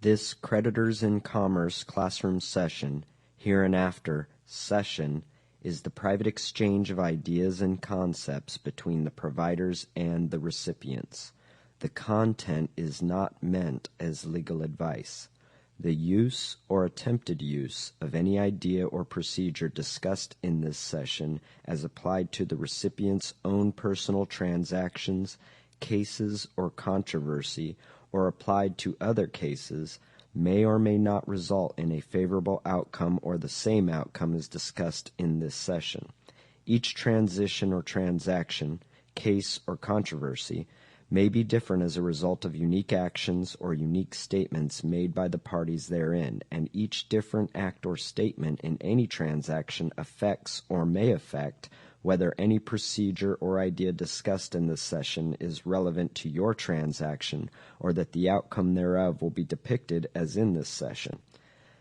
This Creditors in Commerce classroom session, hereinafter session, is the private exchange of ideas and concepts between the providers and the recipients. The content is not meant as legal advice. The use or attempted use of any idea or procedure discussed in this session as applied to the recipient's own personal transactions, cases, or controversy, or applied to other cases, may or may not result in a favorable outcome or the same outcome as discussed in this session. Each transition or transaction, case, or controversy may be different as a result of unique actions or unique statements made by the parties therein, and each different act or statement in any transaction affects or may affect whether any procedure or idea discussed in this session is relevant to your transaction or that the outcome thereof will be depicted as in this session.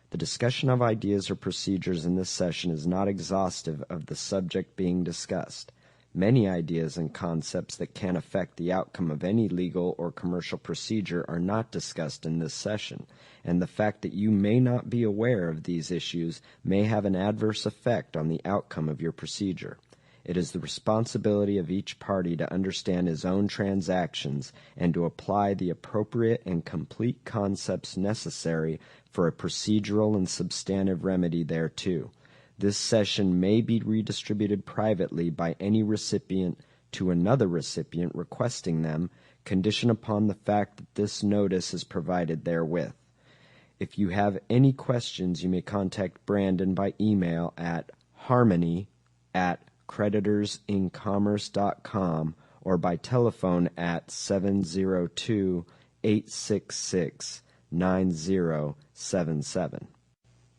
The discussion of ideas or procedures in this session is not exhaustive of the subject being discussed. Many ideas and concepts that can affect the outcome of any legal or commercial procedure are not discussed in this session, and the fact that you may not be aware of these issues may have an adverse effect on the outcome of your procedure. It is the responsibility of each party to understand his own transactions and to apply the appropriate and complete concepts necessary for a procedural and substantive remedy thereto. This session may be redistributed privately by any recipient to another recipient requesting them, conditioned upon the fact that this notice is provided therewith. If you have any questions, you may contact Brandon by email at harmony@creditorsincommerce.com or by telephone at 702-866-9077.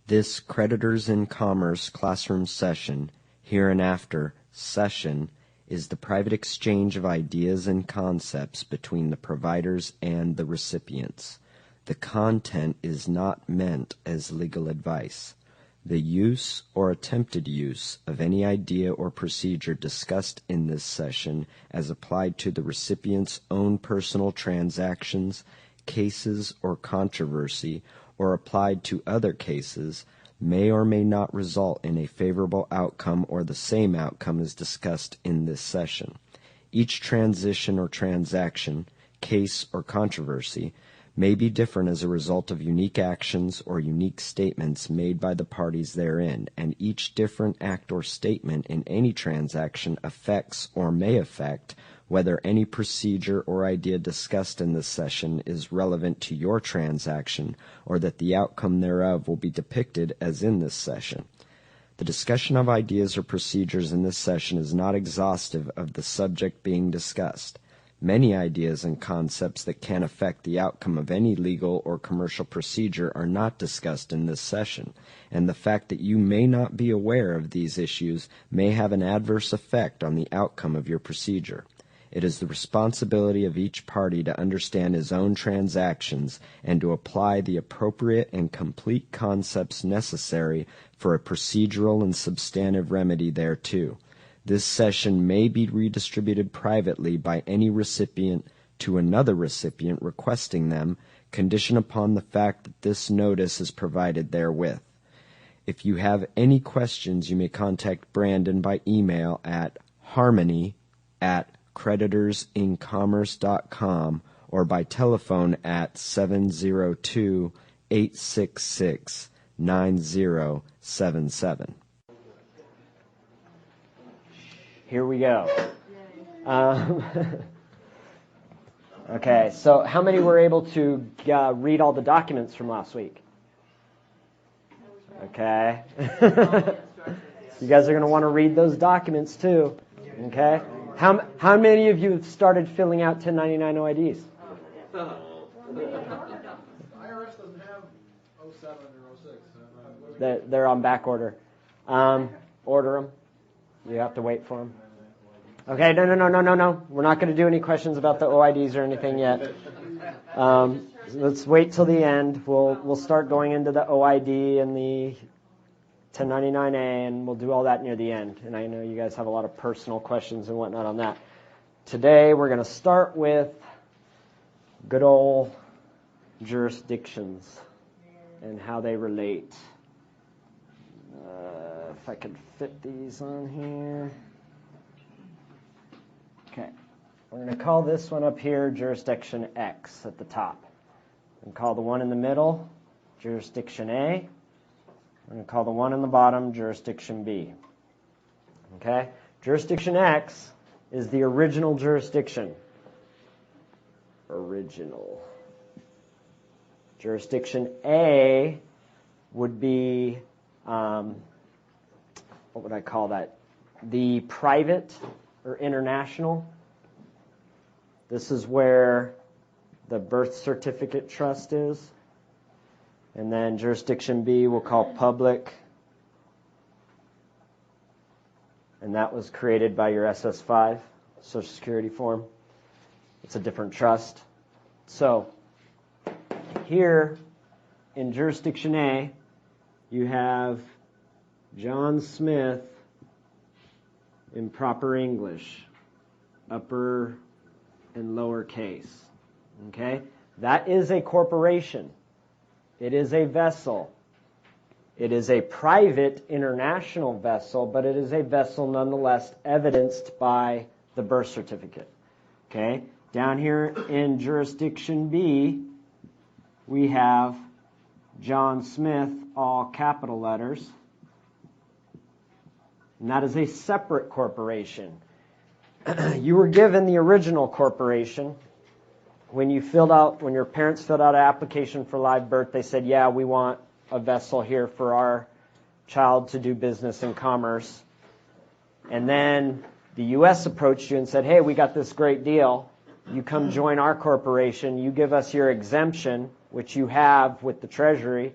This Creditors in Commerce classroom session, hereinafter session, is the private exchange of ideas and concepts between the providers and the recipients. The content is not meant as legal advice. The use or attempted use of any idea or procedure discussed in this session as applied to the recipient's own personal transactions, cases, or controversy, or applied to other cases, may or may not result in a favorable outcome or the same outcome as discussed in this session. Each transition or transaction, case, or controversy may be different as a result of unique actions or unique statements made by the parties therein, and each different act or statement in any transaction affects or may affect whether any procedure or idea discussed in this session is relevant to your transaction or that the outcome thereof will be depicted as in this session. The discussion of ideas or procedures in this session is not exhaustive of the subject being discussed. Many ideas and concepts that can affect the outcome of any legal or commercial procedure are not discussed in this session, and the fact that you may not be aware of these issues may have an adverse effect on the outcome of your procedure. It is the responsibility of each party to understand his own transactions and to apply the appropriate and complete concepts necessary for a procedural and substantive remedy thereto. This session may be redistributed privately by any recipient to another recipient requesting them, conditioned upon the fact that this notice is provided therewith. If you have any questions, you may contact Brandon by email at harmony@creditorsincommerce.com or by telephone at 702-866-9077. Here we go. Okay, so how many were able to read all the documents from last week? Okay. You guys are going to want to read those documents too. Okay. How many of you have started filling out 1099 OIDs? IRS doesn't have 07 or 06. They're on back order. Order them. You have to wait for them. Okay, no. We're not going to do any questions about the OIDs or anything yet. Let's wait till the end. We'll start going into the OID and the 1099A, and we'll do all that near the end. And I know you guys have a lot of personal questions and whatnot on that. Today we're going to start with good old jurisdictions and how they relate. If I could fit these on here. Okay. We're going to call this one up here jurisdiction X at the top. And call the one in the middle jurisdiction A. We're going to call the one in the bottom jurisdiction B. Okay? Jurisdiction X is the original jurisdiction. Original. Jurisdiction A would be, what would I call that? The private or international. This is where the birth certificate trust is. And then jurisdiction B we'll call public. And that was created by your SS5 Social Security form. It's a different trust. So here in jurisdiction A, you have John Smith in proper English, upper and lower case. Okay? That is a corporation. It is a vessel. It is a private international vessel, but it is a vessel nonetheless evidenced by the birth certificate. Okay? Down here in jurisdiction B, we have John Smith, all capital letters. And that is a separate corporation. You were given the original corporation. When your parents filled out an application for live birth, they said, yeah, we want a vessel here for our child to do business and commerce. And then the U.S. approached you and said, hey, we got this great deal. You come join our corporation. You give us your exemption, which you have with the Treasury,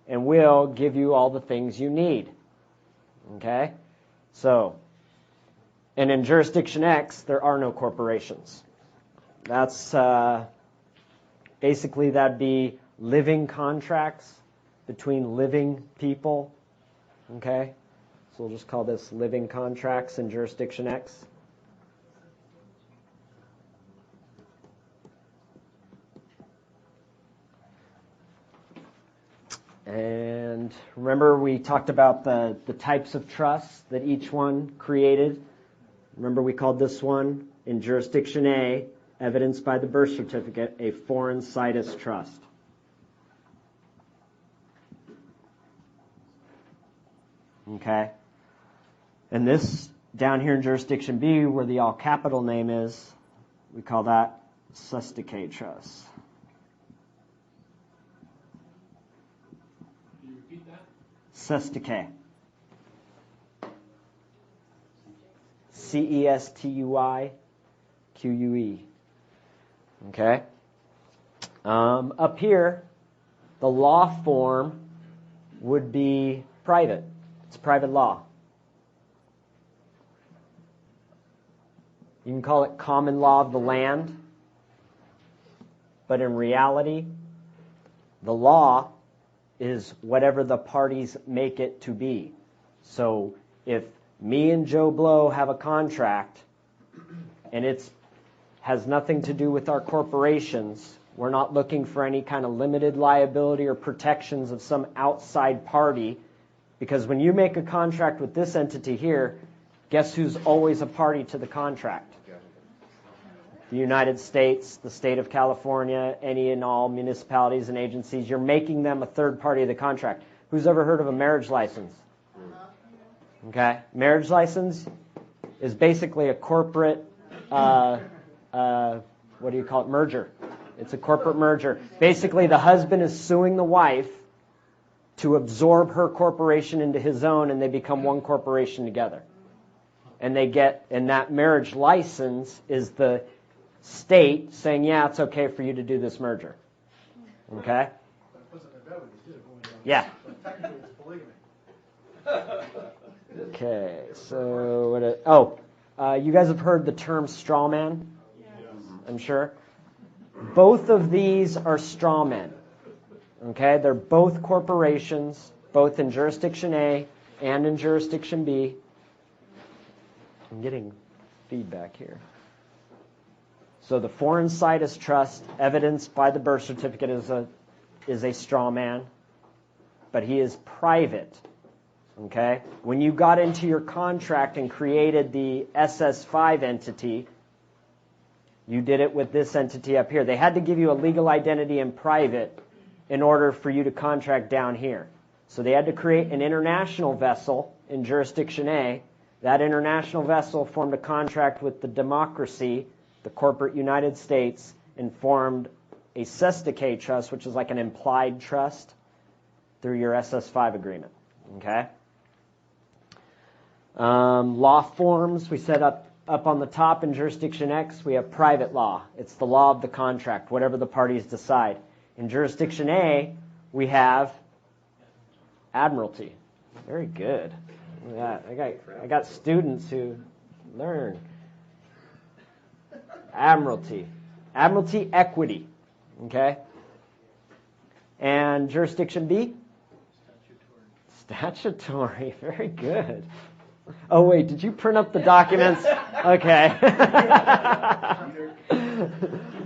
and we'll give you all the things you need. Okay? So, and in jurisdiction X, there are no corporations. That's basically that'd be living contracts between living people. Okay? So we'll just call this living contracts in jurisdiction X. And remember we talked about the types of trusts that each one created. Remember we called this one in jurisdiction A, evidenced by the birth certificate, a foreign situs trust. Okay? And this down here in jurisdiction B, where the all capital name is, we call that Sustake Trust. Can you repeat that? Sustake. Cestuique. Okay? Up here, the law form would be private. It's private law. You can call it common law of the land, but in reality, the law is whatever the parties make it to be. So if me and Joe Blow have a contract and it has nothing to do with our corporations, we're not looking for any kind of limited liability or protections of some outside party, because when you make a contract with this entity here, guess who's always a party to the contract? The United States, the state of California, any and all municipalities and agencies. You're making them a third party of the contract. Who's ever heard of a marriage license? Okay, marriage license is basically a corporate, what do you call it, merger. It's a corporate merger. Basically, the husband is suing the wife to absorb her corporation into his own, and they become one corporation together. And that marriage license is the state saying, yeah, it's okay for you to do this merger. Okay? Yeah. Technically, it's polygamy. Okay, so you guys have heard the term straw man? I'm sure. Both of these are straw men. Okay, they're both corporations, both in jurisdiction A and in jurisdiction B. I'm getting feedback here. So the foreign situs trust, evidenced by the birth certificate, is a straw man, but he is private. Okay? When you got into your contract and created the SS5 entity, you did it with this entity up here. They had to give you a legal identity in private in order for you to contract down here. So they had to create an international vessel in jurisdiction A. That international vessel formed a contract with the democracy, the corporate United States, and formed a Sestake trust, which is like an implied trust, through your SS5 agreement. Okay? Law forms, we set up on the top in jurisdiction X, we have private law. It's the law of the contract, whatever the parties decide. In jurisdiction A, we have admiralty. Very good. Yeah, I got students who learn. Admiralty. Admiralty equity. Okay? And jurisdiction B? Statutory. Very good. Oh, wait, did you print up the documents? Okay.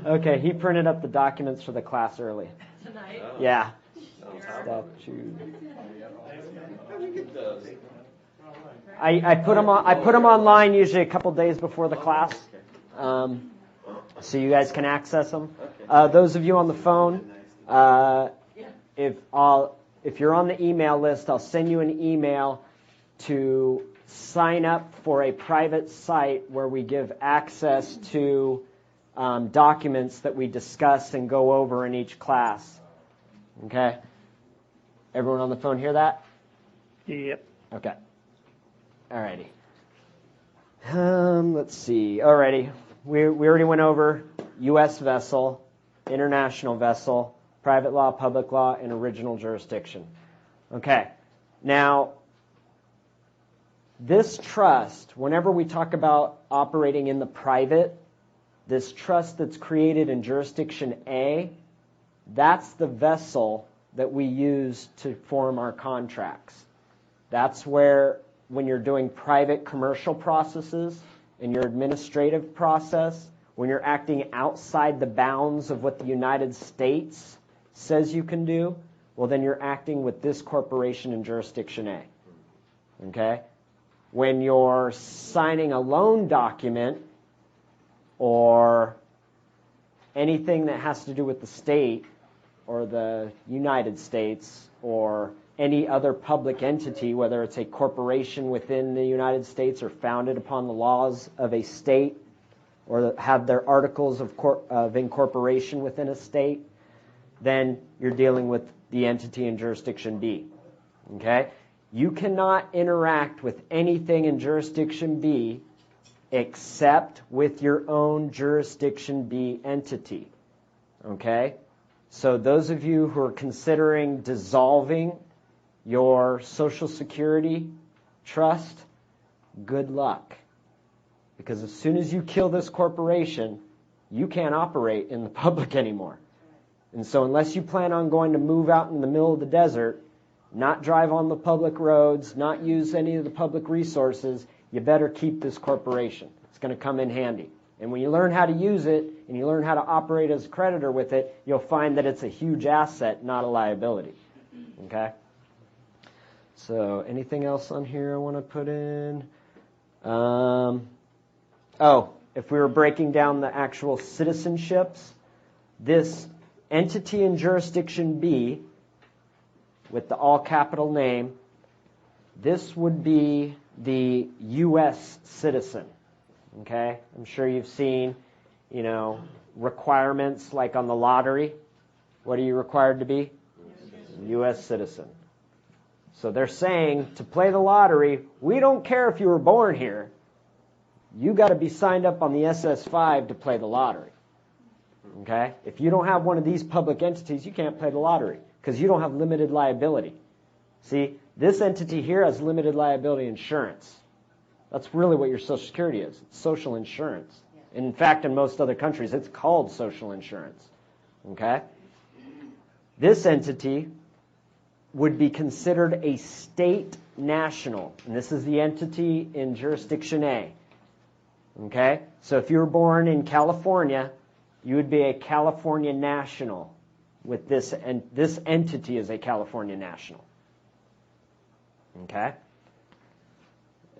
Okay, he printed up the documents for the class early. Tonight? Yeah. Statute. I put them online usually a couple days before the class, so you guys can access them. Those of you on the phone, if you're on the email list, I'll send you an email to sign up for a private site where we give access to documents that we discuss and go over in each class. Okay? Everyone on the phone hear that? Yep. Okay. Alrighty. Let's see. Alrighty. We already went over U.S. vessel, international vessel, private law, public law, and original jurisdiction. Okay. Now, this trust, whenever we talk about operating in the private, this trust that's created in jurisdiction A, that's the vessel that we use to form our contracts. That's where, when you're doing private commercial processes in your administrative process, when you're acting outside the bounds of what the United States says you can do, well, then you're acting with this corporation in jurisdiction A. Okay? When you're signing a loan document or anything that has to do with the state or the United States or any other public entity, whether it's a corporation within the United States or founded upon the laws of a state or have their articles of incorporation within a state, then you're dealing with the entity in jurisdiction B. Okay? You cannot interact with anything in jurisdiction B except with your own jurisdiction B entity. Okay? So those of you who are considering dissolving your Social Security trust, good luck. Because as soon as you kill this corporation, you can't operate in the public anymore. And so unless you plan on going to move out in the middle of the desert, not drive on the public roads, not use any of the public resources, you better keep this corporation. It's going to come in handy. And when you learn how to use it and you learn how to operate as a creditor with it, you'll find that it's a huge asset, not a liability. Okay? So anything else on here I want to put in? If we were breaking down the actual citizenships, this entity in jurisdiction B with the all capital name, this would be the U.S. citizen. Okay? I'm sure you've seen, requirements like on the lottery. What are you required to be? U.S. citizen. So they're saying to play the lottery, we don't care if you were born here. You got to be signed up on the SS5 to play the lottery. Okay? If you don't have one of these public entities, you can't play the lottery because you don't have limited liability. See, this entity here has limited liability insurance. That's really what your Social Security is. It's social insurance. In fact, in most other countries, it's called social insurance. Okay? This entity would be considered a state national. And this is the entity in jurisdiction A. Okay? So if you were born in California, you would be a California national with this, and this entity is a California national. Okay?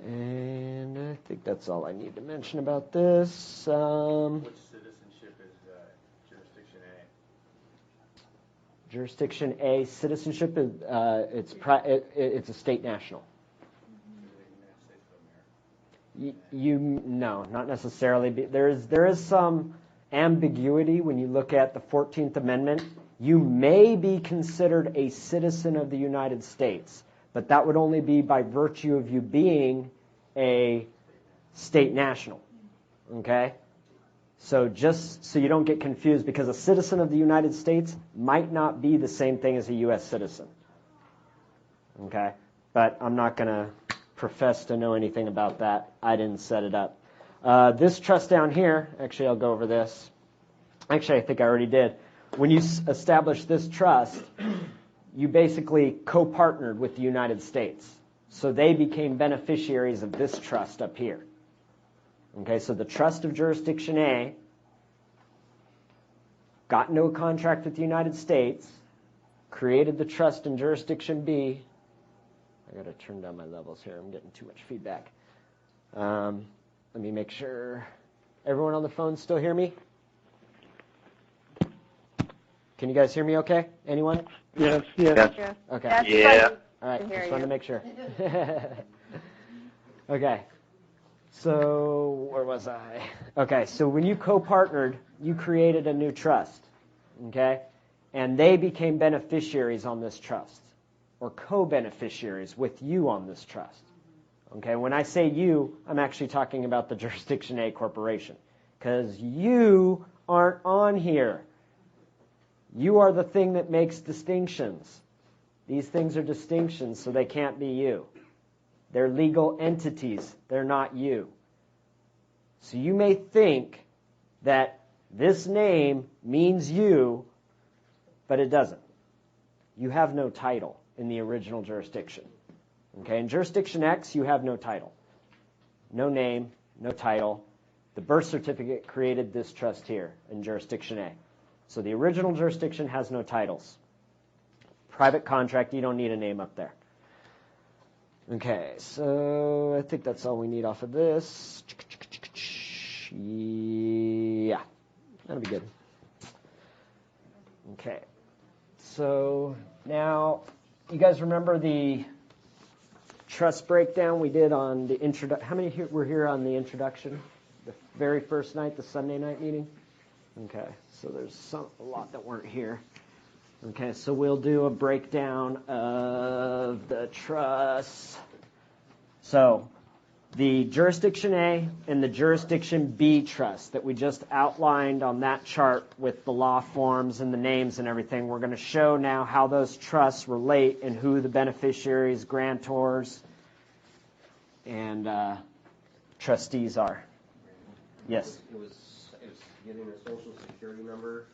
And I think that's all I need to mention about this. Which citizenship is jurisdiction A? Jurisdiction A, citizenship is it's a state national. No, not necessarily. There is some ambiguity when you look at the 14th Amendment. You may be considered a citizen of the United States, but that would only be by virtue of you being a state national. Okay? So just so you don't get confused, because a citizen of the United States might not be the same thing as a U.S. citizen. Okay? But I'm not going to profess to know anything about that. I didn't set it up. This trust down here, actually I'll go over this. Actually, I think I already did. When you establish this trust, you basically co-partnered with the United States. So they became beneficiaries of this trust up here. Okay, so the trust of jurisdiction A got into a contract with the United States, created the trust in jurisdiction B. I got to turn down my levels here. I'm getting too much feedback. Let me make sure. Everyone on the phone still hear me? Can you guys hear me okay? Anyone? Yes. Yeah. Okay. That's Yeah. fine. All right, Can hear just wanted to you. make sure. Okay. So, where was I? Okay, so when you co-partnered, you created a new trust, okay? And they became beneficiaries on this trust, or co-beneficiaries with you on this trust. Okay, when I say you, I'm actually talking about the Jurisdiction A Corporation, because you aren't on here. You are the thing that makes distinctions. These things are distinctions, so they can't be you. They're legal entities. They're not you. So you may think that this name means you, but it doesn't. You have no title in the original jurisdiction. Okay, in jurisdiction X, you have no title. No name, no title. The birth certificate created this trust here in jurisdiction A. So the original jurisdiction has no titles. Private contract, you don't need a name up there. Okay, so I think that's all we need off of this. Yeah, that'll be good. Okay, so now you guys remember the trust breakdown we did on the introduction? How many were here on the introduction? The very first night, the Sunday night meeting? Okay, so there's a lot that weren't here. Okay, so we'll do a breakdown of the trusts. So the jurisdiction A and the jurisdiction B trust that we just outlined on that chart with the law forms and the names and everything, we're going to show now how those trusts relate and who the beneficiaries, grantors, and trustees are. Yes? It was getting a social security number,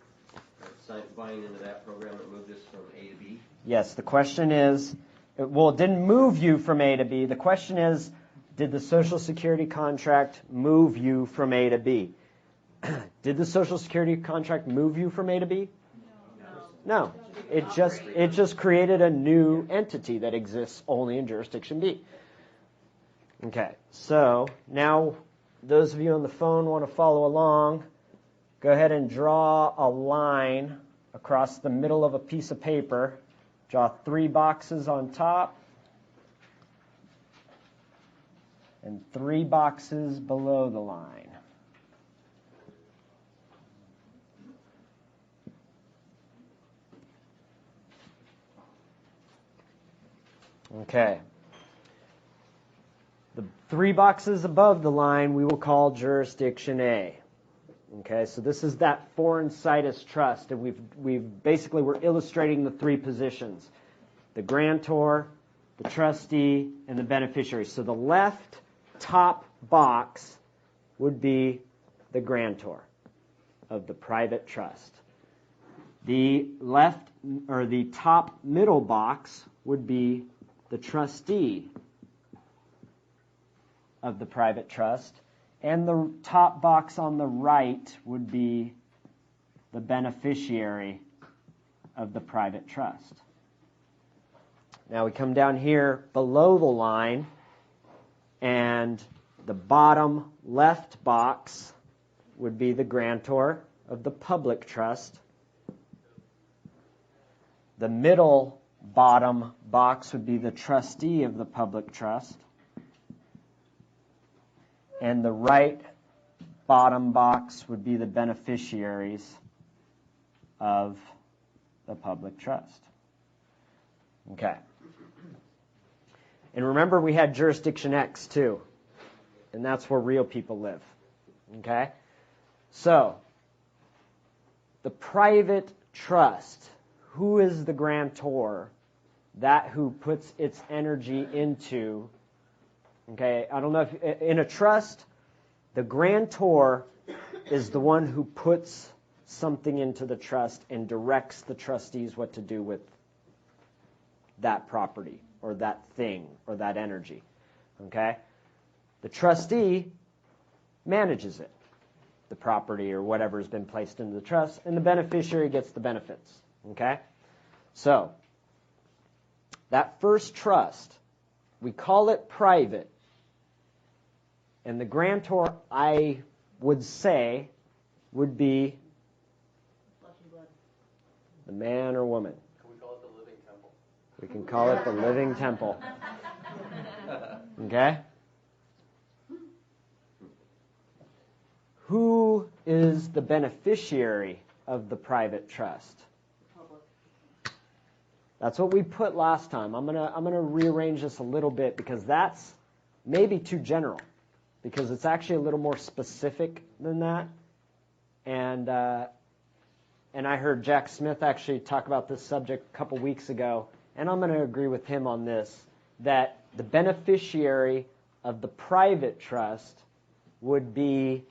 buying into that program that moved us from A to B. Yes, the question is, well, it didn't move you from A to B. The question is, did the Social Security contract move you from A to B? Did the Social Security contract move you from A to B? No. It just created a new entity that exists only in jurisdiction B. Okay, so now those of you on the phone want to follow along, go ahead and draw a line across the middle of a piece of paper. Draw 3 boxes on top and 3 boxes below the line. Okay. The 3 boxes above the line we will call jurisdiction A. Okay, so this is that foreign situs trust, and we've basically we're illustrating the 3 positions: the grantor, the trustee, and the beneficiary. So the left top box would be the grantor of the private trust. The left or the top middle box would be the trustee of the private trust. And the top box on the right would be the beneficiary of the private trust. Now we come down here below the line, and the bottom left box would be the grantor of the public trust. The middle bottom box would be the trustee of the public trust. And the right bottom box would be the beneficiaries of the public trust. Okay. And remember, we had jurisdiction X too. And that's where real people live. Okay? So, the private trust, who is the grantor? That who puts its energy into. Okay, I don't know if in a trust, the grantor is the one who puts something into the trust and directs the trustees what to do with that property or that thing or that energy. Okay? The trustee manages it, the property or whatever has been placed into the trust, and the beneficiary gets the benefits. Okay? So, that first trust, we call it private, and the grantor, I would say, would be the man or woman. Can we call it the living temple? We can call it the living temple. Okay? Who is the beneficiary of the private trust? That's what we put last time. I'm gonna rearrange this a little bit because that's maybe too general, because it's actually a little more specific than that. And I heard Jack Smith actually talk about this subject a couple weeks ago, and I'm going to agree with him on this, that the beneficiary of the private trust would be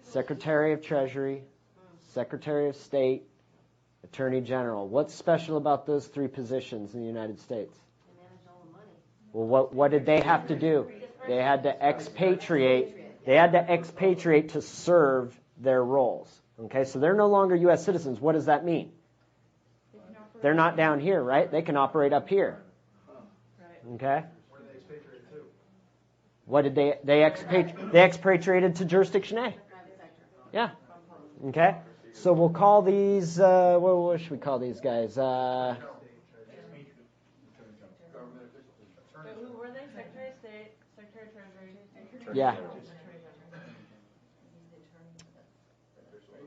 Secretary of Treasury, Secretary of State, Attorney General. What's special about those three positions in the United States? They manage all the money. Well, what did they have to do? They had to expatriate. They had to expatriate to serve their roles. Okay, so they're no longer U.S. citizens. What does that mean? They're not down here, right? They can operate up here. Okay. Where do they expatriate to? What did they expatriated to jurisdiction A? Yeah. Okay. So we'll call these. What should we call these guys? Who were they? Secretary of State, Secretary of Treasury. Yeah. Are you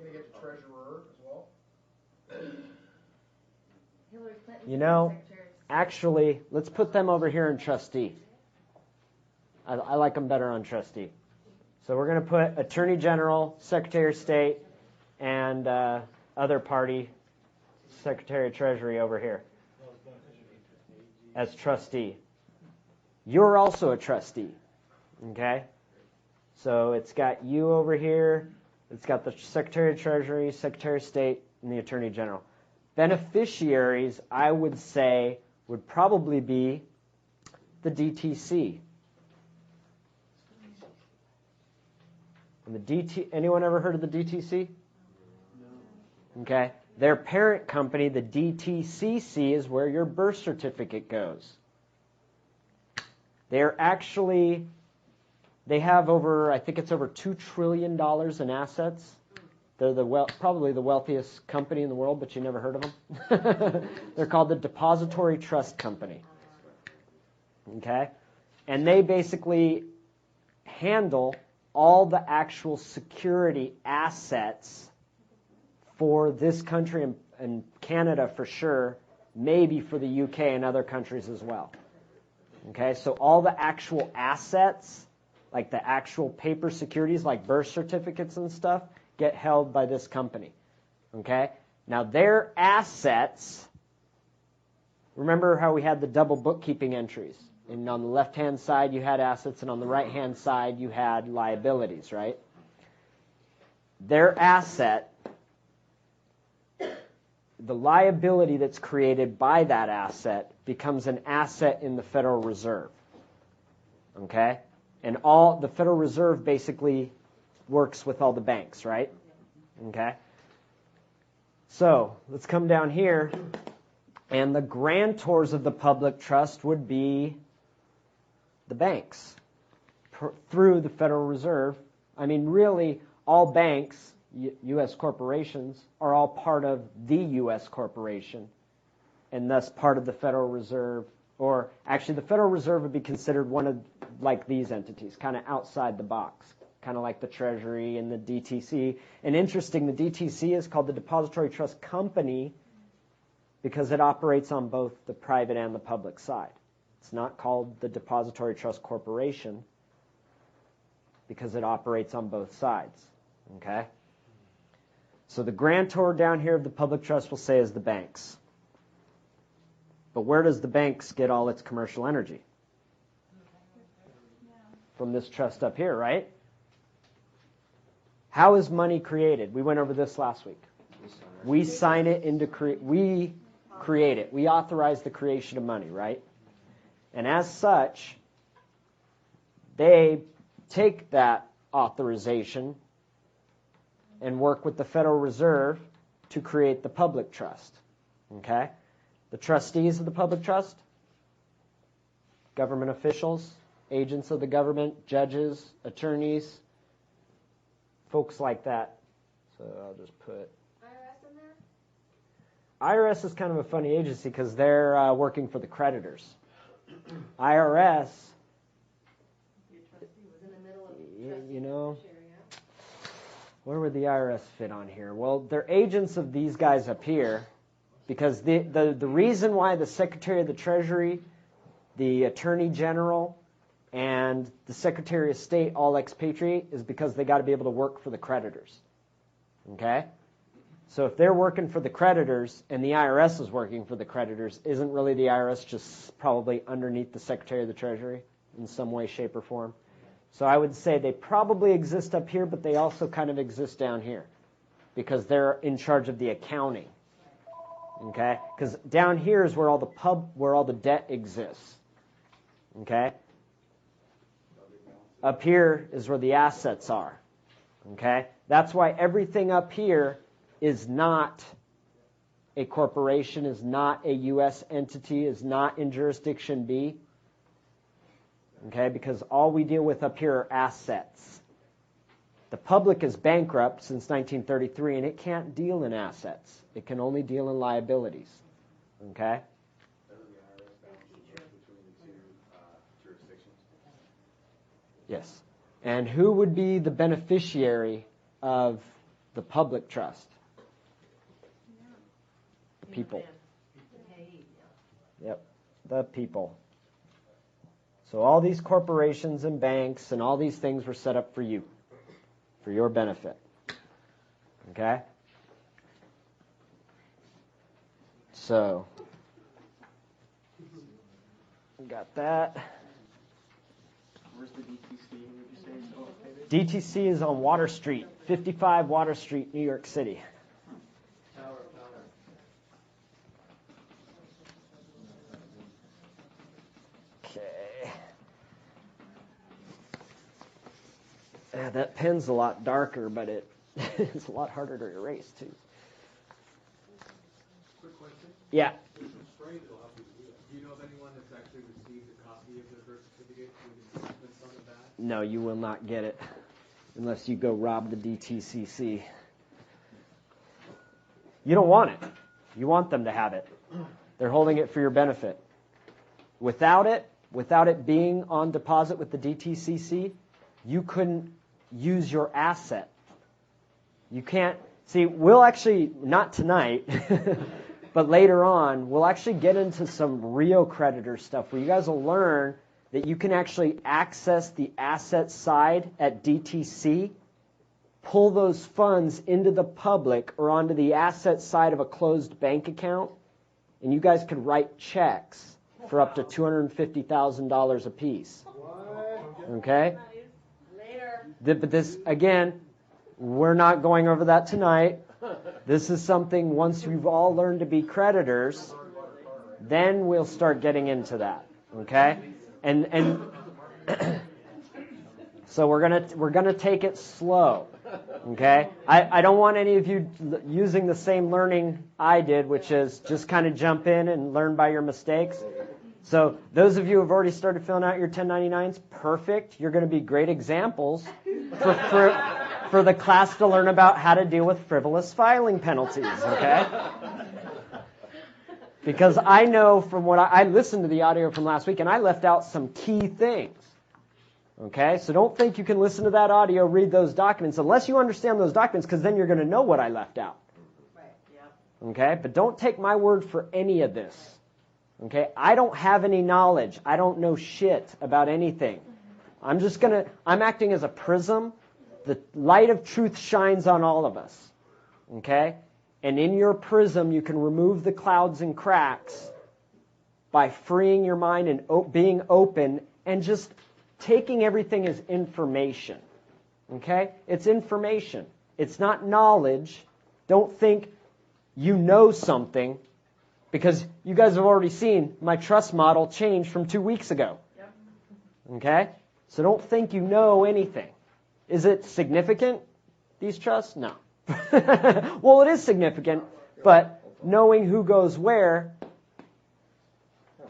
going to get the treasurer as well? Hillary Clinton. You know, Secretary of State. actually, let's put them over here in trustee. I like them better on trustee. So we're going to put Attorney General, Secretary of State, and other party, Secretary of Treasury over here as trustee. You're also a trustee, okay? So it's got you over here. It's got the Secretary of Treasury, Secretary of State, and the Attorney General. Beneficiaries, I would say, would probably be the DTC. And anyone ever heard of the DTC? No. Okay. Their parent company, the DTCC, is where your birth certificate goes. They have over, I think it's over $2 trillion in assets. They're probably the wealthiest company in the world, but you never heard of them. They're called the Depository Trust Company. Okay? And they basically handle all the actual security assets for this country and Canada for sure, maybe for the UK and other countries as well. Okay, so all the actual assets, like the actual paper securities, like birth certificates and stuff, get held by this company. Okay, now their assets, remember how we had the double bookkeeping entries? And on the left-hand side, you had assets, and on the right-hand side, you had liabilities, right? Their asset, the liability that's created by that asset becomes an asset in the Federal Reserve. Okay? And all the Federal Reserve basically works with all the banks, right? Okay? So let's come down here, and the grantors of the public trust would be the banks through the Federal Reserve. I mean, really, all banks, U.S. corporations, are all part of the U.S. corporation, and thus part of the Federal Reserve. Or actually, the Federal Reserve would be considered one of like these entities, kind of outside the box, kind of like the Treasury and the DTC. And interesting, the DTC is called the Depository Trust Company because it operates on both the private and the public side. It's not called the Depository Trust Corporation because it operates on both sides. Okay? So the grantor down here of the public trust will say is the banks. But where does the banks get all its commercial energy? From this trust up here, right? How is money created? We went over this last week. We sign it into we create it. We authorize the creation of money, right? And as such, they take that authorization and work with the Federal Reserve to create the public trust. Okay? The trustees of the public trust, government officials, agents of the government, judges, attorneys, folks like that. So I'll just put IRS in there? IRS is kind of a funny agency because they're working for the creditors. IRS, you know, where would the IRS fit on here? Well, they're agents of these guys up here because the reason why the Secretary of the Treasury, the Attorney General, and the Secretary of State all expatriate is because they got to be able to work for the creditors. Okay? So if they're working for the creditors and the IRS is working for the creditors, isn't really the IRS just probably underneath the Secretary of the Treasury in some way, shape, or form? So I would say they probably exist up here, but they also kind of exist down here because they're in charge of the accounting. Okay? Because down here is where all the debt exists. Okay? Up here is where the assets are. Okay? That's why everything up here is not a corporation, is not a U.S. entity, is not in jurisdiction B. Okay? Because all we deal with up here are assets. The public is bankrupt since 1933, and it can't deal in assets. It can only deal in liabilities. Okay? Yes. And who would be the beneficiary of the public trust? The people. Yep, the people. So all these corporations and banks and all these things were set up for you, for your benefit. Okay? So, we got that. Where's the DTC, would you say, is located? DTC is on Water Street, 55 Water Street, New York City. Okay. Yeah, that pen's a lot darker, but it's a lot harder to erase, too. Quick question. Yeah. There's some spraying that'll help you do that. Do you know of anyone that's actually received a copy of their birth certificate with investments on the back? No, you will not get it unless you go rob the DTCC. You don't want it. You want them to have it. They're holding it for your benefit. Without it being on deposit with the DTCC, you couldn't use your asset. You can't. See, we'll actually, not tonight, but later on, we'll actually get into some real creditor stuff where you guys will learn that you can actually access the asset side at DTC, pull those funds into the public or onto the asset side of a closed bank account, and you guys could write checks for up to $250,000 a piece. Okay? Later. But this, again, we're not going over that tonight. This is something, once you've all learned to be creditors, then we'll start getting into that. Okay? And So we're gonna take it slow, okay? I don't want any of you using the same learning I did, which is just kind of jump in and learn by your mistakes. So those of you who have already started filling out your 1099s, perfect. You're going to be great examples for the class to learn about how to deal with frivolous filing penalties, okay? Because I know from what I listened to the audio from last week, and I left out some key things. Okay, so don't think you can listen to that audio, read those documents, unless you understand those documents, because then you're going to know what I left out. Right, yeah. Okay, but don't take my word for any of this. Okay, I don't have any knowledge. I don't know shit about anything. I'm acting as a prism. The light of truth shines on all of us. Okay, and in your prism, you can remove the clouds and cracks by freeing your mind and being open and just taking everything as information, okay? It's information. It's not knowledge. Don't think you know something, because you guys have already seen my trust model change from 2 weeks ago, Yep. okay? So don't think you know anything. Is it significant, these trusts? No. Well, it is significant, but knowing who goes where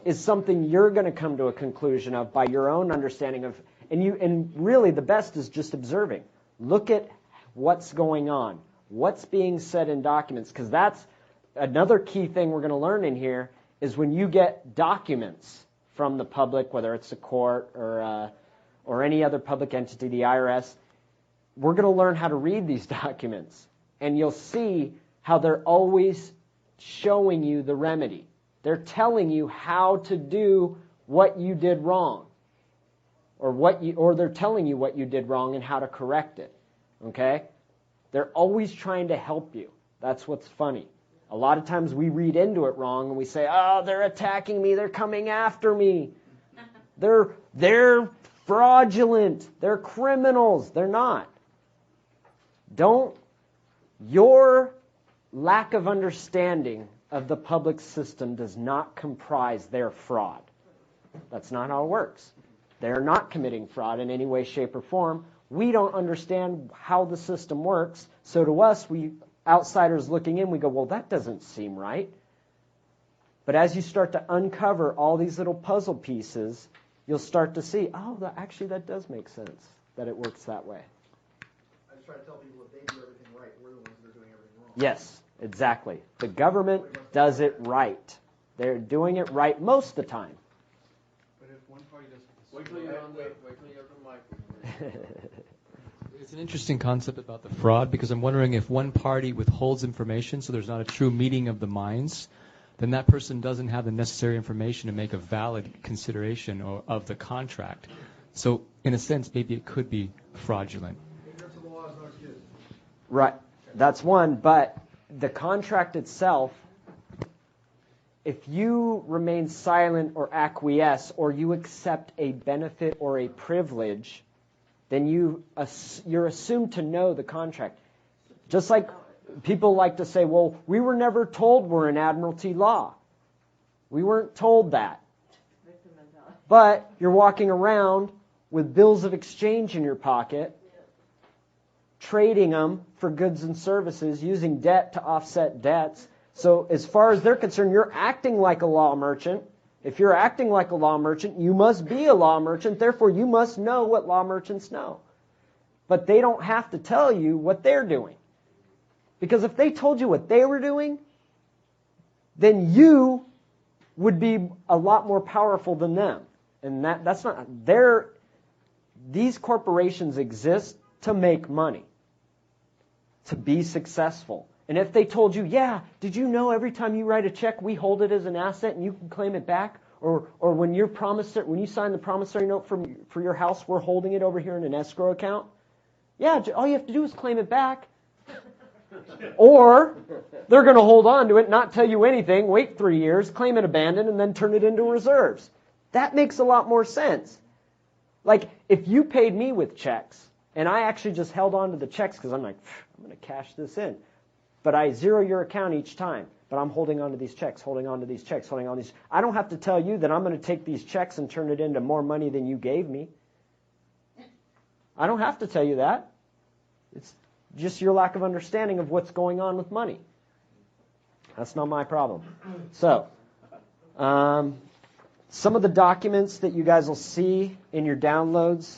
is something you're going to come to a conclusion of by your own understanding of, and really the best is just observing. Look at what's going on, what's being said in documents, because that's another key thing we're going to learn in here is when you get documents from the public, whether it's a court or any other public entity, the IRS, we're going to learn how to read these documents, and you'll see how they're always showing you the remedy. They're telling you how to do what you did wrong, or they're telling you what you did wrong and how to correct it. Okay? They're always trying to help you. That's what's funny. A lot of times we read into it wrong and we say, "Oh, they're attacking me. They're coming after me. They're fraudulent. They're criminals." They're not. Your lack of understanding of the public system does not comprise their fraud. That's not how it works. They're not committing fraud in any way, shape, or form. We don't understand how the system works, so to us, we outsiders looking in, we go, well, that doesn't seem right. But as you start to uncover all these little puzzle pieces, you'll start to see, oh, actually that does make sense, that it works that way. I just try to tell people if they do everything right, we're the ones that are doing everything wrong. Yes, exactly. The government does it right. They're doing it right most of the time. But if one party doesn't... Wait till you're on the mic. It's an interesting concept about the fraud, because I'm wondering if one party withholds information so there's not a true meeting of the minds, then that person doesn't have the necessary information to make a valid consideration of the contract. So in a sense, maybe it could be fraudulent. Ignorance of the law is no excuse. Right. That's one, but the contract itself, if you remain silent or acquiesce or you accept a benefit or a privilege, then you're assumed to know the contract. Just like people like to say, well, we were never told we're in admiralty law. We weren't told that. Victim mentality. But you're walking around with bills of exchange in your pocket, trading them for goods and services, using debt to offset debts. So as far as they're concerned, you're acting like a law merchant. If you're acting like a law merchant, you must be a law merchant. Therefore, you must know what law merchants know. But they don't have to tell you what they're doing. Because if they told you what they were doing, then you would be a lot more powerful than them. And that's not... These corporations exist to make money, to be successful. And if they told you, yeah, did you know every time you write a check, we hold it as an asset and you can claim it back? Or when you sign the promissory note for your house, we're holding it over here in an escrow account? Yeah, all you have to do is claim it back. Or they're going to hold on to it, not tell you anything, wait 3 years, claim it abandoned, and then turn it into reserves. That makes a lot more sense. Like, if you paid me with checks, and I actually just held on to the checks because I'm like, I'm going to cash this in. But I zero your account each time. But I'm holding on to these checks, holding on to these checks, holding on to these. I don't have to tell you that I'm going to take these checks and turn it into more money than you gave me. I don't have to tell you that. It's just your lack of understanding of what's going on with money. That's not my problem. So, some of the documents that you guys will see in your downloads,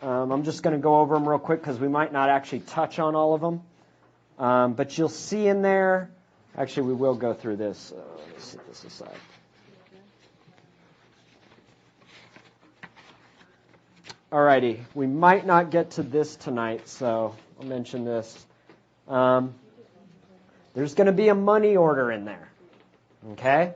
I'm just going to go over them real quick because we might not actually touch on all of them. But you'll see in there, actually we will go through this. Let's set this aside. Alrighty, we might not get to this tonight, so I'll mention this. There's going to be a money order in there, okay?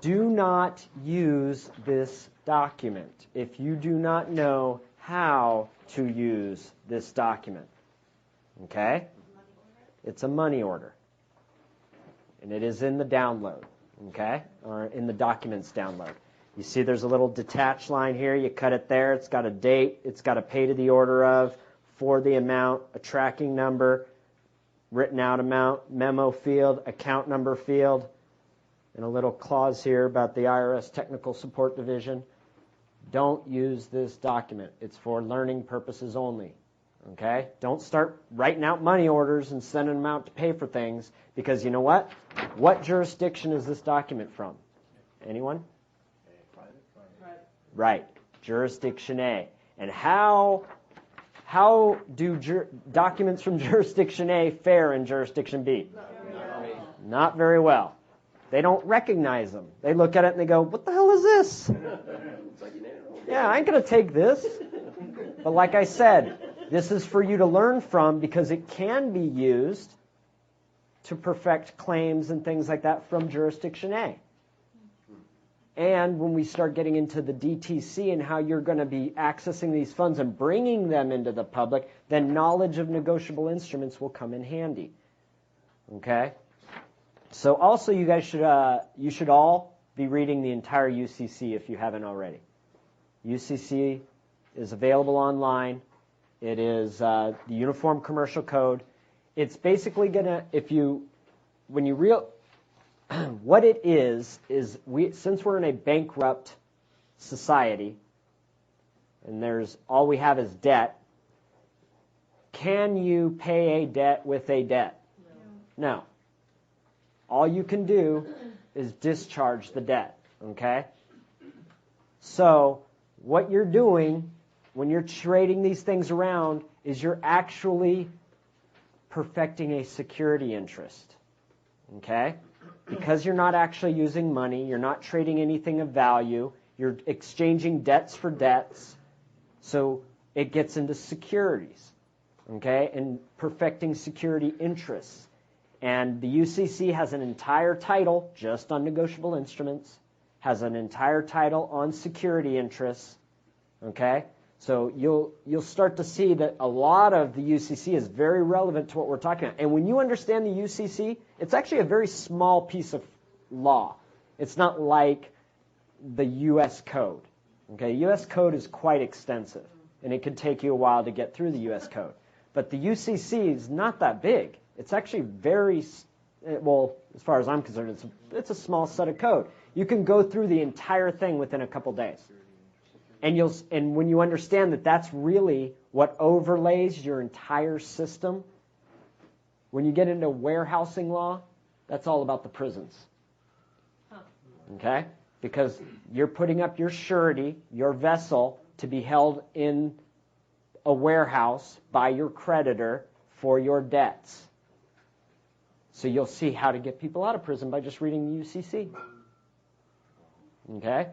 Do not use this document if you do not know how to use this document, okay? It's a money order, and it is in the download, okay, or in the documents download. You see there's a little detached line here. You cut it there. It's got a date. It's got a pay to the order of, for the amount, a tracking number, written out amount, memo field, account number field, and a little clause here about the IRS Technical Support Division. Don't use this document. It's for learning purposes only. Okay? Don't start writing out money orders and sending them out to pay for things, because you know what? What jurisdiction is this document from? Anyone? Right, jurisdiction A. And how do documents from jurisdiction A fare in jurisdiction B? Not very well. They don't recognize them. They look at it and they go, what the hell is this? Yeah, I ain't going to take this. But like I said, this is for you to learn from, because it can be used to perfect claims and things like that from jurisdiction A. And when we start getting into the DTC and how you're going to be accessing these funds and bringing them into the public, then knowledge of negotiable instruments will come in handy. Okay? So also you guys should all be reading the entire UCC if you haven't already. UCC is available online. It is the Uniform Commercial Code. It's basically going to, what it is since we're in a bankrupt society and all we have is debt, can you pay a debt with a debt? No. All you can do is discharge the debt, okay? So what you're doing when you're trading these things around is you're actually perfecting a security interest, okay? Because you're not actually using money, you're not trading anything of value, you're exchanging debts for debts, so it gets into securities, okay, and perfecting security interests. And the UCC has an entire title just on negotiable instruments, has an entire title on security interests, okay? So you'll start to see that a lot of the UCC is very relevant to what we're talking about. And when you understand the UCC, it's actually a very small piece of law. It's not like the U.S. Code. Okay, U.S. Code is quite extensive, and it could take you a while to get through the U.S. Code. But the UCC is not that big. It's actually very, well, as far as I'm concerned, it's a small set of code. You can go through the entire thing within a couple days. And when you understand that that's really what overlays your entire system, when you get into warehousing law, that's all about the prisons. Okay? Because you're putting up your surety, your vessel, to be held in a warehouse by your creditor for your debts. So you'll see how to get people out of prison by just reading the UCC. Okay?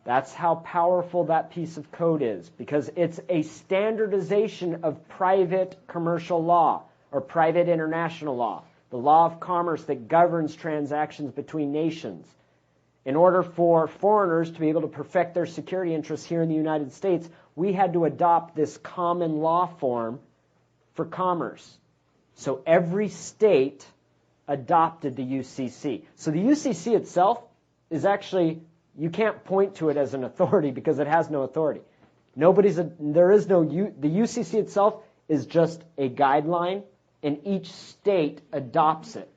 That's how powerful that piece of code is, because it's a standardization of private commercial law or private international law, the law of commerce that governs transactions between nations. In order for foreigners to be able to perfect their security interests here in the United States, we had to adopt this common law form for commerce. So every state adopted the UCC. So the UCC itself is actually, you can't point to it as an authority because it has no authority. The UCC itself is just a guideline, and each state adopts it.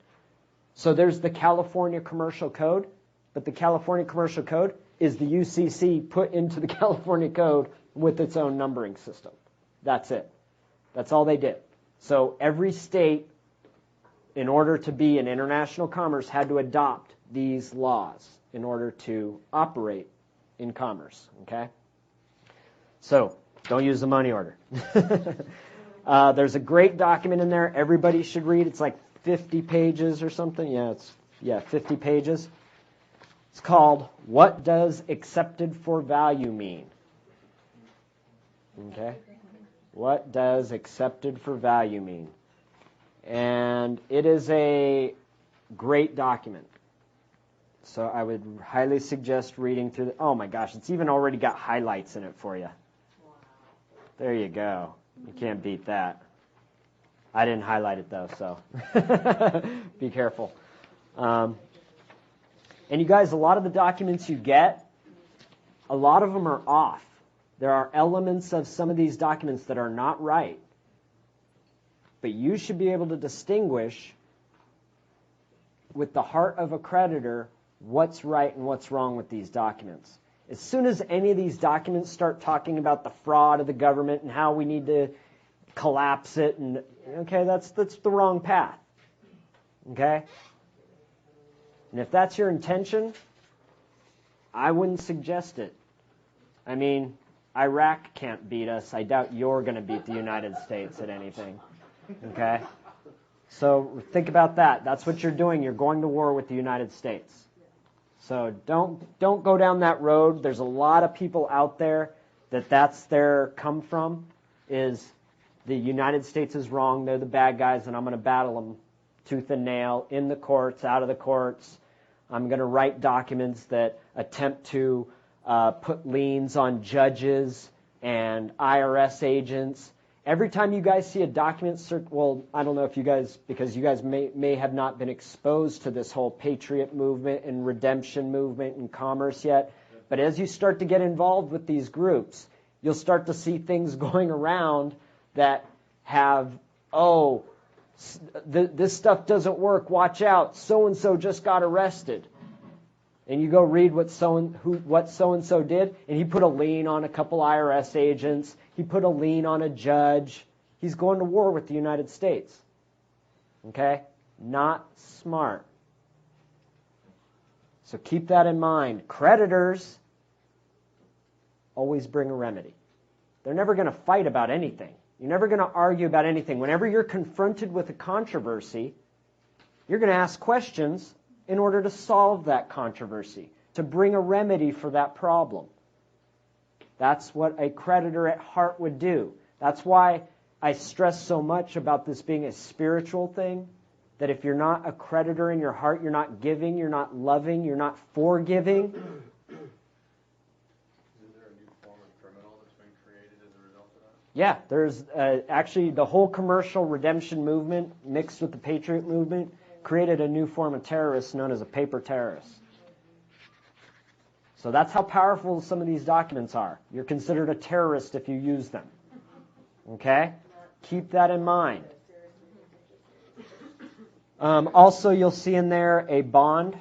So there's the California Commercial Code, but the California Commercial Code is the UCC put into the California Code with its own numbering system. That's it. That's all they did. So every state, in order to be in international commerce, had to adopt these laws in order to operate in commerce. Okay? So don't use the money order. There's a great document in there everybody should read. It's like 50 pages or something. Yeah, 50 pages. It's called What Does Accepted for Value Mean? Okay? What does accepted for value mean? And it is a great document. So I would highly suggest reading through oh my gosh, it's even already got highlights in it for you. There you go. You can't beat that. I didn't highlight it though, so be careful. And you guys, a lot of the documents you get, a lot of them are off. There are elements of some of these documents that are not right. But you should be able to distinguish with the heart of a creditor what's right and what's wrong with these documents. As soon as any of these documents start talking about the fraud of the government and how we need to collapse it, and okay, that's the wrong path. Okay? And if that's your intention, I wouldn't suggest it. I mean, Iraq can't beat us. I doubt you're going to beat the United States at anything. Okay? So think about that. That's what you're doing. You're going to war with the United States. So don't go down that road. There's a lot of people out there that's their come from, is the United States is wrong, they're the bad guys, and I'm going to battle them tooth and nail, in the courts, out of the courts. I'm going to write documents that attempt to put liens on judges and IRS agents. Every time you guys see a document, well, I don't know if you guys, because you guys may have not been exposed to this whole patriot movement and redemption movement and commerce yet, but as you start to get involved with these groups, you'll start to see things going around that have, this stuff doesn't work, watch out, so-and-so just got arrested. And you go read what so-and-so did, and he put a lien on a couple IRS agents, he put a lien on a judge. He's going to war with the United States. Okay? Not smart. So keep that in mind. Creditors always bring a remedy. They're never going to fight about anything. You're never going to argue about anything. Whenever you're confronted with a controversy, you're going to ask questions in order to solve that controversy, to bring a remedy for that problem. That's what a creditor at heart would do. That's why I stress so much about this being a spiritual thing, that if you're not a creditor in your heart, you're not giving, you're not loving, you're not forgiving. Isn't there a new form of criminal that's been created as a result of that? Yeah, there's actually the whole commercial redemption movement mixed with the patriot movement created a new form of terrorist known as a paper terrorist. So that's how powerful some of these documents are. You're considered a terrorist if you use them. Okay? Keep that in mind. Also, you'll see in there a bond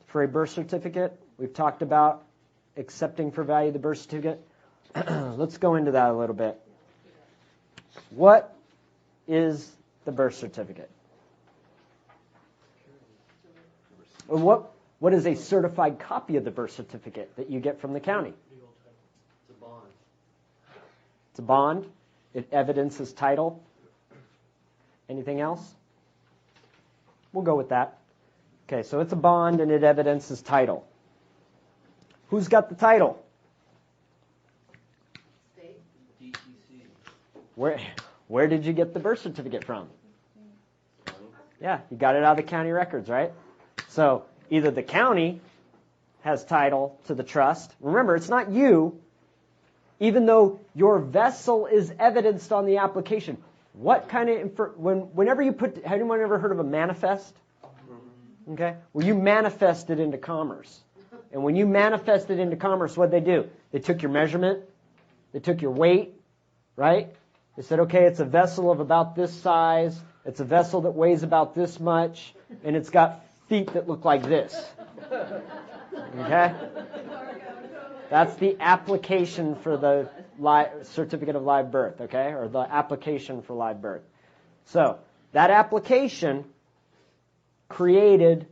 for a birth certificate. We've talked about accepting for value the birth certificate. Let's go into that a little bit. What is the birth certificate? What is a certified copy of the birth certificate that you get from the county? It's a bond. It's a bond. It evidences title. Anything else? We'll go with that. Okay, so it's a bond and it evidences title. Who's got the title? State. DTC. Where did you get the birth certificate from? Yeah, you got it out of the county records, right? So either the county has title to the trust. Remember, it's not you. Even though your vessel is evidenced on the application. What kind of whenever you have anyone ever heard of a manifest? Okay, well, you manifest it into commerce, and when you manifest it into commerce, what did they do? They took your measurement, they took your weight, right? They said, okay, it's a vessel of about this size, it's a vessel that weighs about this much, and it's got feet that look like this. Okay? That's the application for the certificate of live birth, okay? Or the application for live birth. So that application created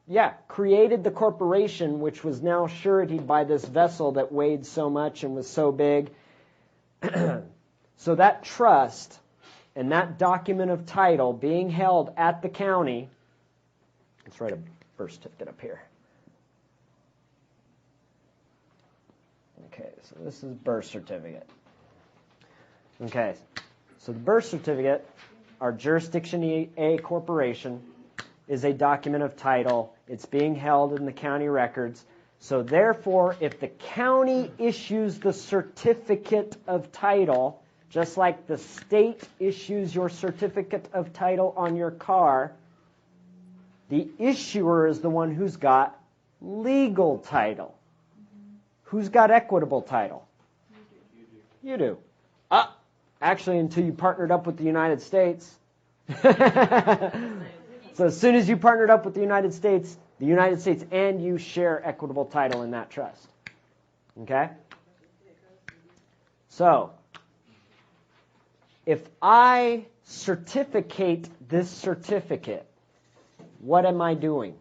the corporation, which was now suretyed by this vessel that weighed so much and was so big. So that trust and that document of title being held at the county, let's write a birth certificate up here. Okay, so this is birth certificate. Okay, so the birth certificate, our jurisdiction A corporation, is a document of title. It's being held in the county records. So therefore, if the county issues the certificate of title, just like the state issues your certificate of title on your car, the issuer is the one who's got legal title. Who's got equitable title? You do. Actually, until you partnered up with the United States. So as soon as you partnered up with the United States and you share equitable title in that trust. Okay? So, if I certificate this certificate, what am I doing?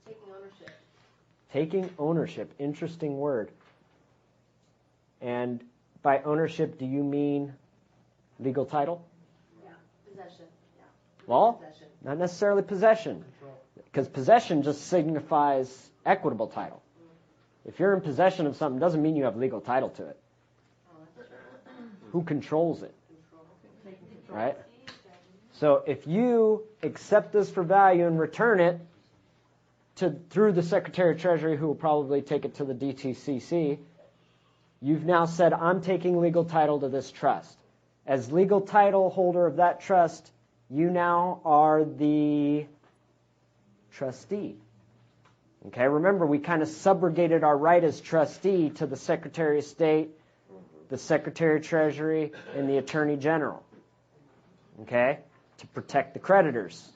Taking ownership. Taking ownership. Interesting word. And by ownership, do you mean legal title? Yeah. Possession. Yeah. Well, Possession. not necessarily possession. Because possession just signifies equitable title. If you're in possession of something, doesn't mean you have legal title to it. Who controls it? Right? So if you accept this for value and return it through the Secretary of Treasury, who will probably take it to the DTCC, you've now said, I'm taking legal title to this trust. As legal title holder of that trust, you now are the trustee. Okay, remember, we kind of subrogated our right as trustee to the Secretary of State, the Secretary of Treasury, and the Attorney General. Okay, to protect the creditors.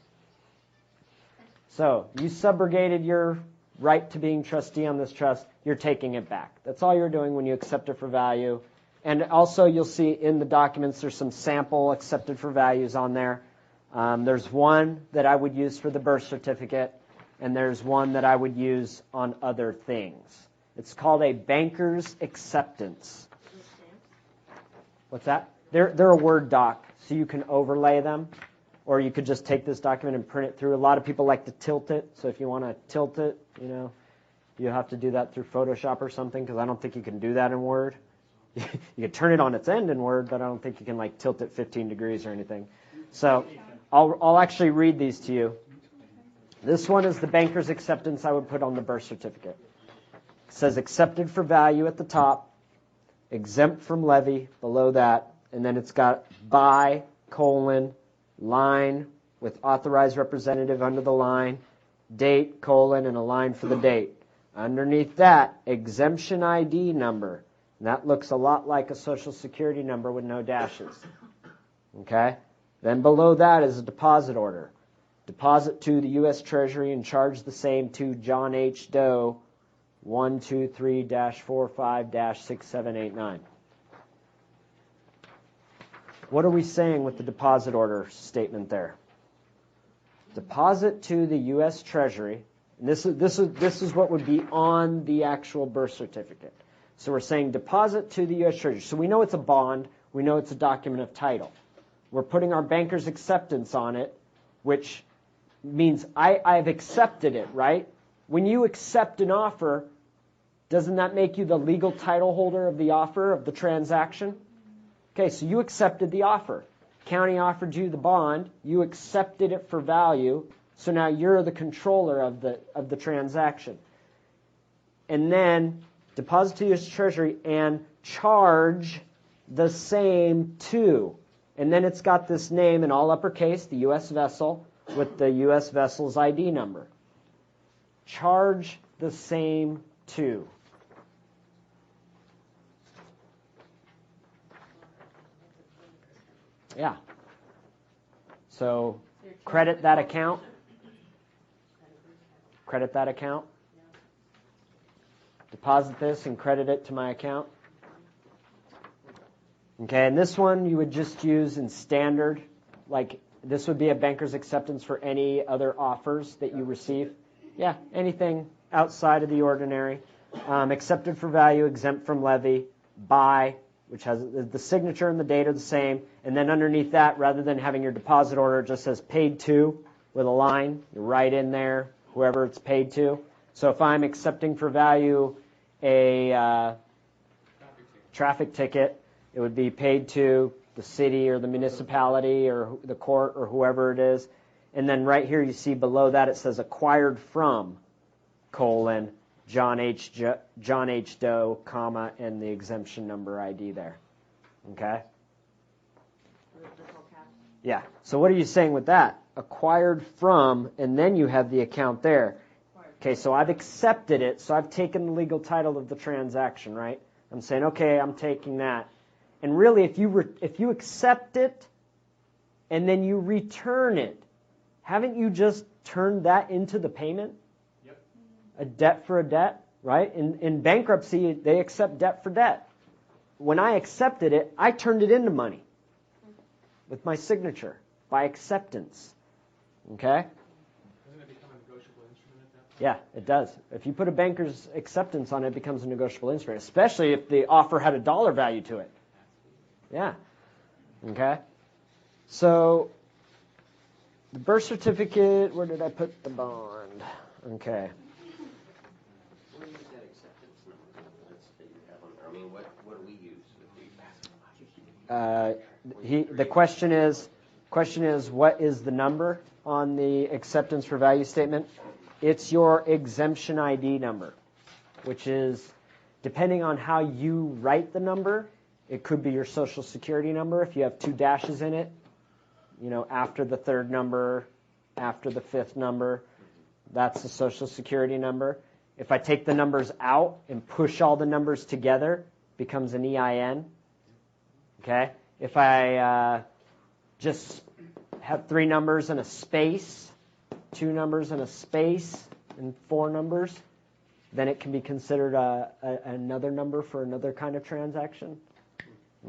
So, you subrogated your right to being trustee on this trust, you're taking it back. That's all you're doing when you accept it for value. And also, you'll see in the documents, there's some sample accepted for values on there. There's one that I would use for the birth certificate, and there's one that I would use on other things. It's called a banker's acceptance. What's that? They're a Word doc, so you can overlay them, or you could just take this document and print it through. A lot of people like to tilt it, so if you want to tilt it, you have to do that through Photoshop or something, because I don't think you can do that in Word. You can turn it on its end in Word, but I don't think you can tilt it 15 degrees or anything. So I'll actually read these to you. This one is the banker's acceptance I would put on the birth certificate. It says accepted for value at the top, exempt from levy below that, and then it's got by, line with authorized representative under the line, date, and a line for the date. Underneath that, exemption ID number. And that looks a lot like a Social Security number with no dashes. Okay? Then below that is a deposit order. Deposit to the U.S. Treasury and charge the same to John H. Doe, 123-45-6789. What are we saying with the deposit order statement there? Deposit to the U.S. Treasury. And this is what would be on the actual birth certificate. So we're saying deposit to the U.S. Treasury. So we know it's a bond. We know it's a document of title. We're putting our banker's acceptance on it, which means I've accepted it, right? When you accept an offer, doesn't that make you the legal title holder of the offer, of the transaction? Okay, so you accepted the offer. County offered you the bond. You accepted it for value. So now you're the controller of the transaction. And then deposit to the U.S. Treasury and charge the same to. And then it's got this name in all uppercase, the U.S. vessel, with the U.S. vessel's ID number. Charge the same to. Yeah. So credit that account. credit that account. Deposit this and credit it to my account. Okay, and this one you would just use in standard, like this would be a banker's acceptance for any other offers that you receive. Yeah, anything outside of the ordinary. Accepted for value, exempt from levy, by, which has the signature and the date are the same, and then underneath that, rather than having your deposit order, it just says paid to with a line. You write in there whoever it's paid to. So if I'm accepting for value a traffic ticket, it would be paid to the city or the municipality or the court or whoever it is. And then right here you see below that it says acquired from, colon, John H. Doe, comma, and the exemption number ID there. Okay? Yeah. So what are you saying with that? Acquired from, and then you have the account there. Okay, so I've accepted it, so I've taken the legal title of the transaction, right? I'm saying, okay, I'm taking that. And really, if you accept it and then you return it, haven't you just turned that into the payment? Yep. A debt for a debt, right? In bankruptcy, they accept debt for debt. When I accepted it, I turned it into money with my signature by acceptance. Okay? Doesn't it become a negotiable instrument at that point? Yeah, it does. If you put a banker's acceptance on it, it becomes a negotiable instrument, especially if the offer had a dollar value to it. Yeah. Okay? So, the birth certificate, where did I put the bond? Okay. What is that acceptance number that you have on there? I mean, what do we use if we pass it? The question is, what is the number on the acceptance for value statement? It's your exemption ID number, which is, depending on how you write the number, it could be your social security number if you have 2 dashes in it, after the 3rd number, after the 5th number. That's the social security number. If I take the numbers out and push all the numbers together, it becomes an EIN. Okay? If I just have 3 numbers and a space, 2 numbers and a space, and 4 numbers, then it can be considered another number for another kind of transaction.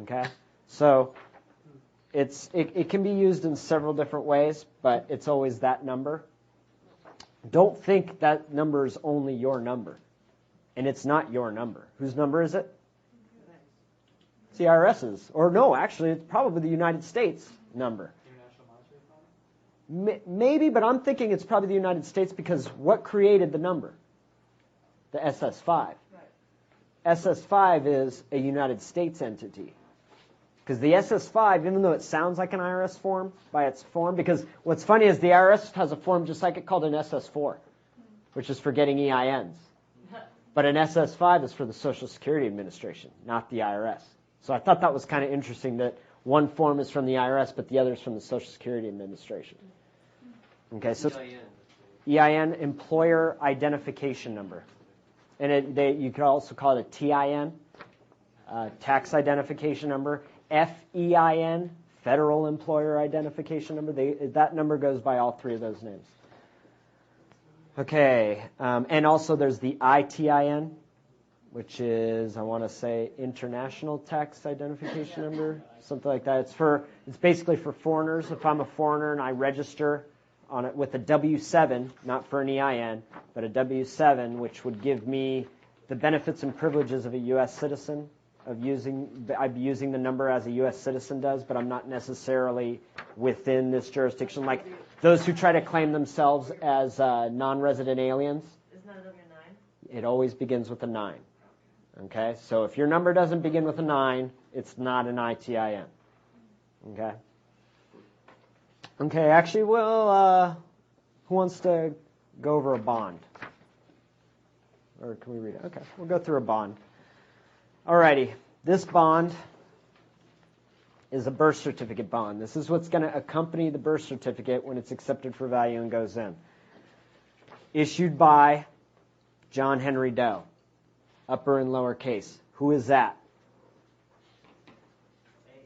Okay? So it can be used in several different ways, but it's always that number. Don't think that number is only your number. And it's not your number. Whose number is it? It's the IRS's. Or no, actually, it's probably the United States number. Maybe, but I'm thinking it's probably the United States because what created the number? The SS5. Right. SS5 is a United States entity. Because the SS5, even though it sounds like an IRS form by its form, because what's funny is the IRS has a form just like it called an SS4, which is for getting EINs. But an SS5 is for the Social Security Administration, not the IRS. So I thought that was kind of interesting that one form is from the IRS, but the other is from the Social Security Administration. Okay, so EIN, Employer Identification Number. And you could also call it a TIN, Tax Identification Number. FEIN, Federal Employer Identification Number. That number goes by all 3 of those names. Okay, and also there's the ITIN, which is, I want to say, International Tax Identification Number, something like that. It's basically for foreigners. If I'm a foreigner and I register on it with a W-7, not for an EIN, but a W-7, which would give me the benefits and privileges of a U.S. citizen. I'm using the number as a U.S. citizen does, but I'm not necessarily within this jurisdiction. Like those who try to claim themselves as non-resident aliens, Isn't that number 9? it always begins with a 9. Okay, so if your number doesn't begin with a 9, it's not an ITIN. Okay. Okay, actually, who wants to go over a bond? Or can we read it? Okay, we'll go through a bond. Alrighty, this bond is a birth certificate bond. This is what's going to accompany the birth certificate when it's accepted for value and goes in. Issued by John Henry Doe, upper and lower case. Who is that?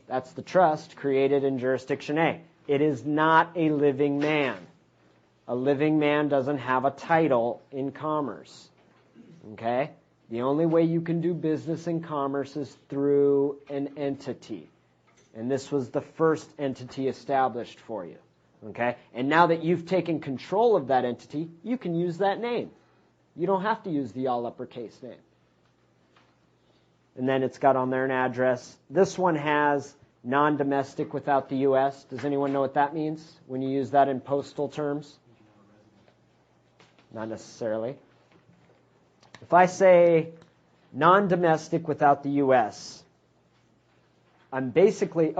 That's the trust created in jurisdiction A. It is not a living man. A living man doesn't have a title in commerce. Okay? The only way you can do business in commerce is through an entity. And this was the first entity established for you. Okay? And now that you've taken control of that entity, you can use that name. You don't have to use the all uppercase name. And then it's got on there an address. This one has non-domestic without the U.S. Does anyone know what that means when you use that in postal terms? Not necessarily. If I say non-domestic without the U.S., I'm basically,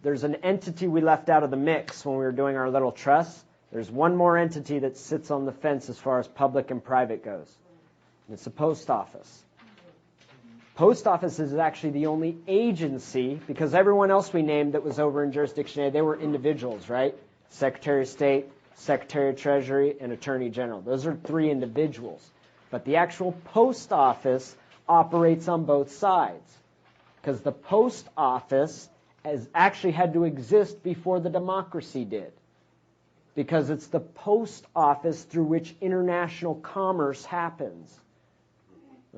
there's an entity we left out of the mix when we were doing our little trust. There's one more entity that sits on the fence as far as public and private goes. And it's the post office. Post office is actually the only agency, because everyone else we named that was over in Jurisdiction A, they were individuals, right? Secretary of State, Secretary of Treasury, and Attorney General. Those are 3 individuals. But the actual post office operates on both sides, because the post office has actually had to exist before the democracy did, because it's the post office through which international commerce happens.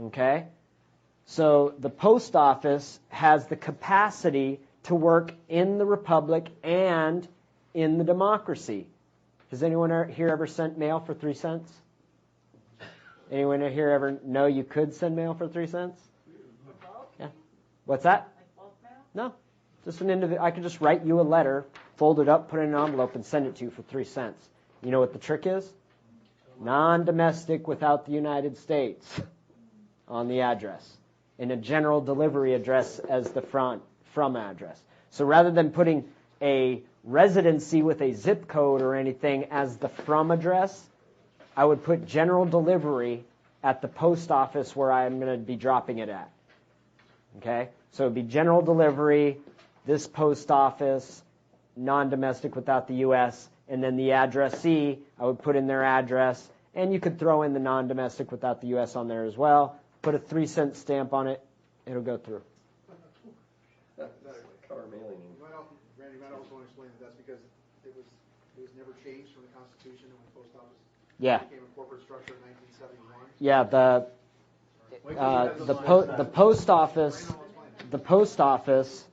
Okay? So the post office has the capacity to work in the republic and in the democracy. Has anyone here ever sent mail for 3 cents? Anyone here ever know you could send mail for 3 cents? Yeah. What's that? No. Just an individual. I could just write you a letter, fold it up, put it in an envelope, and send it to you for 3 cents. You know what the trick is? Non-domestic without the United States on the address. In a general delivery address as the from address. So rather than putting a residency with a zip code or anything as the from address, I would put general delivery at the post office where I'm going to be dropping it at. Okay? So it would be general delivery, this post office, non-domestic without the U.S., and then the addressee, I would put in their address, and you could throw in the non-domestic without the U.S. on there as well. Put a 3-cent stamp on it, it'll go through. Car mailing. Randy, you might also want to explain that that's because it was never changed from the Constitution when the post office became a corporate structure in 1971. Yeah, the post office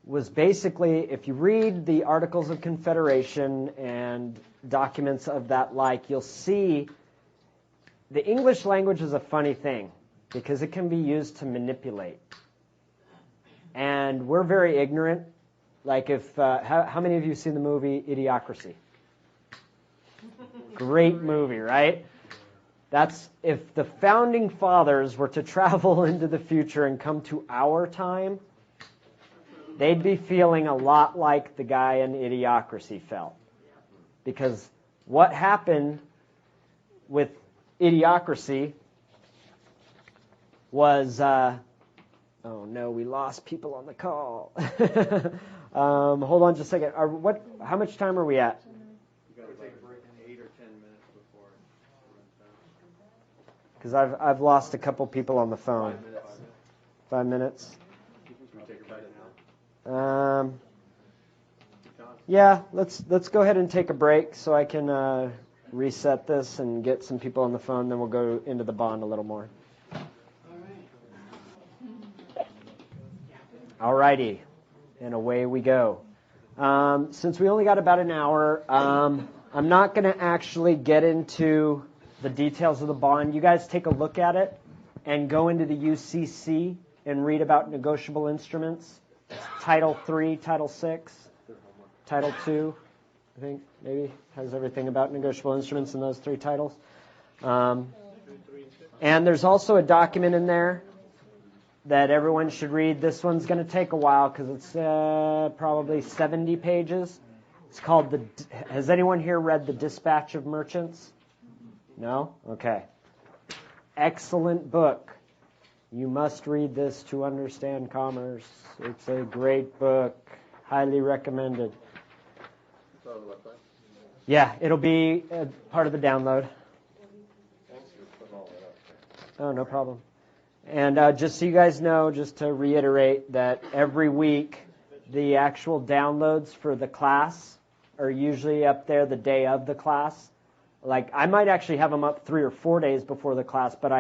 was basically, if you read the Articles of Confederation and documents of that like, you'll see the English language is a funny thing because it can be used to manipulate. And we're very ignorant. Like how many of you have seen the movie Idiocracy? Great movie, right? That's if the founding fathers were to travel into the future and come to our time, they'd be feeling a lot like the guy in Idiocracy felt. Because what happened with Idiocracy was, oh no, we lost people on the call. Hold on just a second. How much time are we at? You got to take a break in 8 or 10 minutes before. Because I've lost a couple people on the phone. 5 minutes. Yeah, let's go ahead and take a break so I can reset this and get some people on the phone. Then we'll go into the bond a little more. Alrighty, and away we go. Since we only got about an hour, I'm not going to actually get into the details of the bond. You guys take a look at it and go into the UCC and read about negotiable instruments. Title 3, Title 6, Title 2, I think maybe has everything about negotiable instruments in those 3 titles. And there's also a document in there that everyone should read. This one's going to take a while because it's probably 70 pages. It's called has anyone here read The Dispatch of Merchants? No? Okay. Excellent book. You must read this to understand commerce. It's a great book. Highly recommended. Yeah, it'll be part of the download. Oh, no problem. And just so you guys know, just to reiterate that every week the actual downloads for the class are usually up there the day of the class. Like I might actually have them up 3 or 4 days before the class, but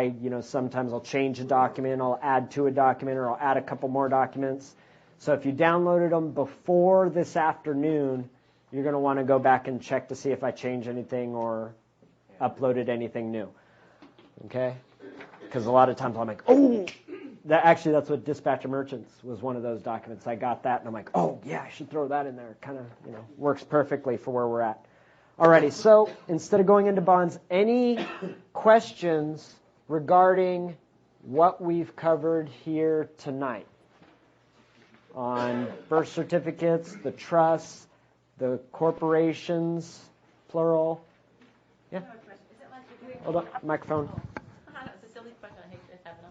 sometimes I'll change a document, I'll add to a document, or I'll add a couple more documents. So if you downloaded them before this afternoon, you're going to want to go back and check to see if I changed anything or uploaded anything new. Okay? Because a lot of times I'm like, oh, that's what Dispatcher Merchants was one of those documents. I got that and I'm like, oh yeah, I should throw that in there. Kind of, works perfectly for where we're at. Alrighty, so instead of going into bonds, any questions regarding what we've covered here tonight on birth certificates, the trusts, the corporations, plural? Yeah? Hold on, microphone. It's a silly question. I hate to have it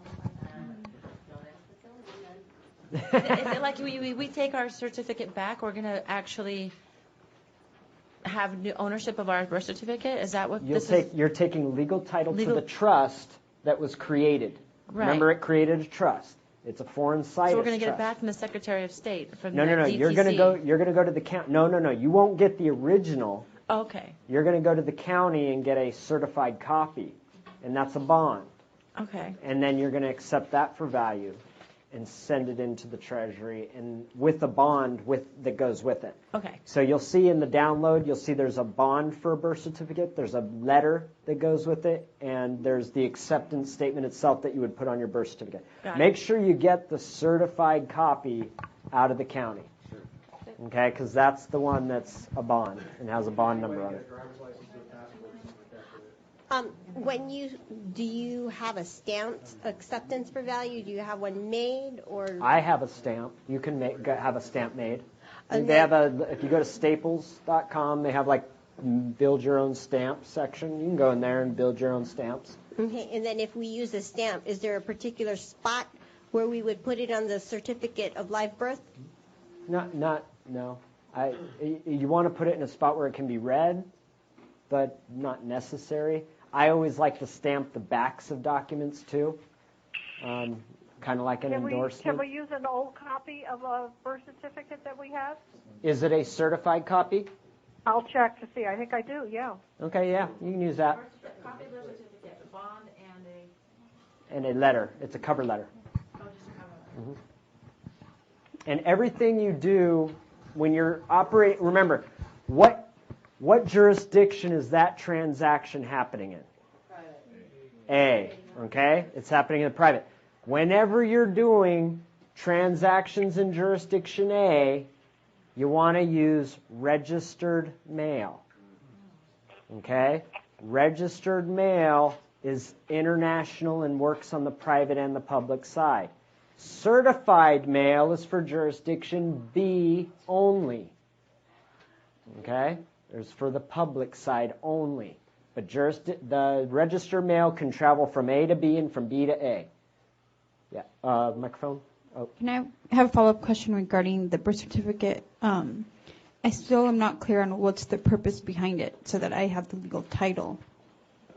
on. Is it like we take our certificate back? We're going to actually have new ownership of our birth certificate? Is that what this is? You're taking legal title to the trust that was created. Right. Remember, it created a trust. It's a foreign situs. So we're going to get trust. it back from the Secretary of State, from No. the DTC. You're going to go to the county. No. You won't get the original. Okay. You're going to go to the county and get a certified copy, and that's a bond. Okay. And then you're going to accept that for value and send it into the Treasury, and with a bond that goes with it. Okay. So you'll see in the download, you'll see there's a bond for a birth certificate, there's a letter that goes with it, and there's the acceptance statement itself that you would put on your birth certificate. Make sure you get the certified copy out of the county. Okay, because that's the one that's a bond and has a bond number on it. Do you have a stamped acceptance for value? Do you have one made, or? I have a stamp. You can have a stamp made. If you go to staples.com, they have like build your own stamp section. You can go in there and build your own stamps. Okay, and then if we use a stamp, is there a particular spot where we would put it on the certificate of live birth? No. You want to put it in a spot where it can be read, but not necessary. I always like to stamp the backs of documents too, kind of like an endorsement. Can we use an old copy of a birth certificate that we have? Is it a certified copy? I'll check to see. I think I do, yeah. Okay, yeah, you can use that. Copy of birth certificate, a bond, And a letter. It's a cover letter. just a cover letter. Mm-hmm. And everything you do when you're operating, remember, what jurisdiction is that transaction happening in? Private. A. Okay? It's happening in private. Whenever you're doing transactions in jurisdiction A, you want to use registered mail. Okay? Registered mail is international and works on the private and the public side. Certified mail is for jurisdiction B only. Okay? There's for the public side only. But the registered mail can travel from A to B and from B to A. Yeah. Microphone? Oh. Can I have a follow-up question regarding the birth certificate? I still am not clear on what's the purpose behind it, so that I have the legal title.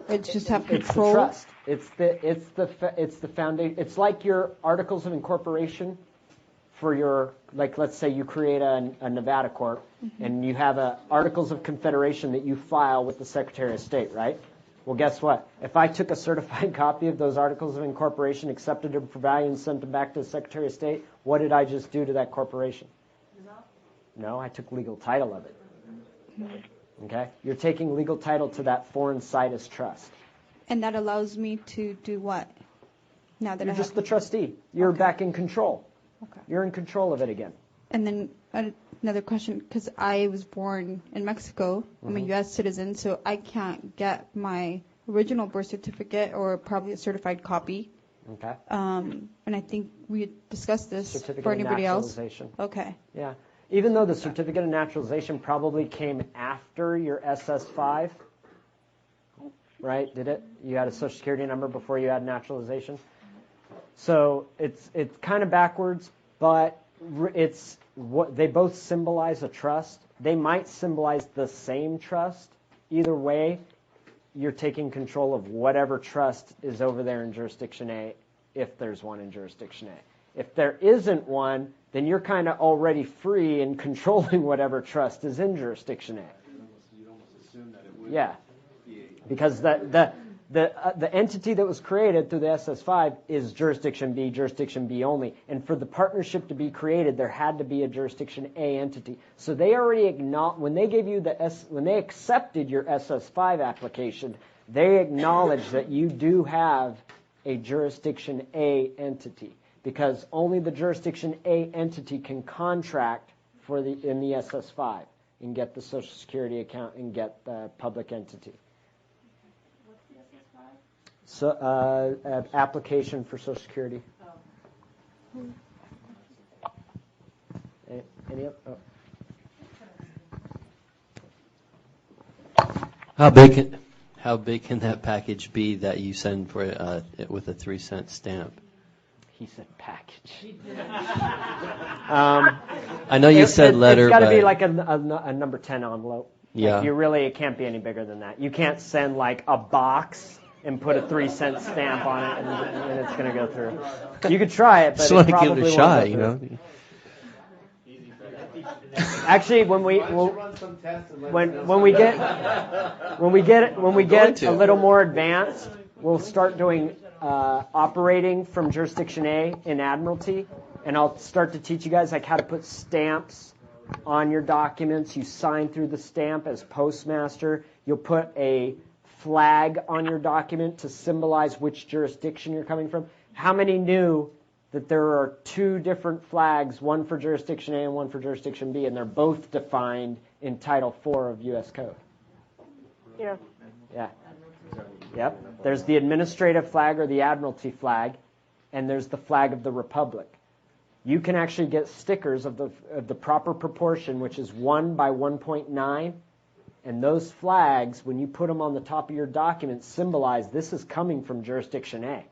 It's just have control. It's the trust. It's the foundation. It's like your articles of incorporation for your, like, let's say you create a Nevada Corp, and you have articles of confederation that you file with the Secretary of State, right? Well, guess what? If I took a certified copy of those articles of incorporation, accepted them for value, and sent them back to the Secretary of State, what did I just do to that corporation? No, I took legal title of it. Okay? You're taking legal title to that foreign situs trust. And that allows me to do what? Now that You're just the trustee. You're back in control. Okay. You're in control of it again. And then another question, because I was born in Mexico. I'm a U.S. citizen, so I can't get my original birth certificate or probably a certified copy. Okay. And I think we discussed this Certificate for of anybody else. naturalization. Okay. Yeah. Even though the certificate of naturalization probably came after your SS5, right? Did it? You had a Social Security number before you had naturalization. So it's kind of backwards, but it's what they both symbolize a trust. They might symbolize the same trust. Either way, you're taking control of whatever trust is over there in jurisdiction A, if there's one in jurisdiction A. If there isn't one, then you're kind of already free in controlling whatever trust is in jurisdiction A. You'd almost assume that it would Yeah. be because the entity that was created through the SS5 is jurisdiction B only. And for the partnership to be created, there had to be a jurisdiction A entity. So they already when they gave you when they accepted your SS5 application, they acknowledged that you do have a jurisdiction A entity, because only the jurisdiction A entity can contract in the SS5 and get the Social Security account and get the public entity. So, application for Social Security. Any other? Oh. How big can that package be that you send for with a 3-cent stamp? He said package. I know you said letter, it's got to but be like a number 10 envelope. Yeah. Like it can't be any bigger than that. You can't send like a box and put a 3-cent stamp on it and it's going to go through. You could try it, but just it want to probably give it a won't shot, go you know. through. Actually, when we get a little more advanced, we'll start doing operating from jurisdiction A in Admiralty, and I'll start to teach you guys like how to put stamps on your documents. You sign through the stamp as postmaster. You'll put a flag on your document to symbolize which jurisdiction you're coming from. How many knew that there are 2 different flags, one for jurisdiction A and one for jurisdiction B, and they're both defined in Title IV of U.S. Code? Yes. Yeah. Yep. There's the administrative flag or the Admiralty flag, and there's the flag of the Republic. You can actually get stickers of the proper proportion, which is 1 by 1.9, and those flags, when you put them on the top of your document, symbolize this is coming from jurisdiction A.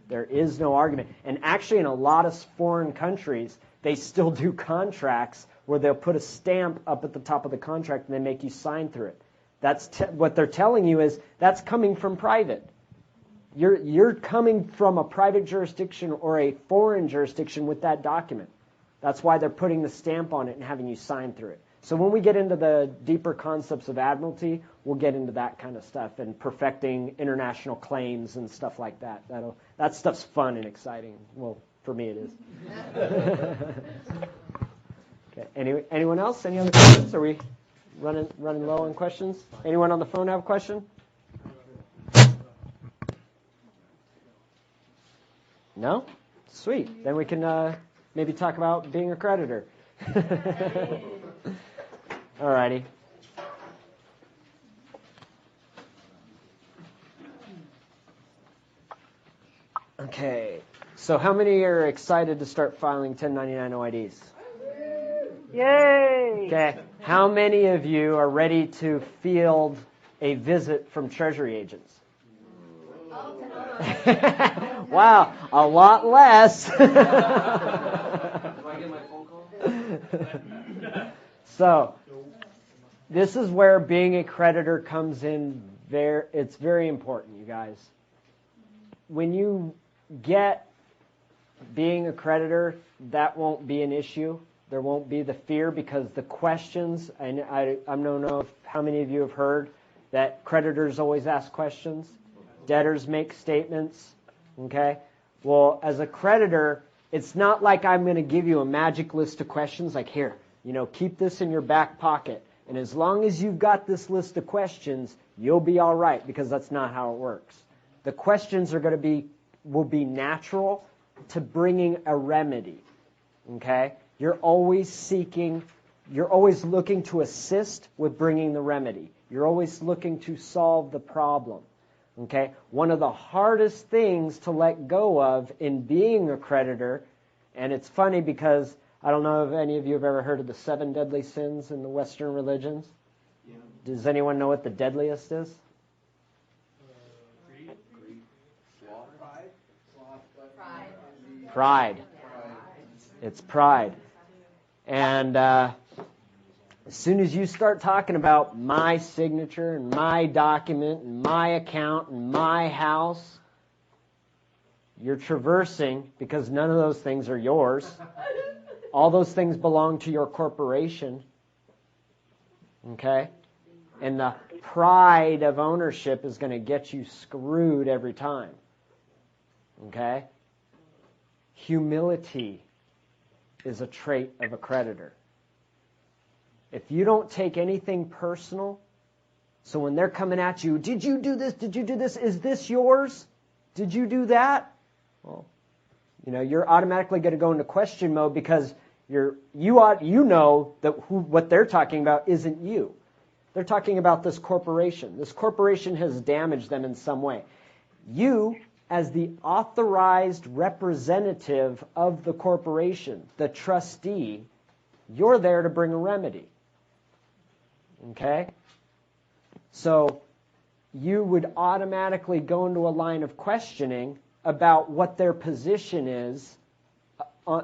There is no argument. And actually, in a lot of foreign countries, they still do contracts where they'll put a stamp up at the top of the contract and they make you sign through it. That's what they're telling you is that's coming from private. You're coming from a private jurisdiction or a foreign jurisdiction with that document. That's why they're putting the stamp on it and having you sign through it. So when we get into the deeper concepts of Admiralty, we'll get into that kind of stuff and perfecting international claims and stuff like that. That stuff's fun and exciting. Well, for me it is. Okay. Anyone else? Any other questions? Are we running low on questions? Anyone on the phone have a question? No? Sweet. Then we can maybe talk about being a creditor. Alrighty. Okay. So how many are excited to start filing 1099 OIDs? Yay! Okay. How many of you are ready to field a visit from Treasury agents? Wow, a lot less. So, this is where being a creditor comes in. It's very important, you guys. When you get being a creditor, that won't be an issue. There won't be the fear because the questions, and I don't know how many of you have heard that creditors always ask questions. Debtors make statements. Okay? Well, as a creditor, it's not like I'm going to give you a magic list of questions like, here, keep this in your back pocket. And as long as you've got this list of questions, you'll be all right, because that's not how it works. The questions will be natural to bringing a remedy. Okay? You're always looking to assist with bringing the remedy. You're always looking to solve the problem. Okay? One of the hardest things to let go of in being a creditor, and it's funny because I don't know if any of you have ever heard of the 7 deadly sins in the Western religions. Yeah. Does anyone know what the deadliest is? Pride. It's pride. And as soon as you start talking about my signature and my document and my account and my house, you're traversing, because none of those things are yours. All those things belong to your corporation. Okay? And the pride of ownership is going to get you screwed every time. Okay? Humility is a trait of a creditor. If you don't take anything personal, so when they're coming at you, did you do this? Did you do this? Is this yours? Did you do that? Well, you're automatically going to go into question mode because you know that what they're talking about isn't you. They're talking about this corporation. This corporation has damaged them in some way. You, as the authorized representative of the corporation, the trustee, you're there to bring a remedy. Okay? So you would automatically go into a line of questioning about what their position is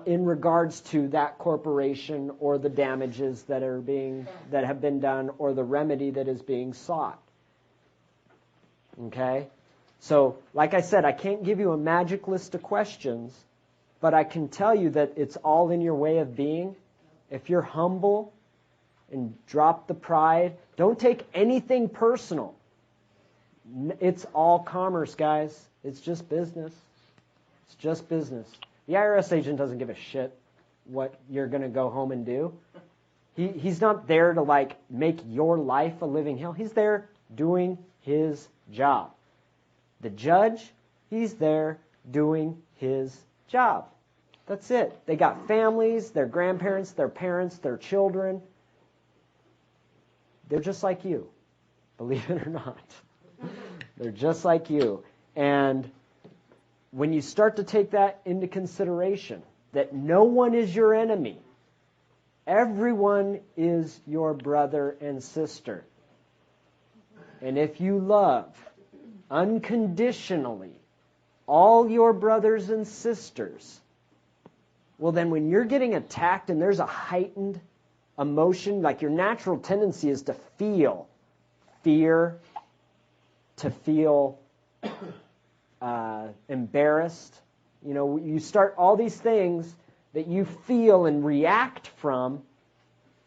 in regards to that corporation or the damages that have been done or the remedy that is being sought. Okay? So, like I said, I can't give you a magic list of questions, but I can tell you that it's all in your way of being. If you're humble and drop the pride, don't take anything personal. It's all commerce, guys. It's just business. It's just business. The IRS agent doesn't give a shit what you're going to go home and do. He's not there to make your life a living hell. He's there doing his job. The judge, he's there doing his job. That's it. They got families, their grandparents, their parents, their children. They're just like you, believe it or not. They're just like you. And when you start to take that into consideration, that no one is your enemy, everyone is your brother and sister. And if you love unconditionally all your brothers and sisters, well then when you're getting attacked and there's a heightened emotion, like your natural tendency is to feel fear, to feel embarrassed. You start all these things that you feel and react from,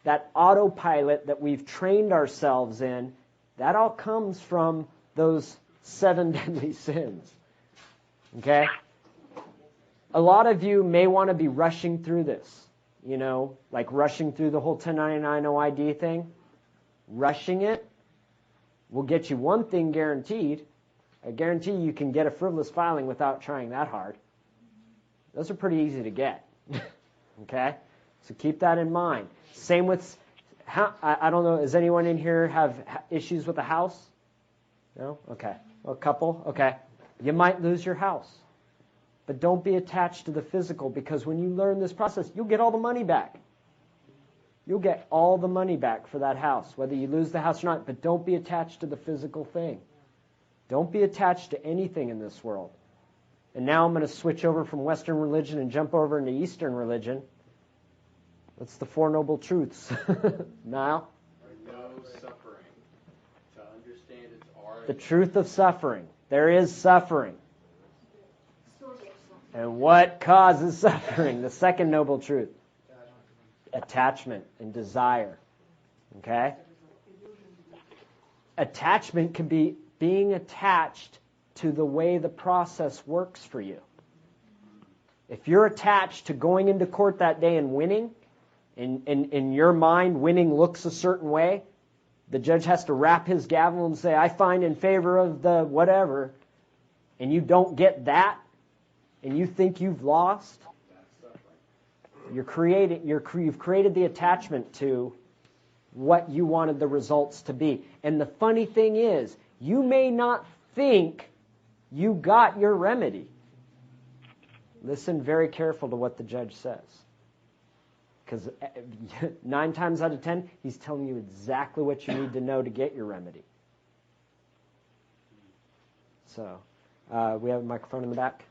that autopilot that we've trained ourselves in, that all comes from those 7 deadly sins. Okay? A lot of you may want to be rushing through this, like rushing through the whole 1099 OID thing. Rushing it will get you one thing guaranteed. I guarantee you can get a frivolous filing without trying that hard. Those are pretty easy to get. Okay? So keep that in mind. Same with, I don't know, does anyone in here have issues with a house? No? Okay. A couple? Okay. You might lose your house. But don't be attached to the physical, because when you learn this process, you'll get all the money back. You'll get all the money back for that house, whether you lose the house or not. But don't be attached to the physical thing. Don't be attached to anything in this world. And now I'm going to switch over from Western religion and jump over into Eastern religion. What's the Four Noble Truths? Niall? No suffering. To understand its origin. The truth of suffering. There is suffering. And what causes suffering? The second noble truth. Attachment and desire. Okay? Attachment can be being attached to the way the process works for you. If you're attached to going into court that day and winning, in your mind winning looks a certain way, the judge has to rap his gavel and say, I find in favor of the whatever, and you don't get that, and you think you've lost, you've created the attachment to what you wanted the results to be. And the funny thing is, you may not think you got your remedy. Listen very careful to what the judge says. Because 9 times out of 10, he's telling you exactly what you need to know to get your remedy. So, we have a microphone in the back.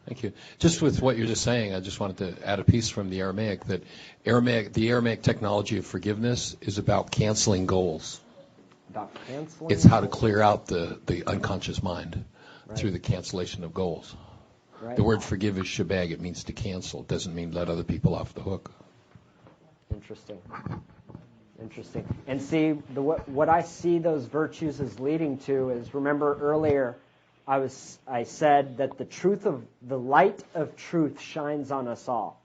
Thank you. Just with what you're just saying, I just wanted to add a piece from the Aramaic, that the Aramaic technology of forgiveness is about canceling goals. About canceling It's how to clear out the unconscious mind through the cancellation of goals. Right. The word forgive is shebag. It means to cancel. It doesn't mean let other people off the hook. Interesting. And see, what I see those virtues as leading to is, remember earlier, I said that the light of truth shines on us all.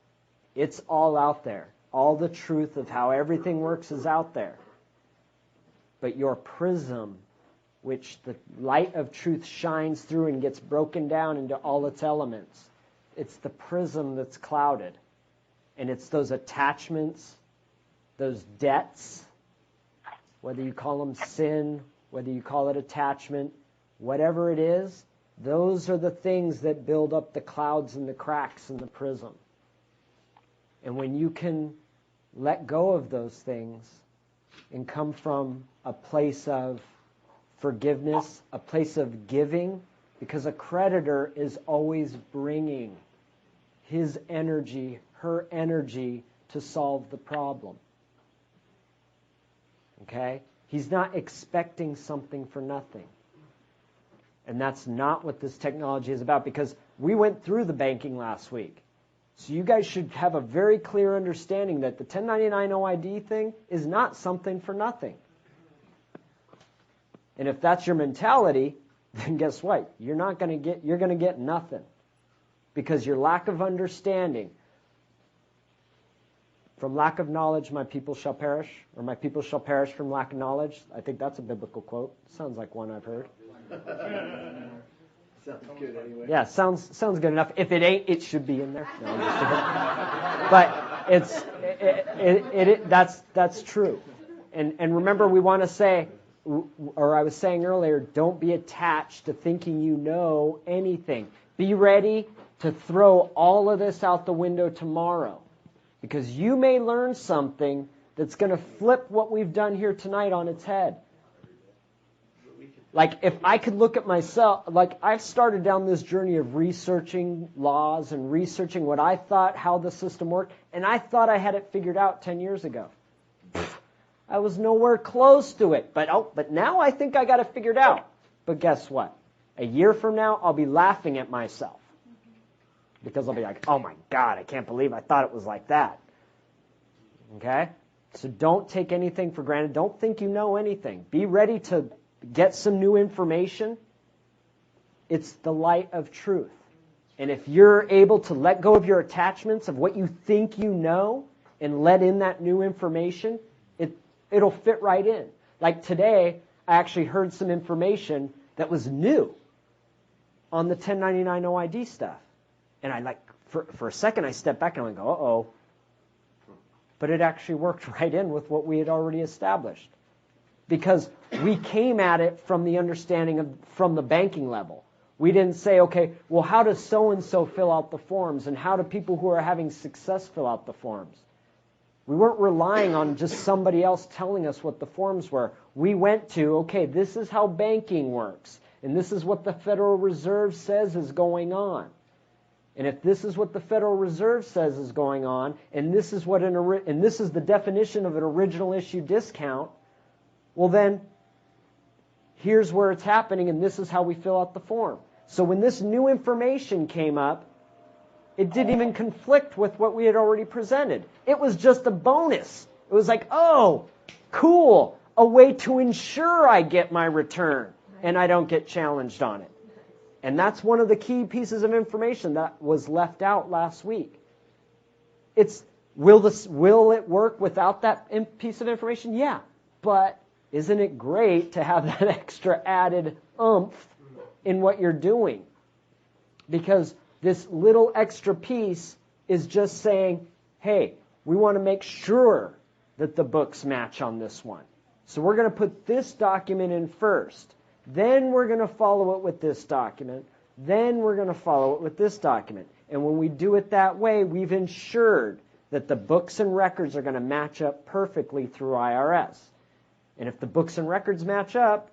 It's all out there. All the truth of how everything works is out there. But your prism, which the light of truth shines through and gets broken down into all its elements, it's the prism that's clouded. And it's those attachments, those debts, whether you call them sin, whether you call it attachment, whatever it is, those are the things that build up the clouds and the cracks in the prism. And when you can let go of those things and come from a place of forgiveness, a place of giving, because a creditor is always bringing his energy, her energy to solve the problem. Okay? He's not expecting something for nothing. And that's not what this technology is about, because we went through the banking last week. So you guys should have a very clear understanding that the 1099 OID thing is not something for nothing. And if that's your mentality, then guess what? You're going to get nothing. Because your lack of understanding, from lack of knowledge, my people shall perish, or my people shall perish from lack of knowledge. I think that's a biblical quote. Sounds like one I've heard. Sounds good anyway. Yeah, sounds good enough. If it ain't, it should be in there. No, I'm just kidding. But that's true. And remember, we want to say, or I was saying earlier, don't be attached to thinking you know anything. Be ready to throw all of this out the window tomorrow. Because you may learn something that's going to flip what we've done here tonight on its head. Like, if I could look at myself, like, I've started down this journey of researching laws and researching what I thought, how the system worked, and I thought I had it figured out 10 years ago. I was nowhere close to it, but now I think I got it figured out. But guess what? A year from now, I'll be laughing at myself. Because I'll be like, oh my God, I can't believe I thought it was like that. Okay? So don't take anything for granted. Don't think you know anything. Be ready to get some new information. It's the light of truth. And if you're able to let go of your attachments of what you think you know and let in that new information, it'll fit right in. Like today, I actually heard some information that was new on the 1099 OID stuff. And I for a second I stepped back and I go, uh-oh. But it actually worked right in with what we had already established. Because we came at it from the understanding from the banking level. We didn't say, okay, well, how does so-and-so fill out the forms? And how do people who are having success fill out the forms? We weren't relying on just somebody else telling us what the forms were. We went to, okay, this is how banking works. And this is what the Federal Reserve says is going on. And if this is what the Federal Reserve says is going on, and this is the definition of an original issue discount, well then, here's where it's happening, and this is how we fill out the form. So when this new information came up, it didn't even conflict with what we had already presented. It was just a bonus. It was like, oh, cool, a way to ensure I get my return and I don't get challenged on it. And that's one of the key pieces of information that was left out last week. Will it work without that piece of information? Yeah, but isn't it great to have that extra added oomph in what you're doing? Because this little extra piece is just saying, hey, we want to make sure that the books match on this one. So we're going to put this document in first. Then we're going to follow it with this document. Then we're going to follow it with this document. And when we do it that way, we've ensured that the books and records are going to match up perfectly through IRS. And if the books and records match up,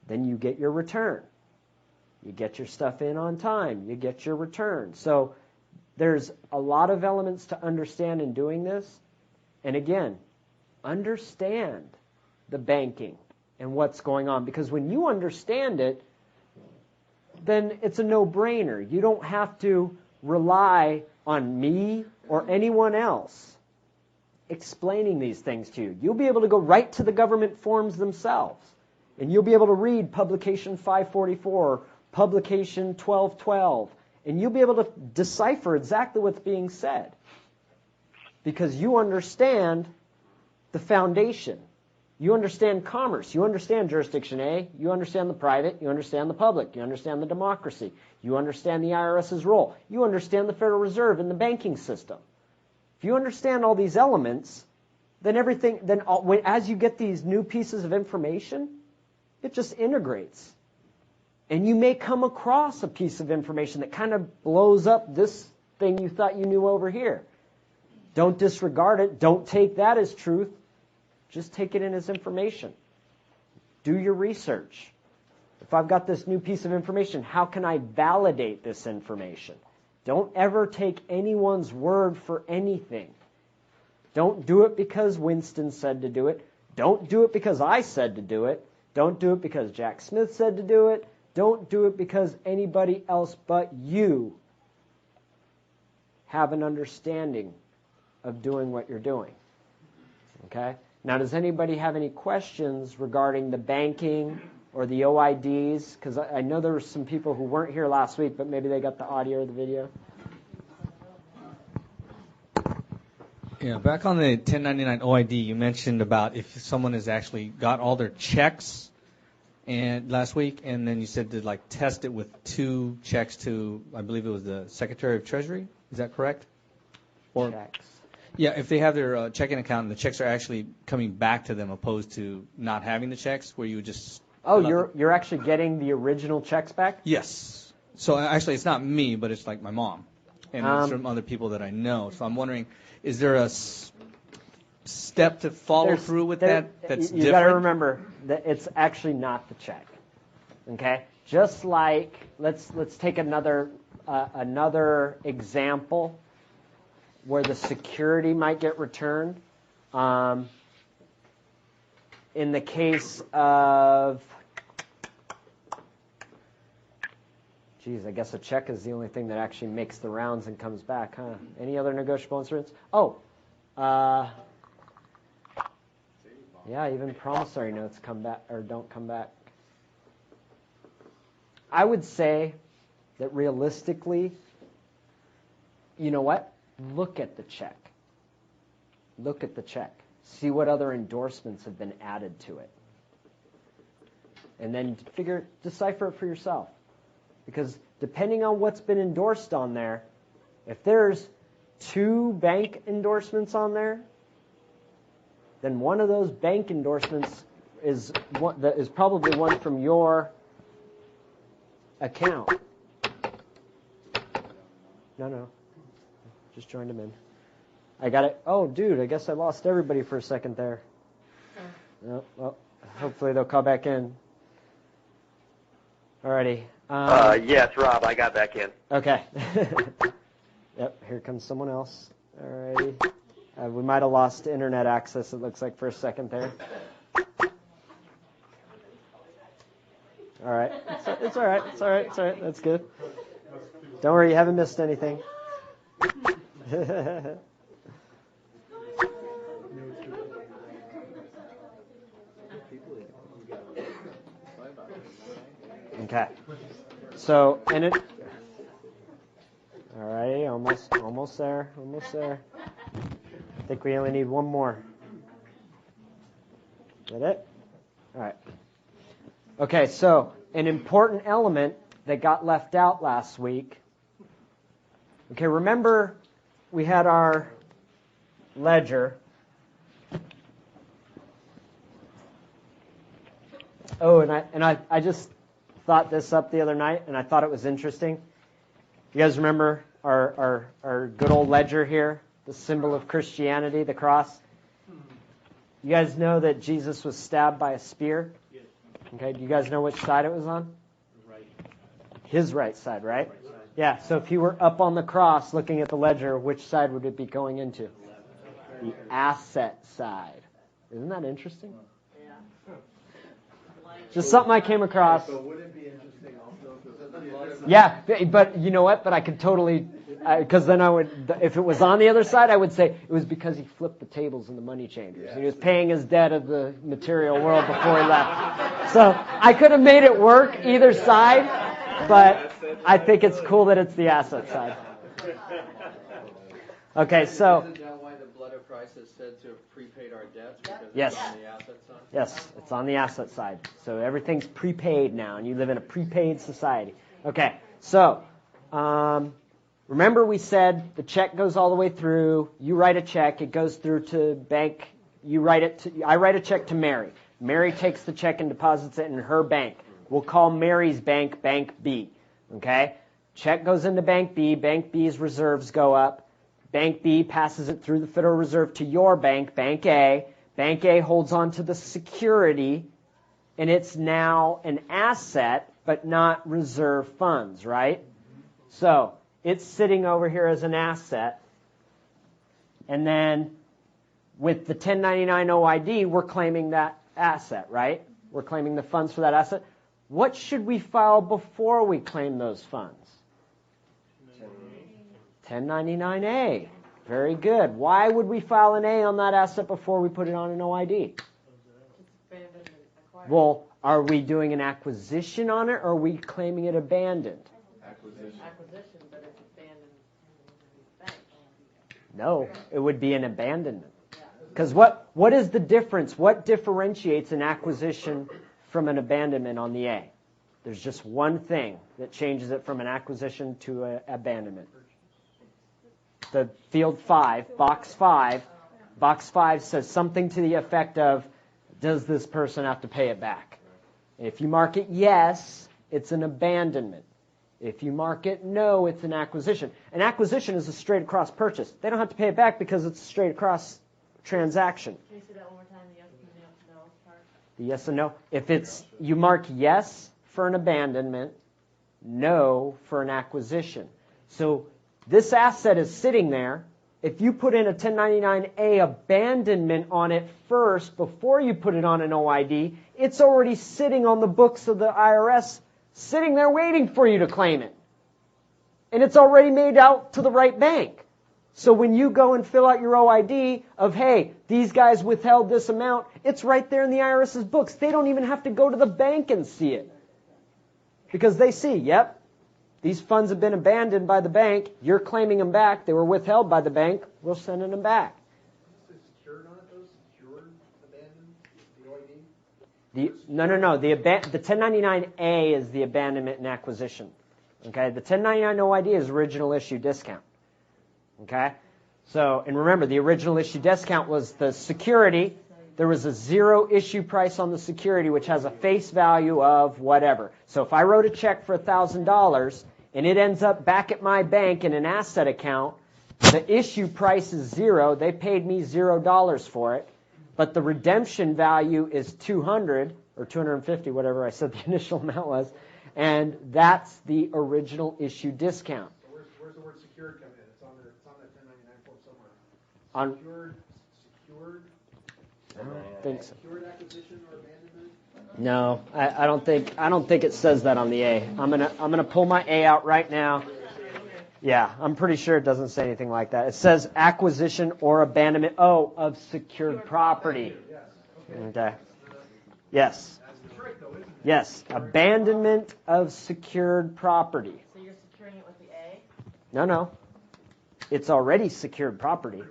then you get your return. You get your stuff in on time. You get your return. So there's a lot of elements to understand in doing this. And again, understand the banking and what's going on. Because when you understand it, then it's a no-brainer. You don't have to rely on me or anyone else explaining these things to you. You'll be able to go right to the government forms themselves, and you'll be able to read Publication 544, Publication 1212, and you'll be able to decipher exactly what's being said because you understand the foundation. You understand commerce. You understand jurisdiction A. You understand the private. You understand the public. You understand the democracy. You understand the IRS's role. You understand the Federal Reserve and the banking system. If you understand all these elements, then as you get these new pieces of information, it just integrates. And you may come across a piece of information that kind of blows up this thing you thought you knew over here. Don't disregard it. Don't take that as truth. Just take it in as information. Do your research. If I've got this new piece of information, how can I validate this information? Don't ever take anyone's word for anything. Don't do it because Winston said to do it. Don't do it because I said to do it. Don't do it because Jack Smith said to do it. Don't do it because anybody else but you have an understanding of doing what you're doing. Okay? Now, does anybody have any questions regarding the banking or the OIDs? Because I know there were some people who weren't here last week, but maybe they got the audio or the video. Yeah, back on the 1099 OID, you mentioned about if someone has actually got all their checks and last week, and then you said to like test it with 2 checks to, I believe it was the Secretary of Treasury. Is that correct? Or checks. Yeah, if they have their checking account and the checks are actually coming back to them opposed to not having the checks, where you would just... Oh, you're actually getting the original checks back? Yes. So actually it's not me, but it's like my mom and it's from other people that I know. So I'm wondering, is there a step to follow through with that's different? You got to remember that it's actually not the check. Okay? Just like, let's take another example where the security might get returned. In the case of, geez, I guess a check is the only thing that actually makes the rounds and comes back, huh? Any other negotiable instruments? Oh, yeah, even promissory notes come back or don't come back. I would say that realistically, you know what? Look at the check. Look at the check. See what other endorsements have been added to it. And then decipher it for yourself. Because depending on what's been endorsed on there, if there's 2 bank endorsements on there, then one of those bank endorsements is probably one from your account. No. Just joined him in. I got it. Oh, dude, I guess I lost everybody for a second there. Oh, well, hopefully they'll call back in. Alrighty. Yes, Rob, I got back in. Okay. Yep, here comes someone else. Alrighty. We might have lost internet access, it looks like, for a second there. All right. It's all right. It's all right. It's all right. That's good. Don't worry, you haven't missed anything. Okay. So, and it. All right, almost there. I think we only need one more. Is that it? All right. Okay, so an important element that got left out last week. Okay, remember we had our ledger. Oh, and I just thought this up the other night, and I thought it was interesting. You guys remember our good old ledger here, the symbol of Christianity, the cross? You guys know that Jesus was stabbed by a spear? Okay, do you guys know which side it was on? Right. His right side, right? Yeah, so if he were up on the cross looking at the ledger, which side would it be going into? The asset side. Isn't that interesting? Yeah. Just something I came across. But would it be interesting also, because Yeah, but you know what? But I could totally, because then I would, if it was on the other side, I would say it was because he flipped the tables in the money changers. He was paying his debt of the material world before he left. So I could have made it work either side, but I think it's cool that it's the asset side. Okay, so. Isn't that why the blood of Christ is said to have prepaid our debts? Because Yes. it's on the asset side? Yes, it's on the asset side. So everything's prepaid now, and you live in a prepaid society. Okay, so remember we said the check goes all the way through. You write a check. It goes through to bank. I write a check to Mary. Mary takes the check and deposits it in her bank. We'll call Mary's bank Bank B. Okay? Check goes into Bank B. Bank B's reserves go up. Bank B passes it through the Federal Reserve to your bank, Bank A. Bank A holds on to the security, and it's now an asset, but not reserve funds, right? So it's sitting over here as an asset. And then with the 1099 OID, we're claiming that asset, right? We're claiming the funds for that asset. What should we file before we claim those funds? 1099A. Very good. Why would we file an A on that asset before we put it on an OID? Well, are we doing an acquisition on it, or are we claiming it abandoned? Acquisition, but it's abandoned. No, it would be an abandonment. Because what is the difference? What differentiates an acquisition from an abandonment on the A? There's just one thing that changes it from an acquisition to an abandonment. The field 5, box 5 says something to the effect of, does this person have to pay it back? If you mark it yes, it's an abandonment. If you mark it no, it's an acquisition. An acquisition is a straight across purchase. They don't have to pay it back because it's a straight across transaction. Can you say that one more time, the yes and the no part? The yes and no. If it's, you mark yes for an abandonment, no for an acquisition. So this asset is sitting there. If you put in a 1099A abandonment on it first before you put it on an OID, it's already sitting on the books of the IRS, sitting there waiting for you to claim it. And it's already made out to the right bank. So when you go and fill out your OID of, hey, these guys withheld this amount, it's right there in the IRS's books. They don't even have to go to the bank and see it. Because they see, yep, these funds have been abandoned by the bank. You're claiming them back. They were withheld by the bank. We're sending them back. Is it secured on it, though? Secured, abandoned, the OID? No. The 1099A is the abandonment and acquisition. Okay? The 1099 OID is original issue discount. Okay? So, and remember, the original issue discount was the security. There was a zero issue price on the security, which has a face value of whatever. So if I wrote a check for $1,000 and it ends up back at my bank in an asset account, the issue price is zero. They paid me $0 for it, but the redemption value is $200 or $250, whatever I said the initial amount was, and that's the original issue discount. So where's the word secured come in? It's on that 1099 form somewhere. On Secured. I don't think so. Secured acquisition or abandonment? No, I don't think it says that on the A. I'm gonna pull my A out right now. Yeah, I'm pretty sure it doesn't say anything like that. It says acquisition or abandonment of secured property. Okay. Yes. Yes, abandonment of secured property. So you're securing it with the A? No. It's already secured property.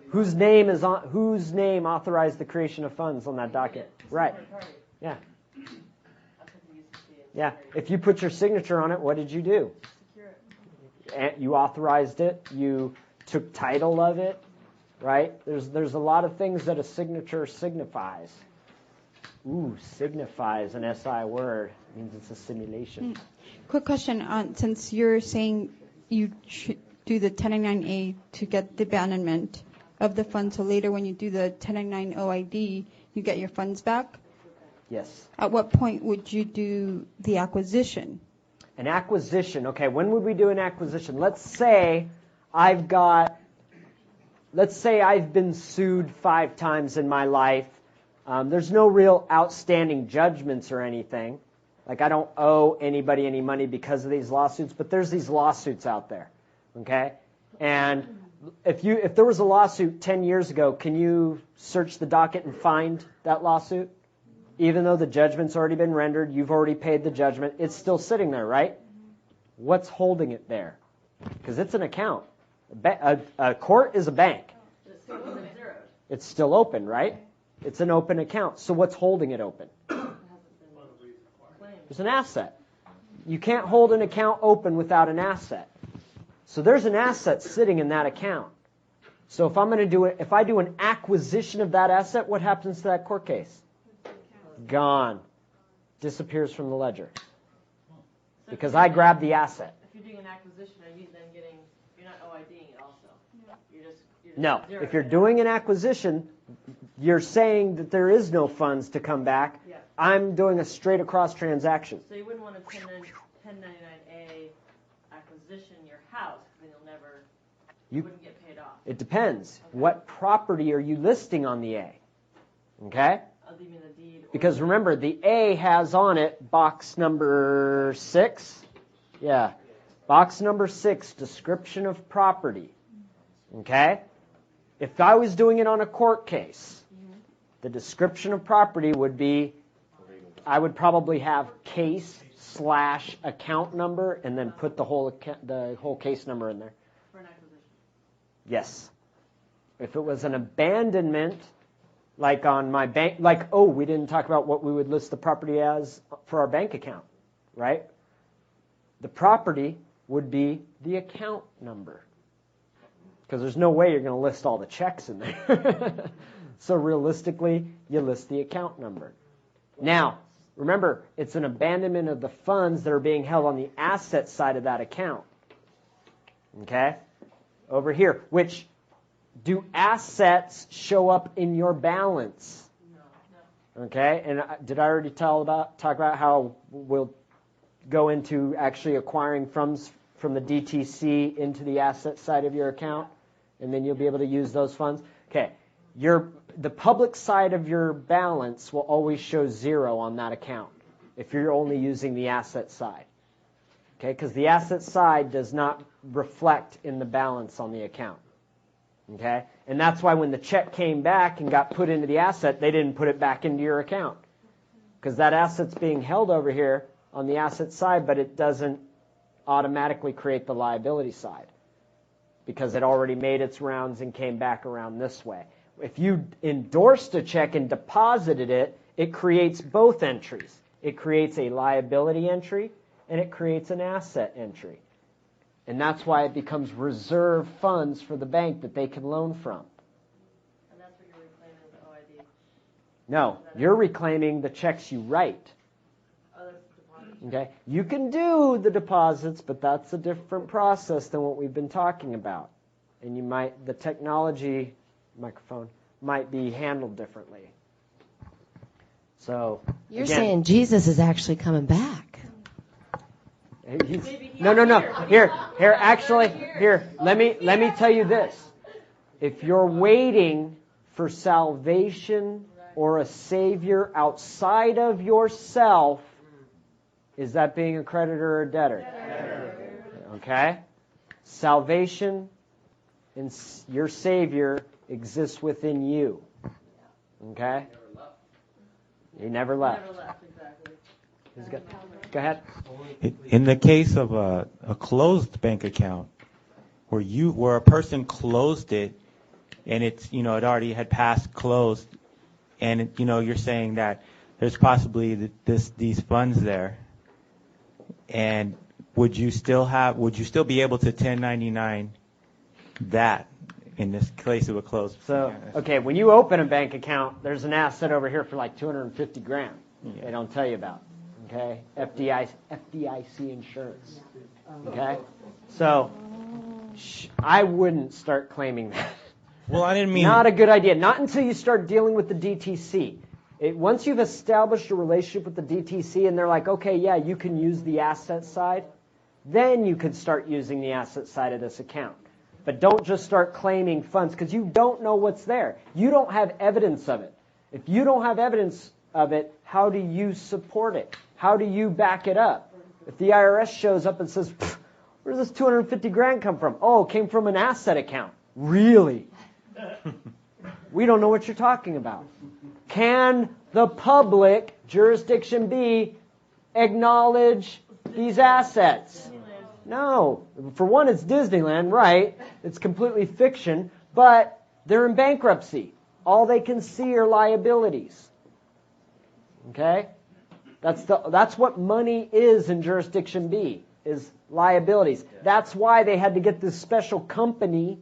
Whose name authorized the creation of funds on that document? Right. Yeah. Yeah. If you put your signature on it, what did you do? You authorized it. You took title of it. Right? There's a lot of things that a signature signifies. Ooh, signifies an SI word. It means it's a simulation. Quick question. Since you're saying you do the 1099A to get the abandonment of the funds, so later when you do the 1099 OID, you get your funds back? Yes. At what point would you do the acquisition? An acquisition. Okay, when would we do an acquisition? Let's say I've been sued 5 times in my life. There's no real outstanding judgments or anything. Like I don't owe anybody any money because of these lawsuits, but there's these lawsuits out there, okay? And if there was a lawsuit 10 years ago, can you search the docket and find that lawsuit? Even though the judgment's already been rendered, you've already paid the judgment, it's still sitting there, right? What's holding it there? Because it's an account. A court is a bank. It's still open, right? It's an open account. So what's holding it open? There's an asset. You can't hold an account open without an asset. So there's an asset sitting in that account. So if I'm going to do it, if I do an acquisition of that asset, what happens to that court case? Gone. Disappears from the ledger. Because I grabbed the asset. If you're doing an acquisition, are you then getting, you're not OIDing it also? You're just No. If you're doing an acquisition, you're saying that there is no funds to come back. Yeah. I'm doing a straight across transaction. So you wouldn't want to 1099A acquisition your house, because then you'll never, you wouldn't get paid off. It depends. Okay. What property are you listing on the A? Okay? You mean the deed? Because remember, the A has on it box number 6. Yeah. Box number 6, description of property. Okay? If I was doing it on a court case, the description of property would be, I would probably have case/account number and then put the whole case number in there. For an acquisition? Yes. If it was an abandonment, like on my bank, like, oh, we didn't talk about what we would list the property as for our bank account, right? The property would be the account number. Because there's no way you're going to list all the checks in there. So realistically, you list the account number. Now, remember, it's an abandonment of the funds that are being held on the asset side of that account. Okay? Over here, which, do assets show up in your balance? No. Okay? And did I already talk about how we'll go into actually acquiring funds from the DTC into the asset side of your account? And then you'll be able to use those funds? Okay. The public side of your balance will always show 0 on that account if you're only using the asset side. Okay? Because the asset side does not reflect in the balance on the account. Okay? And that's why when the check came back and got put into the asset, they didn't put it back into your account. Because that asset's being held over here on the asset side, but it doesn't automatically create the liability side. Because it already made its rounds and came back around this way. If you endorsed a check and deposited it, it creates both entries. It creates a liability entry and it creates an asset entry. And that's why it becomes reserve funds for the bank that they can loan from. And that's what you're reclaiming as OID? No, you're reclaiming the checks you write. Oh, that's the deposit. Okay? You can do the deposits, but that's a different process than what we've been talking about. And the technology microphone might be handled differently. So you're saying Jesus is actually coming back. No. Here. Let me tell you this. If you're waiting for salvation or a savior outside of yourself, is that being a creditor or a debtor? Okay? Salvation and your savior exists within you. Okay? He never left. Exactly. Go ahead. In the case of a closed bank account, where a person closed it, and it already had passed closed, and you're saying that there's possibly these funds there, and would you still be able to 1099 that in this case of a closed? So, okay, when you open a bank account, there's an asset over here for like $250,000. Yeah. They don't tell you about. Okay, FDIC insurance. Okay, so I wouldn't start claiming that. Well, I didn't mean. Not a good idea. Not until you start dealing with the DTC. Once you've established a relationship with the DTC and they're like, okay, yeah, you can use the asset side, then you could start using the asset side of this account. But don't just start claiming funds because you don't know what's there. You don't have evidence of it. If you don't have evidence of it, how do you support it? how do you back it up? If the IRS shows up and says, where does this 250 grand come from? Oh, it came from an asset account. Really? We don't know what you're talking about. Can the public, jurisdiction B, acknowledge these assets? No. For one, it's Disneyland, right? It's completely fiction, but they're in bankruptcy. All they can see are liabilities. Okay? That's what money is in jurisdiction B, is liabilities. That's why they had to get this special company,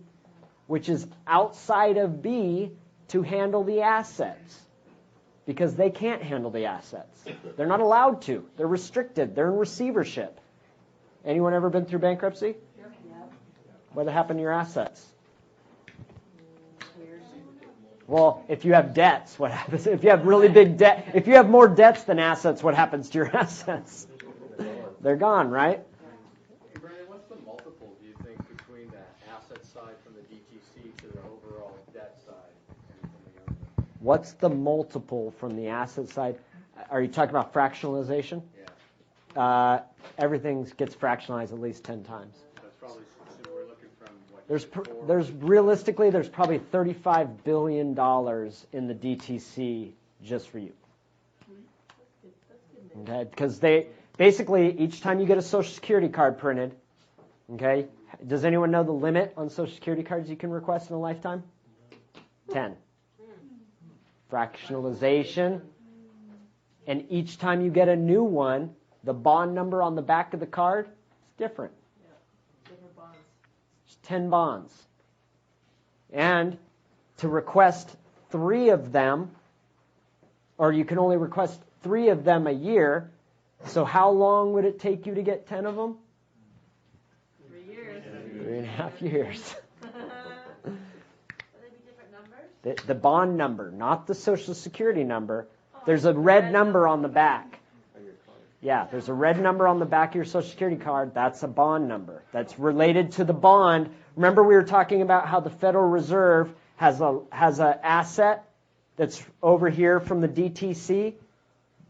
which is outside of B, to handle the assets. Because they can't handle the assets. They're not allowed to. They're restricted. They're in receivership. Anyone ever been through bankruptcy? What happened to your assets? Well, if you have debts, what happens? If you have really big debt, if you have more debts than assets, what happens to your assets? They're gone, right? Hey, Brandon, what's the multiple, do you think, between the asset side from the DTC to the overall debt side? What's the multiple from the asset side? Are you talking about fractionalization? Yeah. Everything gets fractionalized at least 10 times. That's probably, so we're looking from what? There's realistically, there's probably $35 billion in the DTC just for you. Okay, because basically each time you get a Social Security card printed, okay, does anyone know the limit on Social Security cards you can request in a lifetime? 10. Fractionalization. And each time you get a new one, the bond number on the back of the card is different. Different bonds. It's 10 bonds. And to request 3 of them, or you can only request 3 of them a year, so how long would it take you to get 10 of them? 3 years. 3.5 years. Will they be different numbers? The bond number, not the Social Security number. There's a red number on the back. Yeah, there's a red number on the back of your Social Security card. That's a bond number. That's related to the bond. Remember we were talking about how the Federal Reserve has an asset that's over here from the DTC?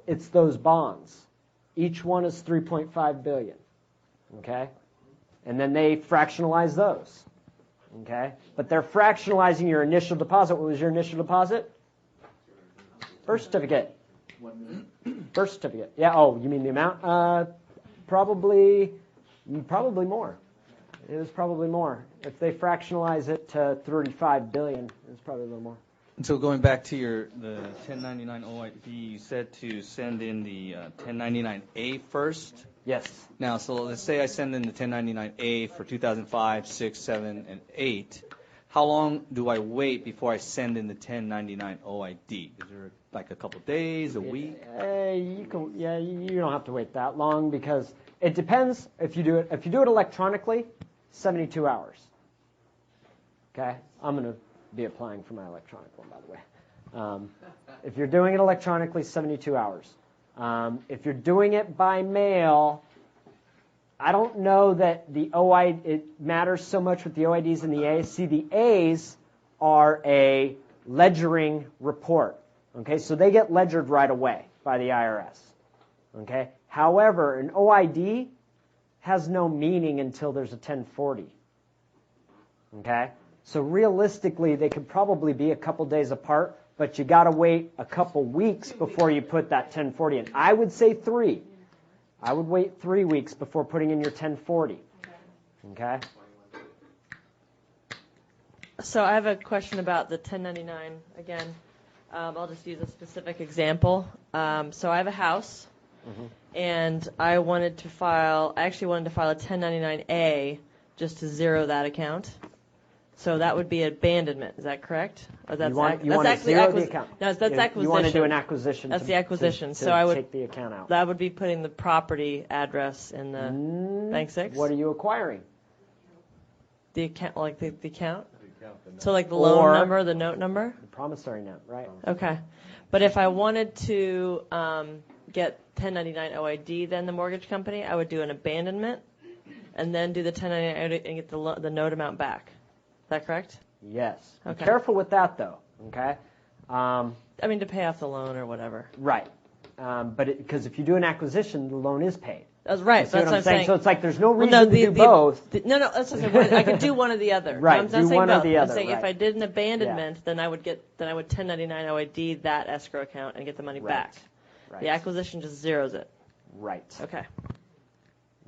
It's those bonds. Each one is $3.5 billion. Okay? And then they fractionalize those. Okay? But they're fractionalizing your initial deposit. What was your initial deposit? Birth certificate. Birth certificate. Yeah. Oh, you mean the amount? Probably more. It was probably more. If they fractionalize it to 35 billion, it's probably a little more. And so going back to the 1099 OID, you said to send in the 1099A first. Yes. Now, so let's say I send in the 1099A for 2005, 6, 7, and 8. How long do I wait before I send in the 1099 OID? Is there like a couple days, a week? You don't have to wait that long because it depends. If you do it electronically, 72 hours. Okay, I'm going to be applying for my electronic one, by the way. If you're doing it electronically, 72 hours. If you're doing it by mail, I don't know that it matters so much with the OIDs and the A's. See, the A's are a ledgering report. Okay, so they get ledgered right away by the IRS. Okay, however, an OID has no meaning until there's a 1040. Okay, so realistically, they could probably be a couple days apart, but you got to wait a couple weeks before you put that 1040 in. I would say 3. I would wait 3 weeks before putting in your 1040. Okay? So I have a question about the 1099 again. I'll just use a specific example. So I have a house, and I actually wanted to file a 1099A just to zero that account. So that would be abandonment. Is that correct? Or You want to zero the account. No, that's acquisition. You want to do an acquisition. That's the acquisition. So I would take the account out. That would be putting the property address in the BANK-CIC. What are you acquiring? The account, like the account. So like the loan number, the note number. The promissory note, right? Okay, but if I wanted to get 1099 OID, then the mortgage company, I would do an abandonment, and then do the 1099 and get the note amount back. Is that correct? Yes. Okay. Be careful with that, though. Okay. I mean, to pay off the loan or whatever. Right. Because if you do an acquisition, the loan is paid. That's right. You see That's what I'm saying? So it's like there's no reason to do both. No, that's what I'm saying. I could do one or the other. Right, I'm not do saying one or both. the I'm other, saying if right. I did an abandonment, then I would 1099 OID that escrow account and get the money back. Right. The acquisition just zeros it. Right. Okay.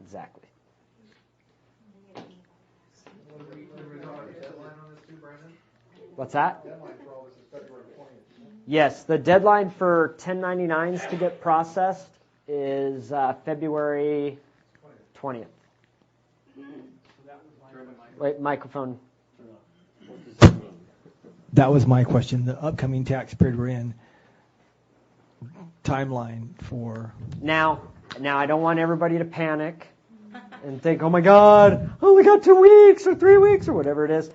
Exactly. What's that? Yes, the deadline for 1099s to get processed is February 20th. Wait, microphone. That was my question. The upcoming tax period we're in, timeline for... Now, I don't want everybody to panic and think, oh my God, I only got 2 weeks or 3 weeks or whatever it is.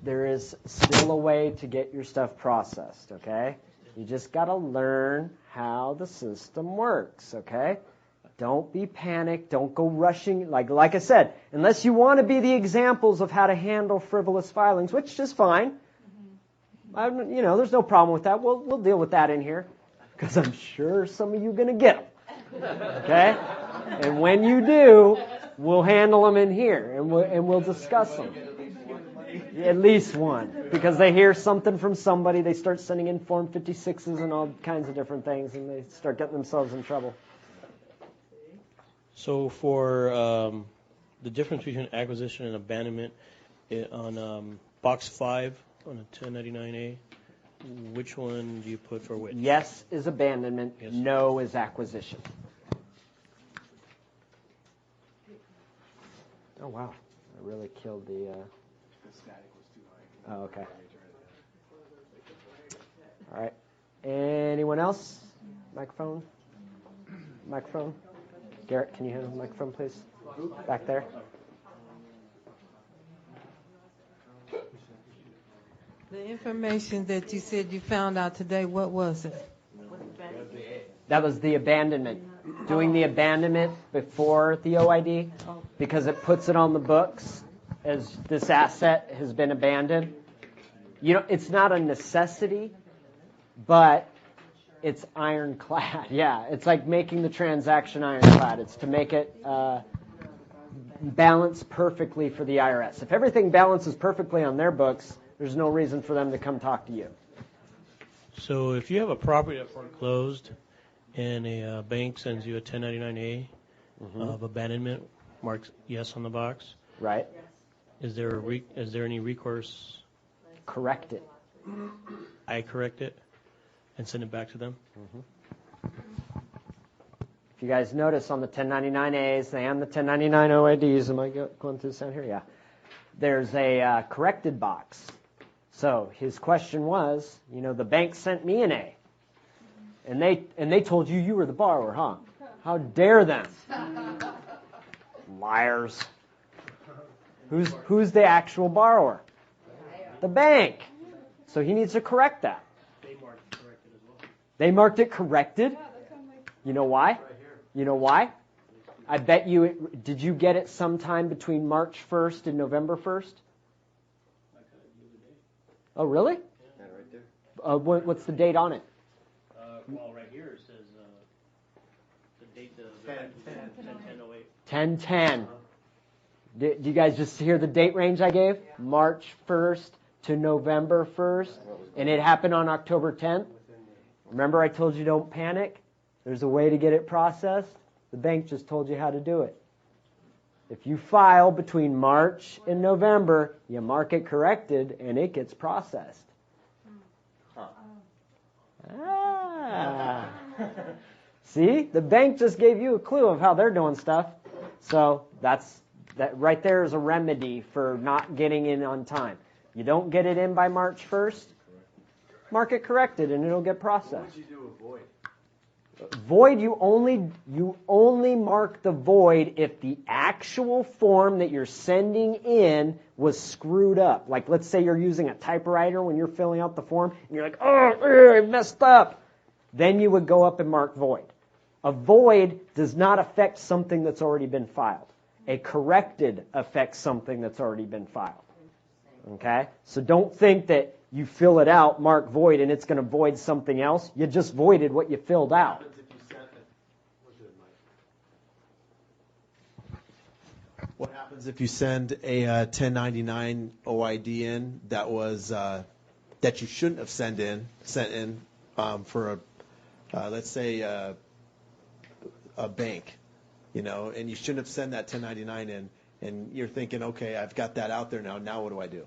There is still a way to get your stuff processed, okay? You just got to learn how the system works, okay? Don't be panicked. Don't go rushing. Like I said, unless you want to be the examples of how to handle frivolous filings, which is fine. There's no problem with that. We'll deal with that in here because I'm sure some of you are going to get them, okay? And when you do, we'll handle them in here and we'll discuss them. At least one, because they hear something from somebody, they start sending in Form 56s and all kinds of different things, and they start getting themselves in trouble. So for the difference between acquisition and abandonment on box 5 on a 1099A, which one do you put for which? Yes is abandonment, yes. No is acquisition. Oh wow, I really killed the... Oh, okay. All right. Anyone else? Microphone? Microphone? Garrett, can you handle the microphone, please? Back there. The information that you said you found out today, what was it? That was the abandonment. Doing the abandonment before the OID, because it puts it on the books as this asset has been abandoned. It's not a necessity, but it's ironclad. Yeah, it's like making the transaction ironclad. It's to make it balance perfectly for the IRS. If everything balances perfectly on their books, there's no reason for them to come talk to you. So if you have a property that foreclosed and a bank sends you a 1099A of abandonment, marks yes on the box. Right. Is there any recourse? Correct it. I correct it and send it back to them? If you guys notice on the 1099As and the 1099 OIDs, am I going through this down here? Yeah. There's a corrected box. So his question was, the bank sent me an A, and they told you were the borrower, huh? How dare them? Liars. Who's the actual borrower? The bank. So he needs to correct that. They marked it corrected as well. They marked it corrected? You know why? You know why? I bet you, did you get it sometime between March 1st and November 1st? Oh, really? Yeah, right there. What's the date on it? Well, right here it says the date of 10/10/08. 10/10. Did you guys just hear the date range I gave? Yeah. March 1st to November 1st, and it happened on October 10th. Remember I told you don't panic? There's a way to get it processed. The bank just told you how to do it. If you file between March and November, you mark it corrected, and it gets processed. See? The bank just gave you a clue of how they're doing stuff. So that right there is a remedy for not getting in on time. You don't get it in by March 1st, mark it corrected, and it'll get processed. What would you do with void? Void, you only mark the void if the actual form that you're sending in was screwed up. Like, let's say you're using a typewriter when you're filling out the form, and you're like, oh, I messed up. Then you would go up and mark void. A void does not affect something that's already been filed. A corrected affects something that's already been filed. Okay? So don't think that you fill it out, mark void, and it's going to void something else. You just voided what you filled out. What happens if you send a 1099 OID in that was that you shouldn't have sent in for a let's say a bank, and you shouldn't have sent that 1099 in, and you're thinking, okay, I've got that out there now. Now what do I do?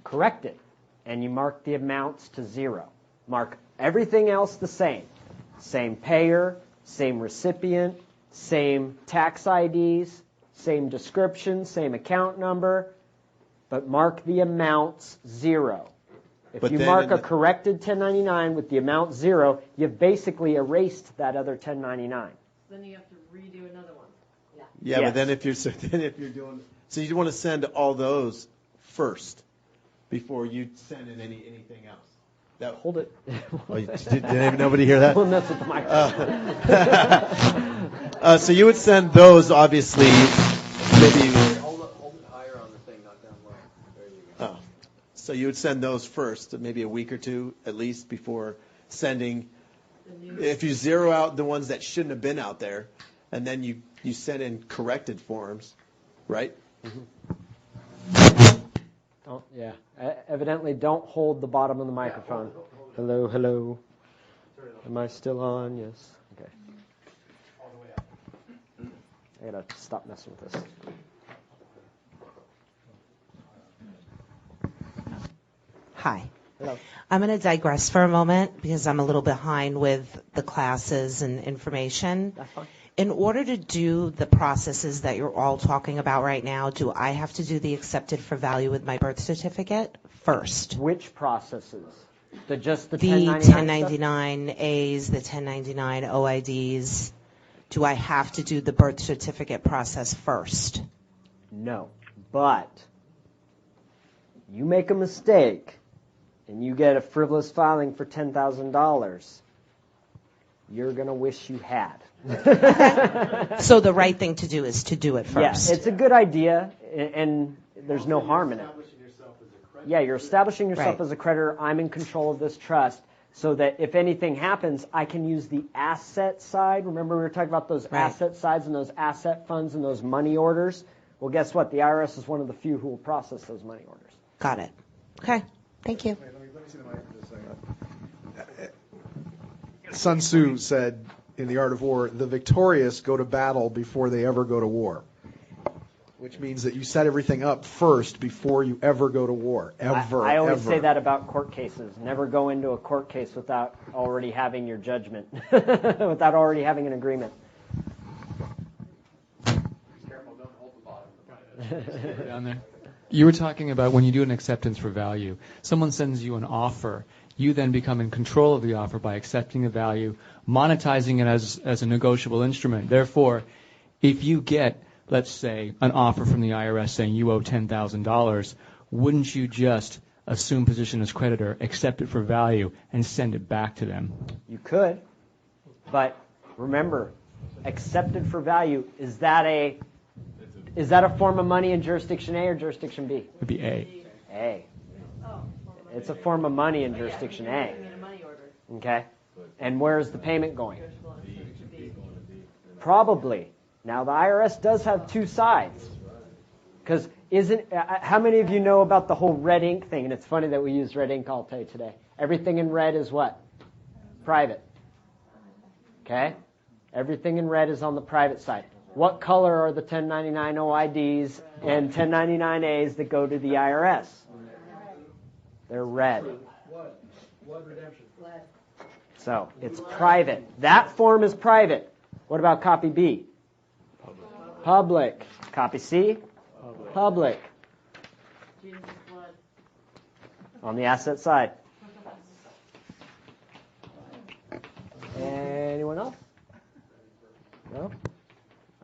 Correct it, and you mark the amounts to 0. Mark everything else the same. Same payer, same recipient, same tax IDs, same description, same account number, but mark the amounts 0. If you mark a corrected 1099 with the amount 0, you've basically erased that other 1099. Then you have to redo another one. Yeah, but then if you're doing, so you want to send all those first before you send in anything else. Hold it. Did nobody hear that? Well, that's what the microphone. So you would send those, obviously, maybe. Hold it higher on the thing, not down low. There you go. Oh. So you would send those first, maybe a week or two at least before sending. If you zero out the ones that shouldn't have been out there, and then you send in corrected forms, right? Yeah. Evidently, don't hold the bottom of the microphone. Hello, hello. Am I still on? Yes. Okay. I gotta stop messing with this. Hi. Hello. I'm going to digress for a moment because I'm a little behind with the classes and information. That's fine. In order to do the processes that you're all talking about right now, do I have to do the accepted for value with my birth certificate first? Which processes? Just the The 1099 1099As, the 1099 OIDs. Do I have to do the birth certificate process first? No. But you make a mistake and you get a frivolous filing for $10,000, you're going to wish you had. So the right thing to do is to do it first. Yeah, it's a good idea, and there's no harm in it. Yeah, you're establishing yourself as a creditor. I'm in control of this trust so that if anything happens, I can use the asset side. Remember we were talking about those asset sides and those asset funds and those money orders? Well, guess what? The IRS is one of the few who will process those money orders. Got it. Okay. Thank you. Let me see the mic for just a second. Sun Tzu said in The Art of War, the victorious go to battle before they ever go to war. Which means that you set everything up first before you ever go to war. I always say that about court cases. Never go into a court case without already having your judgment, without already having an agreement. Careful, don't hold the bottom. Down there. You were talking about when you do an acceptance for value. Someone sends you an offer. You then become in control of the offer by accepting the value, monetizing it as a negotiable instrument. Therefore, if you get, let's say, an offer from the IRS saying you owe $10,000, wouldn't you just assume position as creditor, accept it for value, and send it back to them? You could, but remember, accepted for value, is that a form of money in jurisdiction A or jurisdiction B? It would be A. A. It's a form of money in jurisdiction A. Okay? And where's the payment going? Probably. Now, the IRS does have two sides. Because how many of you know about the whole red ink thing? And it's funny that we use red ink all day today. Everything in red is what? Private. Okay? Everything in red is on the private side. What color are the 1099 OIDs and 1099As that go to the IRS? They're red. Blood redemption. So it's private. That form is private. What about copy B? Public. Copy C? Public. On the asset side. Anyone else? No?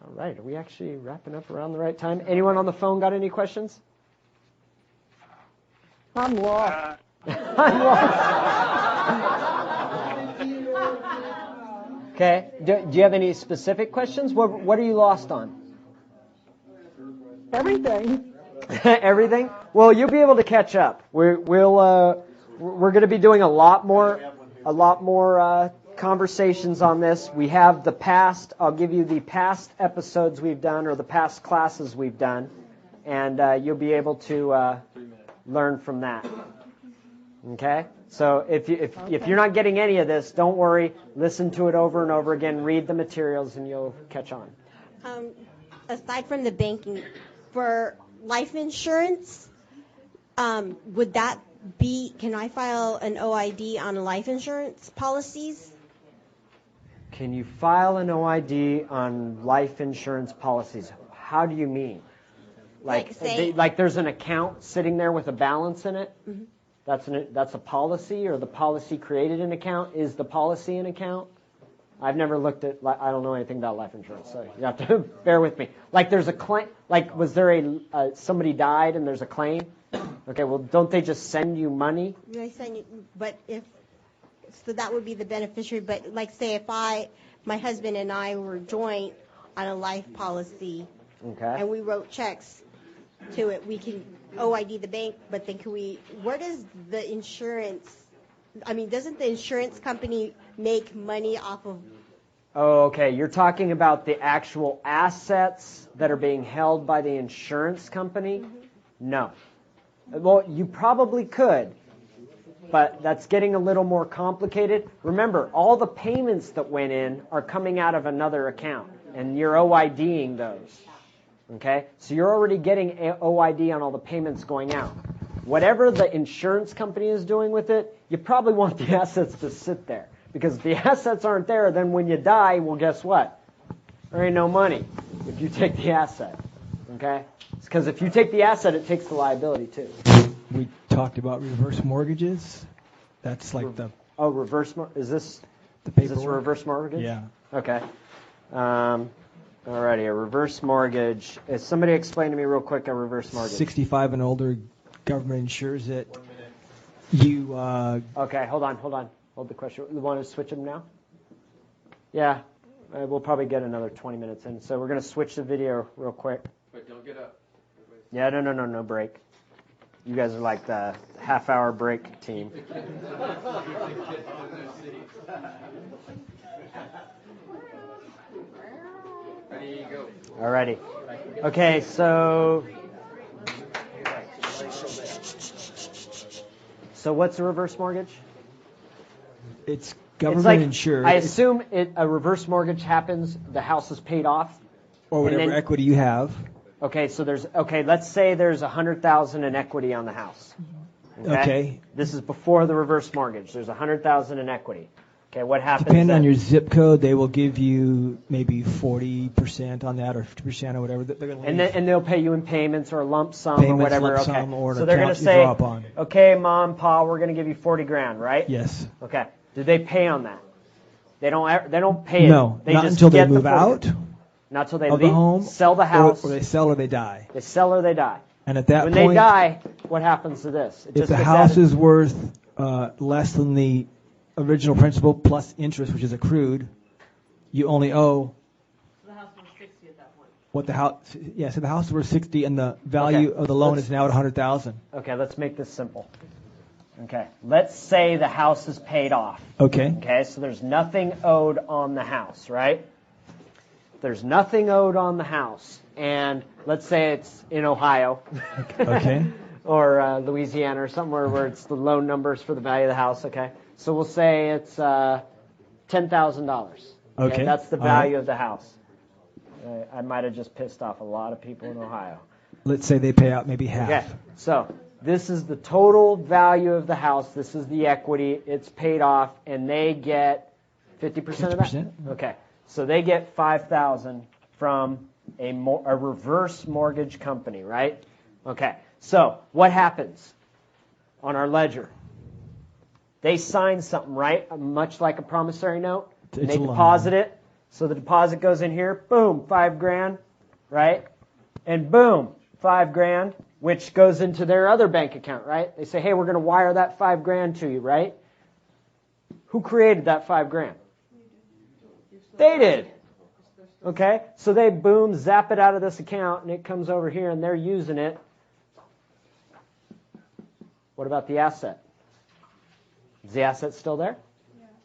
All right. Are we actually wrapping up around the right time? Anyone on the phone got any questions? I'm lost. I'm lost. Okay. Do you have any specific questions? What are you lost on? Everything. Everything? Well, you'll be able to catch up. We'll we're going to be doing a lot more conversations on this. We have the past. I'll give you the past episodes we've done or the past classes we've done, and you'll be able to learn from that. Okay. So if you're not getting any of this, don't worry. Listen to it over and over again. Read the materials, and you'll catch on. Aside from the banking, for life insurance, would that be? Can I file an OID on life insurance policies? Can you file an OID on life insurance policies? How do you mean? Like there's an account sitting there with a balance in it? Mm-hmm. That's a policy, or the policy created an account? Is the policy an account? I've never looked at, I don't know anything about life insurance, so you have to bear with me. Like there's a claim, like was there somebody died and there's a claim? Okay, well, don't they just send you money? They send you, but so that would be the beneficiary, but like say if my husband and I were joint on a life policy, okay, and we wrote checks to it, we can OID the bank, but then where does the insurance, doesn't the insurance company make money off of? Oh, okay. You're talking about the actual assets that are being held by the insurance company? Mm-hmm. No. Well, you probably could, but that's getting a little more complicated. Remember, all the payments that went in are coming out of another account, and you're OIDing those. Okay? So you're already getting OID on all the payments going out. Whatever the insurance company is doing with it, you probably want the assets to sit there. Because if the assets aren't there, then when you die, well, guess what? There ain't no money if you take the asset. Okay? Because if you take the asset, it takes the liability too. We talked about reverse mortgages. That's like reverse mortgage. Is this a reverse mortgage? Yeah. Okay. Alrighty, a reverse mortgage. Somebody explain to me real quick a reverse mortgage. 65 and older, government insures it. 1 minute. You. Okay, hold on. Hold the question. You want to switch them now? Yeah. We'll probably get another 20 minutes in. So we're going to switch the video real quick. Wait, don't get up. Yeah, no break. You guys are like the half-hour break team. Ready, go. Alrighty. Okay, so what's a reverse mortgage? It's government insured. I assume a reverse mortgage happens, the house is paid off. Or whatever equity you have. Okay, so let's say there's $100,000 in equity on the house. Okay. This is before the reverse mortgage. There's $100,000 in equity. Okay, what happens? Depending on your zip code, they will give you maybe 40% on that, or 50% or whatever. They're gonna leave. And they'll pay you in payments or a lump sum or whatever. Lump sum, or so they're going to say, okay, Mom, Pa, we're going to give you $40,000, right? Yes. Okay. Do they pay on that? They don't pay it. No, not until they move out. Not until they leave the home, sell the house, or they sell or they die. They sell or they die. And at that when point, they die, what happens to this? If the house is worth less than the original principal plus interest, which is accrued, you only owe. So the house was 60 at that point. What the house? Yeah, so the house is worth 60, and the value of the loan is now at 100,000. Okay, let's make this simple. Okay, let's say the house is paid off. Okay. Okay, so there's nothing owed on the house, right? There's nothing owed on the house, and let's say it's in Ohio. Okay. Or Louisiana or somewhere where it's the loan numbers for the value of the house. Okay. So we'll say it's $10,000. Okay. That's the value of the house. I might have just pissed off a lot of people in Ohio. Let's say they pay out maybe half. Okay. So this is the total value of the house. This is the equity. It's paid off, and they get 50% of that? Okay. So they get $5,000 from a reverse mortgage company, right? Okay. So what happens on our ledger? They sign something, right? Much like a promissory note. And they deposit it. So the deposit goes in here. Boom, $5,000, right? And boom, $5,000, which goes into their other bank account, right? They say, hey, we're going to wire that $5,000 to you, right? Who created that $5,000? They did. Okay? So they boom, zap it out of this account, and it comes over here, and they're using it. What about the asset? Is the asset still there?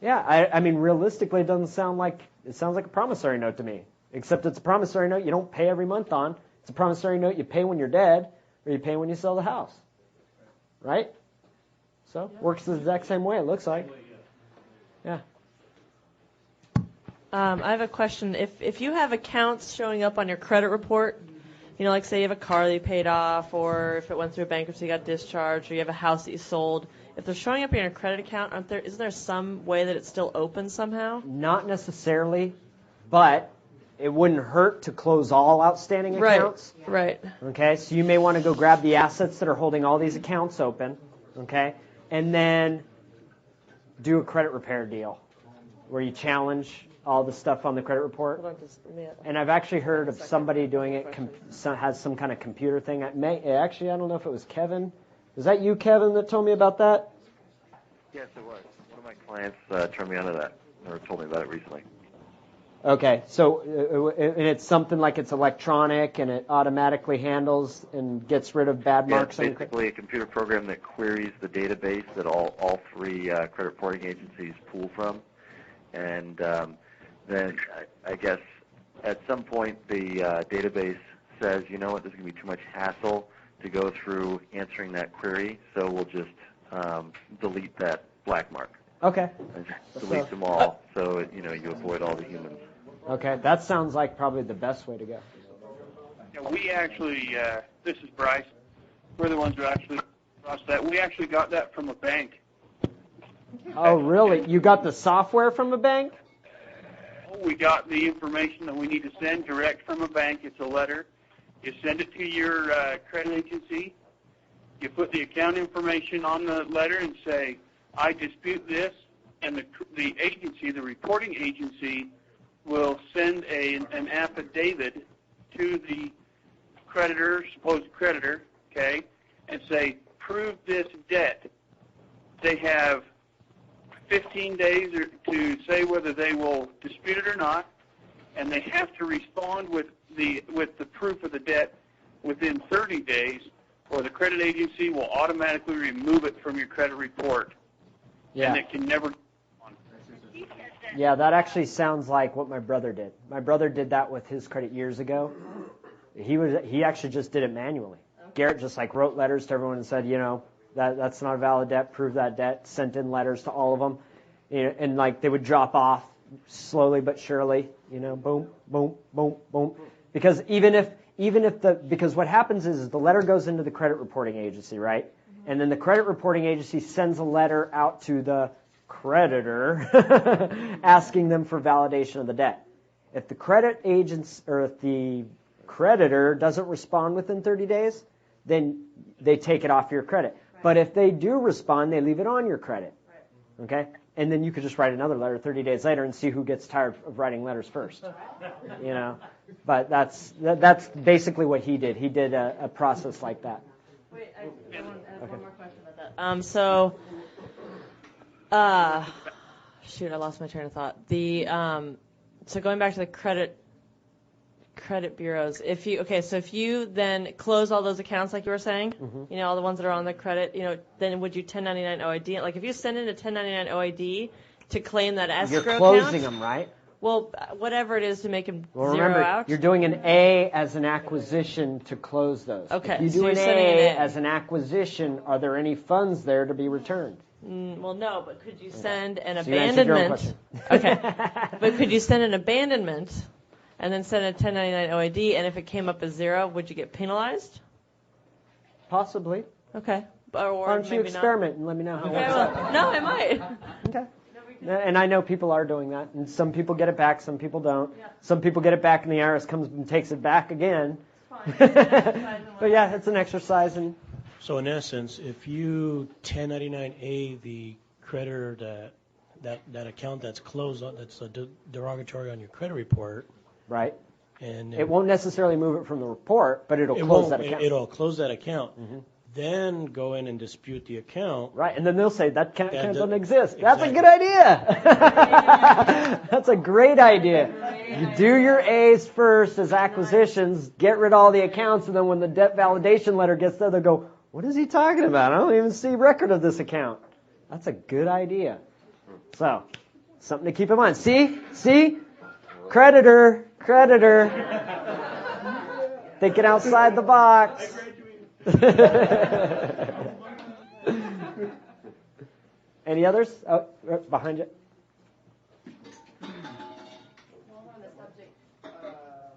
Yeah, I mean, realistically, it sounds like a promissory note to me. Except it's a promissory note you don't pay every month on. It's a promissory note you pay when you're dead, or you pay when you sell the house. Right? So, works the exact same way, it looks like. Yeah. I have a question. If you have accounts showing up on your credit report, like say you have a car that you paid off, or if it went through bankruptcy, you got discharged, or you have a house that you sold, if they're showing up in your credit account, isn't there some way that it's still open somehow? Not necessarily, but it wouldn't hurt to close all outstanding accounts. Right. Okay, so you may want to go grab the assets that are holding all these accounts open, okay, and then do a credit repair deal where you challenge all the stuff on the credit report. And I've actually heard of somebody doing it, has some kind of computer thing. Actually, I don't know if it was Kevin. Was that you, Kevin, that told me about that? Yes, it was. One of my clients turned me onto that, or told me about it recently. Okay, so and it's something like it's electronic and it automatically handles and gets rid of bad marks. It's basically a computer program that queries the database that all three credit reporting agencies pull from. And then I guess at some point the database says, you know what, there's going to be too much hassle to go through answering that query, so we'll just delete that black mark. Okay. And delete them all, so you avoid all the humans. Okay, that sounds like probably the best way to go. Yeah, we actually, this is Bryce. We're the ones who actually crossed that. We actually got that from a bank. Oh, really? You got the software from a bank? We got the information that we need to send direct from a bank. It's a letter. You send it to your credit agency. You put the account information on the letter and say, I dispute this, and the agency, the reporting agency, will send an affidavit to the creditor, supposed creditor, okay, and say, prove this debt. They have 15 days to say whether they will dispute it or not, and they have to respond with the proof of the debt within 30 days, or the credit agency will automatically remove it from your credit report. Yeah. And it can never. Yeah, that actually sounds like what my brother did. My brother did that with his credit years ago. He actually just did it manually. Garrett just wrote letters to everyone and said, that's not a valid debt, prove that debt, sent in letters to all of them. And they would drop off slowly but surely, boom, boom, boom, boom. Because because what happens is the letter goes into the credit reporting agency, right? And then the credit reporting agency sends a letter out to the creditor asking them for validation of the debt. If the credit agents or if the creditor doesn't respond within 30 days, then they take it off your credit. But if they do respond, they leave it on your credit. Okay? And then you could just write another letter 30 days later and see who gets tired of writing letters first. But that's basically what he did. He did a process like that. Wait, I want to ask one more question about that. Shoot, I lost my train of thought. So going back to the credit bureaus, if you then close all those accounts like you were saying, all the ones that are on the credit, then would you 1099 OID? Like if you send in a 1099 OID to claim that escrow You're closing account, them, right? Well, whatever it is to make them Well, zero remember, out. you're doing an A as an acquisition to close those. Okay, If you so do you're an sending an A A. as an acquisition, are there any funds there to be returned? Well, no, but could you send an So you answered your own abandonment? question. Okay, but could you send an abandonment and then send a 1099 OID, and if it came up as zero, would you get penalized? Possibly. Okay. Or Why don't you maybe experiment and let me know how it Okay, works well, out? no, I might. Okay. And I know people are doing that, and some people get it back, some people don't. Some people get it back, and the IRS comes and takes it back again. But yeah, it's an exercise. And so in essence, if you 1099A the creditor that account that's closed, that's derogatory on your credit report, right? And it won't necessarily move it from the report, but it'll close that account. It'll close that account. Then go in and dispute the account. Right, and then they'll say that account doesn't exist. Exactly. That's a good idea. That's a great idea. You do your A's first as acquisitions, get rid of all the accounts, and then when the debt validation letter gets there, they'll go, what is he talking about? I don't even see record of this account. That's a good idea. So, something to keep in mind. See? Creditor. Thinking outside the box. Any others? Oh, right behind you.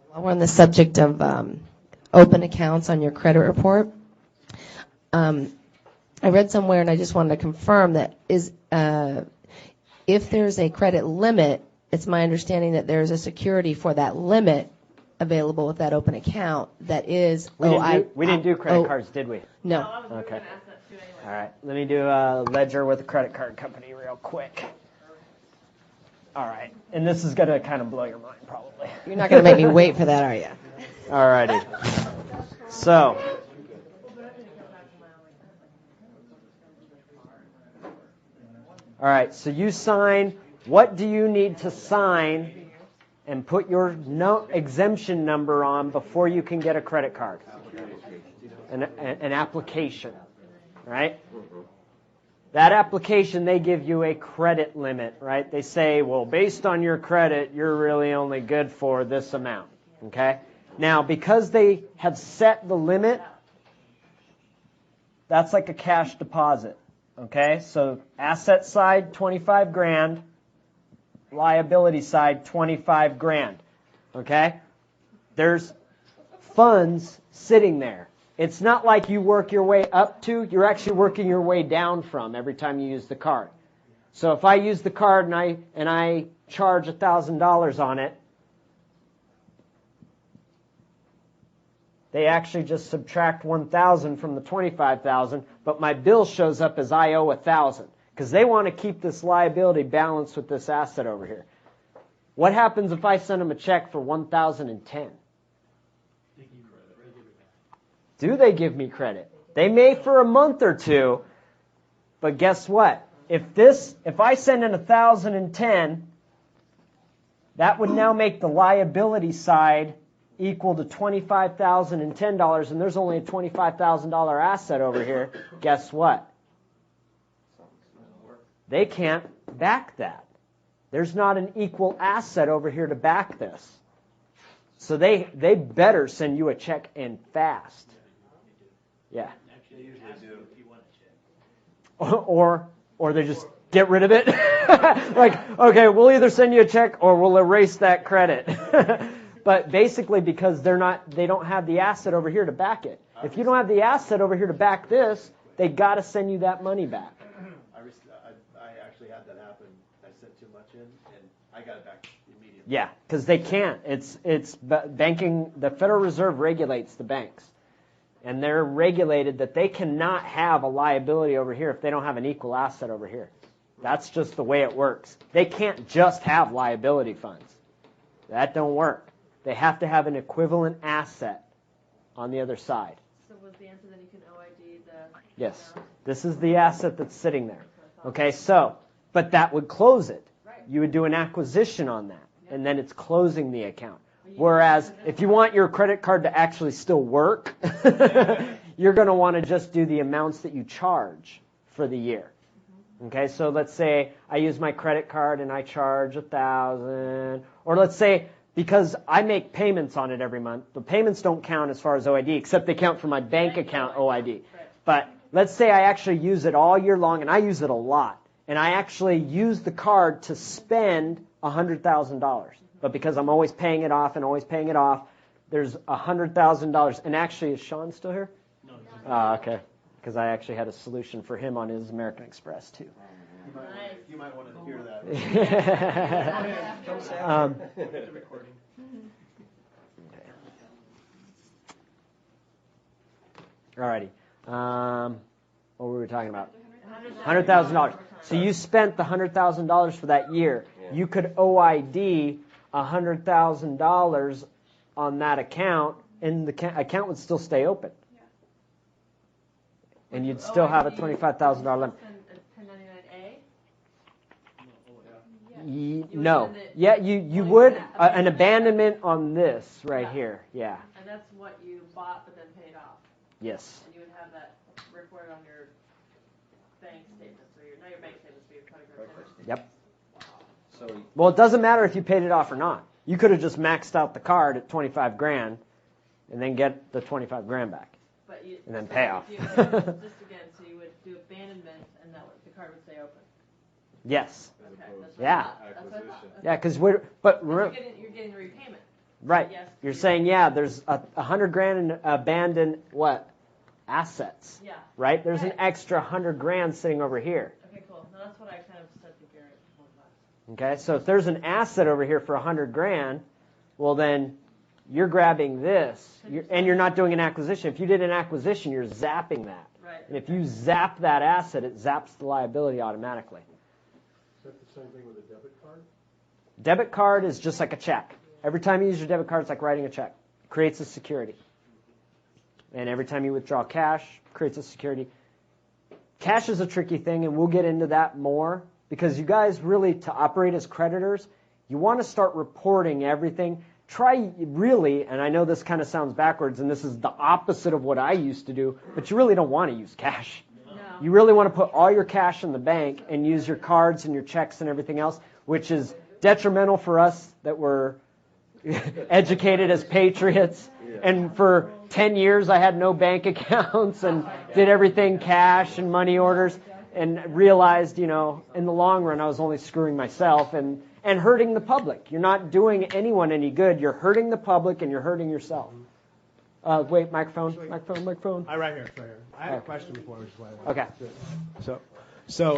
While we're on the subject of open accounts on your credit report, I read somewhere, and I just wanted to confirm that if there's a credit limit, it's my understanding that there's a security for that limit available with that open account that is. We didn't do credit cards, did we? No. Okay. All right. Let me do a ledger with a credit card company real quick. All right. And this is going to kind of blow your mind, probably. You're not going to make me wait for that, are you? All righty. So, all right. So you sign. What do you need to sign and put your exemption number on before you can get a credit card? An application, right? That application, they give you a credit limit, right? They say, well, based on your credit, you're really only good for this amount, okay? Now, because they have set the limit, that's like a cash deposit, okay? So asset side, 25 grand. Liability side, 25 grand, okay? There's funds sitting there. It's not like you work your way up to, you're actually working your way down from every time you use the card. So if I use the card and I charge $1,000 on it, they actually just subtract 1,000 from the 25,000, but my bill shows up as I owe 1,000 because they want to keep this liability balanced with this asset over here. What happens if I send them a check for 1,010? Do they give me credit? They may for a month or two, but guess what? If I send in 1,010, that would now make the liability side equal to $25,010, and there's only a $25,000 asset over here. Guess what? They can't back that. There's not an equal asset over here to back this. So they better send you a check and fast. Yeah. Or they just get rid of it. Like, okay, we'll either send you a check or we'll erase that credit. But basically because they don't have the asset over here to back it. If you don't have the asset over here to back this, they got to send you that money back. I actually had that happen. I sent too much in, and I got it back immediately. Yeah, because they can't. It's banking. The Federal Reserve regulates the banks. And they're regulated that they cannot have a liability over here if they don't have an equal asset over here. That's just the way it works. They can't just have liability funds. That don't work. They have to have an equivalent asset on the other side. So was the answer that you can OID the... Yes. This is the asset that's sitting there. Okay, so, but that would close it. You would do an acquisition on that, and then it's closing the account. Whereas if you want your credit card to actually still work, you're going to want to just do the amounts that you charge for the year. Okay, so let's say I use my credit card and I charge $1,000, or let's say because I make payments on it every month, the payments don't count as far as OID, except they count for my bank account OID. But let's say I actually use it all year long, and I use it a lot, and I actually use the card to spend $100,000. But because I'm always paying it off and always paying it off, there's $100,000. And actually, is Sean still here? No. Okay. Because I actually had a solution for him on his American Express, too. You might want to hear that. Alrighty. What were we talking about? $100,000. So you spent the $100,000 for that year. You could OID $100,000 on that account, and the account would still stay open. And you'd still have a $25,000 limit. 1099A? No. Yeah, you would. An abandonment on this right here. Yeah. And that's what you bought but then paid off. Yes. And you would have that reported on your bank statements, or not your bank statements, but your credit card statements. Yep. So Well, it doesn't matter if you paid it off or not. You could have just maxed out the card at 25 grand and then get the 25 grand back. But you, And then so pay if off. you, just again, so you would do abandonment, and the card would stay open. Yes. Okay, that's what Yeah. I thought. That's what I thought. Yeah, because You're getting the repayment. right. Yes. You're saying, yeah, there's 100 grand in abandoned what? Assets. Yeah. Right? There's an extra 100 grand sitting over here. Okay, cool. No, that's what I kind of said to Garrett. Okay, so if there's an asset over here for 100 grand, well then you're grabbing this, and you're not doing an acquisition. If you did an acquisition, you're zapping that. Right. And if you zap that asset, it zaps the liability automatically. Is that the same thing with a debit card? Debit card is just like a check. Every time you use your debit card, it's like writing a check. It creates a security. And every time you withdraw cash, it creates a security. Cash is a tricky thing, and we'll get into that more, because you guys really, to operate as creditors, you want to start reporting everything. Try really, and I know this kind of sounds backwards, and this is the opposite of what I used to do, but you really don't want to use cash. No. You really want to put all your cash in the bank and use your cards and your checks and everything else, which is detrimental for us that were educated as patriots. And for 10 years, I had no bank accounts and did everything cash and money orders, and realized, in the long run, I was only screwing myself and hurting the public. You're not doing anyone any good. You're hurting the public and you're hurting yourself. Wait, microphone. Right here. I had a question before. Okay. So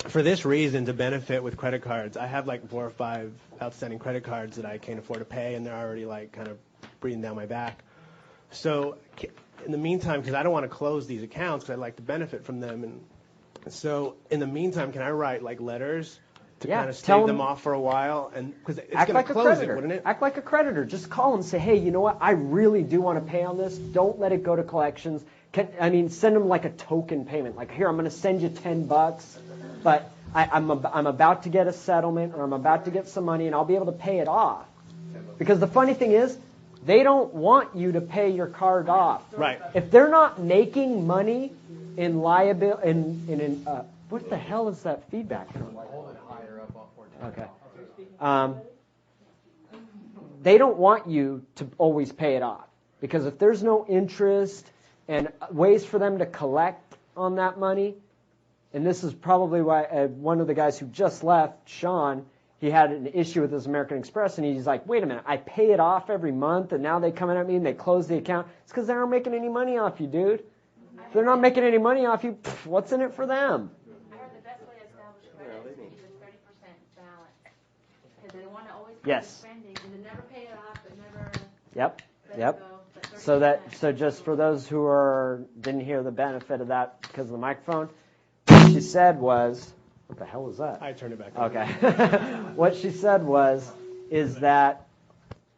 for this reason, to benefit with credit cards, I have like 4 or 5 outstanding credit cards that I can't afford to pay, and they're already like kind of breathing down my back. So in the meantime, because I don't want to close these accounts, because I'd like to benefit from them, and so in the meantime, can I write like letters to kind of stave them off for a while, and because it's going to close it, wouldn't it? Act like a creditor. Just call them and say, hey, you know what? I really do want to pay on this. Don't let it go to collections. Send them like a token payment. Like, here, I'm going to send you $10, but I'm about to get a settlement, or I'm about to get some money, and I'll be able to pay it off. Because the funny thing is, they don't want you to pay your card off. Right. If they're not making money in liability, what the hell is that feedback? Okay. They don't want you to always pay it off, because if there's no interest and ways for them to collect on that money, and this is probably why one of the guys who just left, Sean, he had an issue with his American Express, and he's like, wait a minute, I pay it off every month, and now they come in at me and they close the account. It's because they aren't making any money off you, dude. If they're not making any money off you, what's in it for them? I heard the best way to establish credit is to keep a 30% balance. Because they want to always Yes. keep spending, and then never pay it off, but never Yep. let Yep. it go. But So just for those who didn't hear the benefit of that because of the microphone, what she said was, what the hell was that? I turned it back on. Okay. What she said is that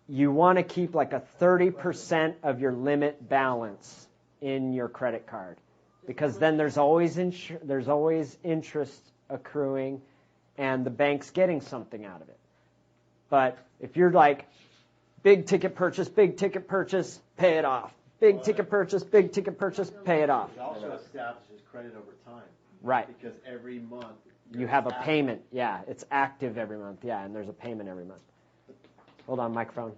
you want to keep like a 30% of your limit balance in your credit card, because then there's always interest accruing, and the bank's getting something out of it. But if you're like, big ticket purchase, pay it off. Big ticket purchase, pay it off. It also establishes credit over time. Right. Because every month You have a payment. Yeah, it's active every month. Yeah, and there's a payment every month. Hold on, microphone.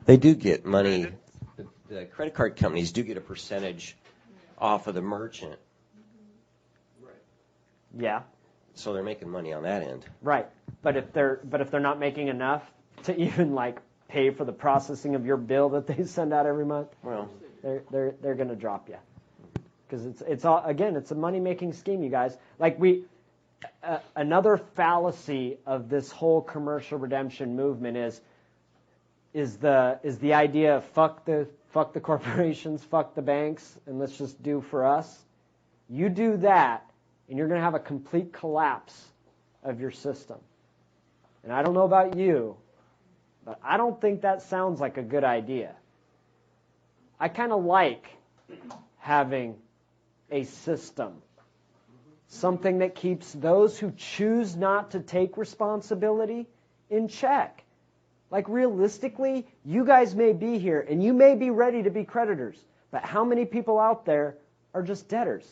They do get money. The credit card companies do get a percentage off of the merchant. Yeah. So they're making money on that end. Right. But if they're not making enough to even like pay for the processing of your bill that they send out every month, well, they're going to drop you. Because it's all, again, it's a money making scheme, you guys. Like another fallacy of this whole commercial redemption movement is the idea of fuck the corporations, fuck the banks, and let's just do for us. You do that, and you're going to have a complete collapse of your system. And I don't know about you, but I don't think that sounds like a good idea. I kind of like having a system, something that keeps those who choose not to take responsibility in check. Like realistically, you guys may be here and you may be ready to be creditors, but how many people out there are just debtors?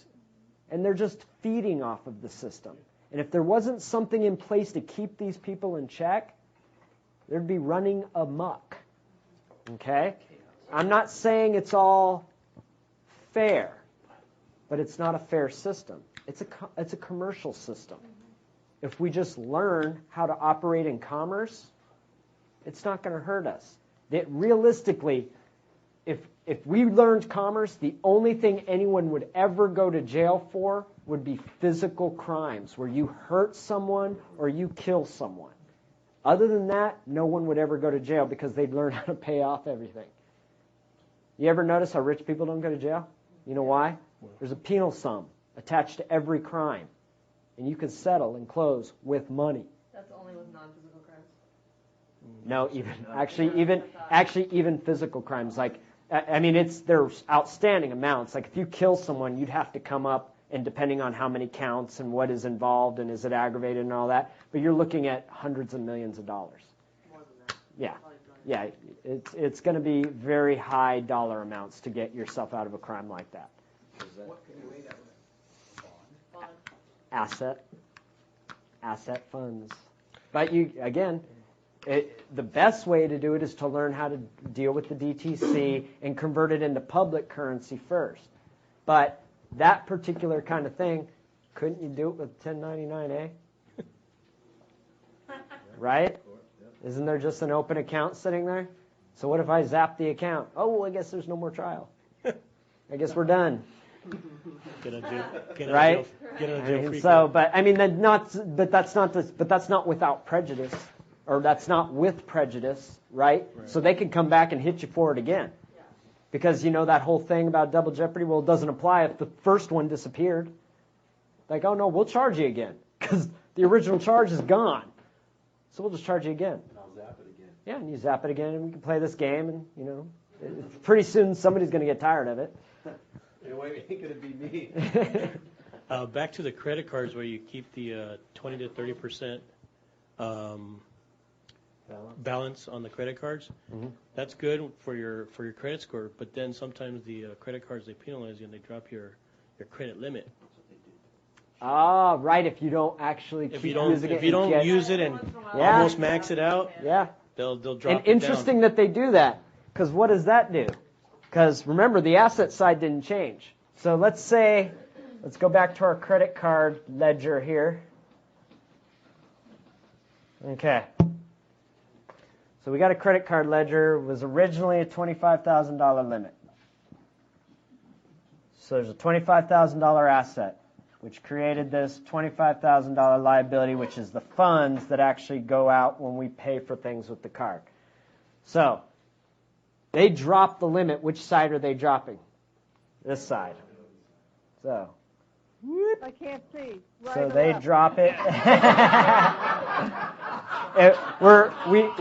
And they're just feeding off of the system. And if there wasn't something in place to keep these people in check, they'd be running amok. Okay? I'm not saying it's all fair, but it's not a fair system. It's a commercial system. If we just learn how to operate in commerce, it's not going to hurt us. Realistically, if we learned commerce, the only thing anyone would ever go to jail for would be physical crimes, where you hurt someone or you kill someone. Other than that, no one would ever go to jail because they'd learn how to pay off everything. You ever notice how rich people don't go to jail? You know why? There's a penal sum attached to every crime, and you can settle and close with money. That's only with non-physical crimes. No, even physical crimes. Like, I mean, there's outstanding amounts. Like, if you kill someone, you'd have to come up, and depending on how many counts and what is involved and is it aggravated and all that, but you're looking at hundreds of millions of dollars. Yeah, it's going to be very high dollar amounts to get yourself out of a crime like that. Asset funds. But the best way to do it is to learn how to deal with the DTC and convert it into public currency first. But that particular kind of thing, couldn't you do it with 1099-A? Right? Isn't there just an open account sitting there? So what if I zap the account? Oh, well, I guess there's no more trial. I guess we're done. Right? That's not without prejudice, or that's not with prejudice, right? So they can come back and hit you for it again. Because that whole thing about double jeopardy, well, it doesn't apply if the first one disappeared. Like, oh no, we'll charge you again because the original charge is gone. So we'll just charge you again. I'll zap it again. Yeah, and you zap it again, and we can play this game, and pretty soon somebody's going to get tired of it. It ain't going to be me. Back to the credit cards where you keep the 20 to 30% balance on the credit cards. Mm-hmm. That's good for your credit score, but then sometimes the credit cards, they penalize you and they drop your credit limit. Ah, right. If you don't actually If you don't use it and almost max it out, they'll drop and it down. interesting that they do that, because what does that do? Because remember, the asset side didn't change. So let's go back to our credit card ledger here. Okay. So we got a credit card ledger. It was originally a $25,000 limit. So there's a $25,000 asset, which created this $25,000 liability, which is the funds that actually go out when we pay for things with the card. So they drop the limit. Which side are they dropping? This side. So I can't see. So they drop it.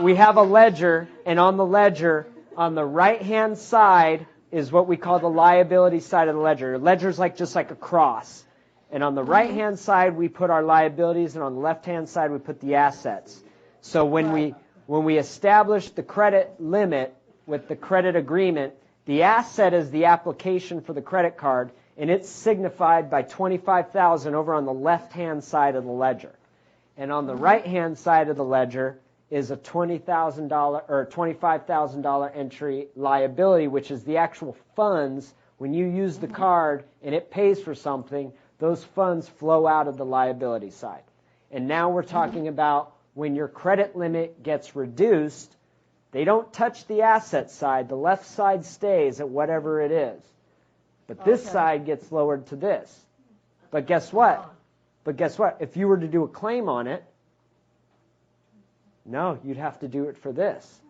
We have a ledger, and on the ledger, on the right-hand side is what we call the liability side of the ledger. The ledger's just like a cross. And on the right-hand side, we put our liabilities, and on the left-hand side, we put the assets. So when we establish the credit limit with the credit agreement, the asset is the application for the credit card, and it's signified by $25,000 over on the left-hand side of the ledger. And on the right-hand side of the ledger is a $20,000 or $25,000 entry liability, which is the actual funds. When you use the card and it pays for something, those funds flow out of the liability side. And now we're talking about when your credit limit gets reduced, they don't touch the asset side. The left side stays at whatever it is. But this side gets lowered to this. But guess what? If you were to do a claim on it, no, you'd have to do it for this.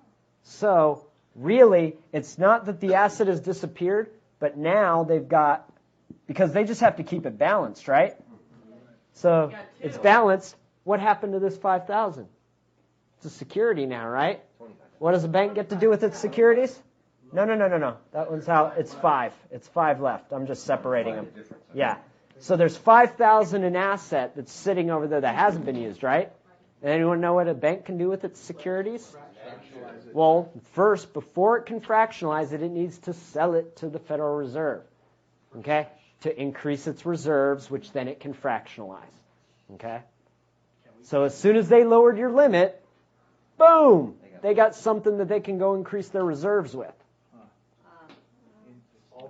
So really, it's not that the asset has disappeared, but now they've got, because they just have to keep it balanced, right? So it's balanced. What happened to this $5,000? It's a security now, right? What does a bank get to do with its securities? No. That one's out. It's 5. It's 5 left. I'm just separating them. Yeah. So there's $5,000 in asset that's sitting over there that hasn't been used, right? And anyone know what a bank can do with its securities? Well, first, before it can fractionalize it, it needs to sell it to the Federal Reserve, okay, to increase its reserves, which then it can fractionalize, okay? So as soon as they lowered your limit, boom, they got something that they can go increase their reserves with.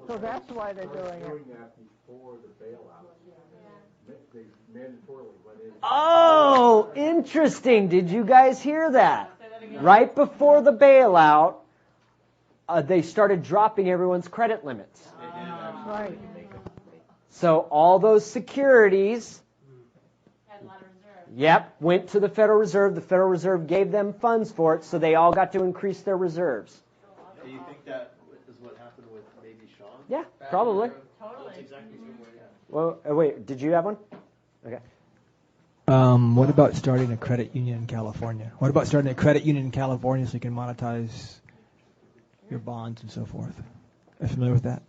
So that's why they're doing it. that before the bailout. They mandatorily went in. Oh, interesting. Did you guys hear that? Right before the bailout, they started dropping everyone's credit limits. Right. So all those securities, yep, went to the Federal Reserve. The Federal Reserve gave them funds for it, so they all got to increase their reserves. Do you think that is what happened with maybe Sean? Yeah, probably. Well, wait, did you have one? Okay. What about starting a credit union in California? What about starting a credit union in California so you can monetize your bonds and so forth? Are you familiar with that?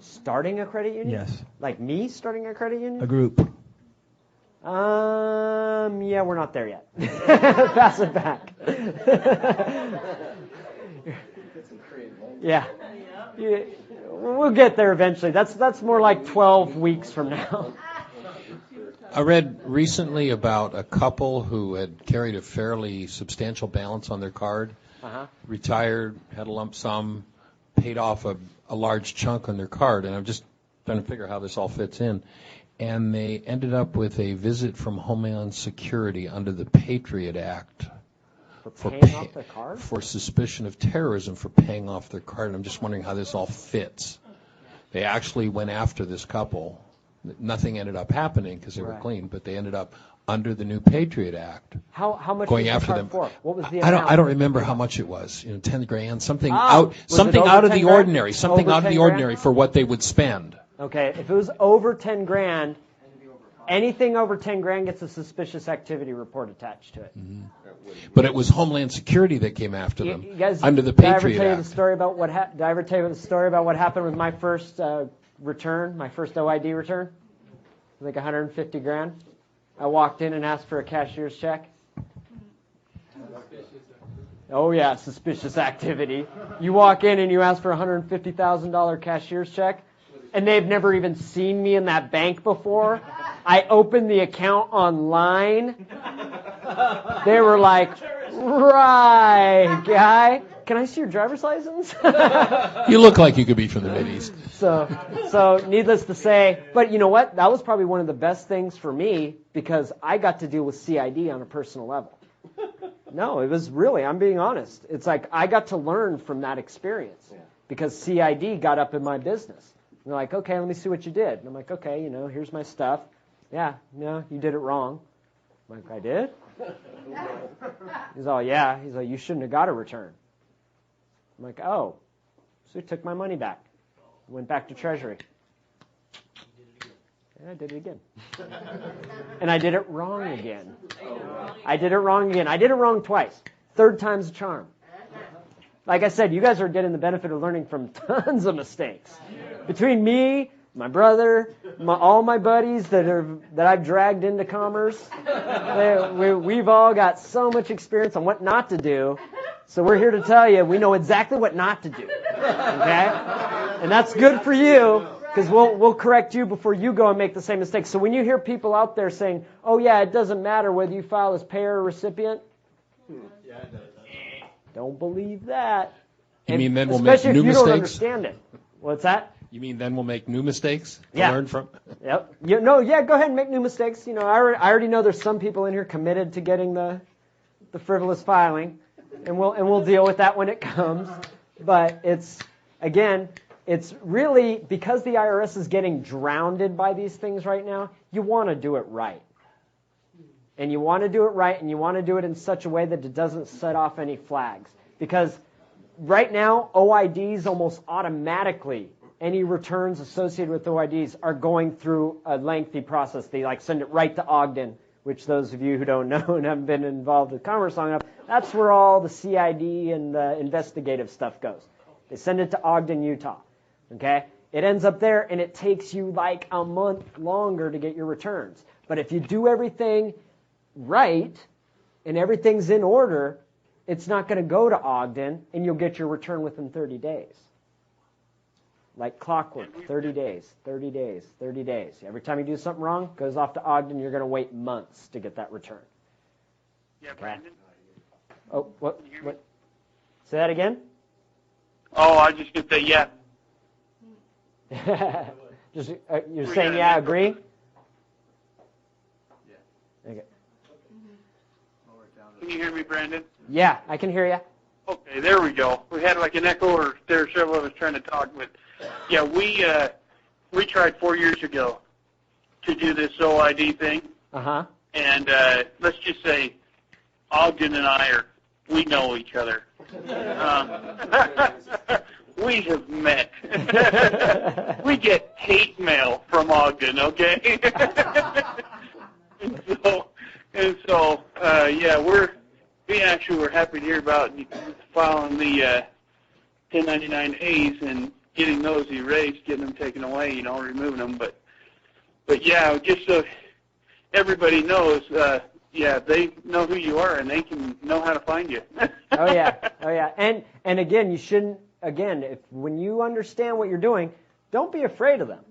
Starting a credit union? Yes. Like me starting a credit union? A group. Yeah, we're not there yet. Pass it back. Yeah. We'll get there eventually. That's more like 12 weeks from now. I read recently about a couple who had carried a fairly substantial balance on their card, retired, had a lump sum, paid off a large chunk on their card, and I'm just trying to figure how this all fits in. And they ended up with a visit from Homeland Security under the Patriot Act for suspicion of terrorism for paying off their card. And I'm just wondering how this all fits. They actually went after this couple. Nothing ended up happening because they were clean, but they ended up under the new Patriot Act. How much going was after the card them. for? What was the I amount? don't remember how much it was. 10 grand, something Was it over out of 10 the grand? ordinary, something Over out of 10 the grand? ordinary for what they would spend. Okay, if it was over 10 grand, anything over 10 grand gets a suspicious activity report attached to it. But it was Homeland Security that came after them You guys, under the did I ever Patriot tell you Act. the story about did I ever tell you the story about what happened with my first return, my first OID return? Like 150 grand. I walked in and asked for a cashier's check. Oh yeah, suspicious activity. You walk in and you ask for a $150,000 cashier's check, and they've never even seen me in that bank before. I opened the account online. They were like, right, guy, can I see your driver's license? You look like you could be from the Mideast. So needless to say, but you know what? That was probably one of the best things for me because I got to deal with CID on a personal level. No, it was really, I'm being honest. It's like I got to learn from that experience because CID got up in my business. And they're like, okay, let me see what you did. And I'm like, okay, here's my stuff. Yeah, no, you did it wrong. I'm like, I did? He's all, yeah. He's like, you shouldn't have got a return. I'm like, oh. So he took my money back. Went back to Treasury. And I did it again. And I did it wrong again. I did it wrong again. I did it wrong twice. Third time's a charm. Like I said, you guys are getting the benefit of learning from tons of mistakes. Between me, my brother, all my buddies that I've dragged into commerce, we've all got so much experience on what not to do. So we're here to tell you we know exactly what not to do. Okay? And that's good for you because we'll correct you before you go and make the same mistake. So when you hear people out there saying, oh yeah, it doesn't matter whether you file as payer or recipient, don't believe that. You mean then we'll make especially new if you don't mistakes? understand it. What's that? You mean then we'll make new mistakes to Yeah. learn from? Yep. Go ahead and make new mistakes. I already know there's some people in here committed to getting the frivolous filing, and we'll deal with that when it comes. But it's really because the IRS is getting drowned by these things right now. You want to do it right, and you want to do it right, and you want to do it in such a way that it doesn't set off any flags. Because right now, OIDs almost automatically. Any returns associated with OIDs are going through a lengthy process. They send it right to Ogden, which those of you who don't know and haven't been involved with commerce long enough, that's where all the CID and the investigative stuff goes. They send it to Ogden, Utah. Okay? It ends up there and it takes you like a month longer to get your returns. But if you do everything right and everything's in order, it's not going to go to Ogden, and you'll get your return within 30 days. Like clockwork, 30 days, 30 days, 30 days. Every time you do something wrong, it goes off to Ogden, you're going to wait months to get that return. Yeah, Brandon? Oh, what? Say that again? Oh, I just get that, yeah. Just, you're saying, yeah, agree? Yeah. Okay. Can you hear me, Brandon? Yeah, I can hear you. Okay, there we go. We had like an echo, or there were several of us trying to talk, but yeah, we tried 4 years ago to do this OID thing, and let's just say Ogden and we know each other. We have met. We get hate mail from Ogden, okay? and so yeah, we actually were happy to hear about filing the 1099As and getting those erased, getting them taken away, removing them. But yeah, just so everybody knows, yeah, they know who you are and they can know how to find you. Oh yeah. And again, you shouldn't. Again, when you understand what you're doing, don't be afraid of them,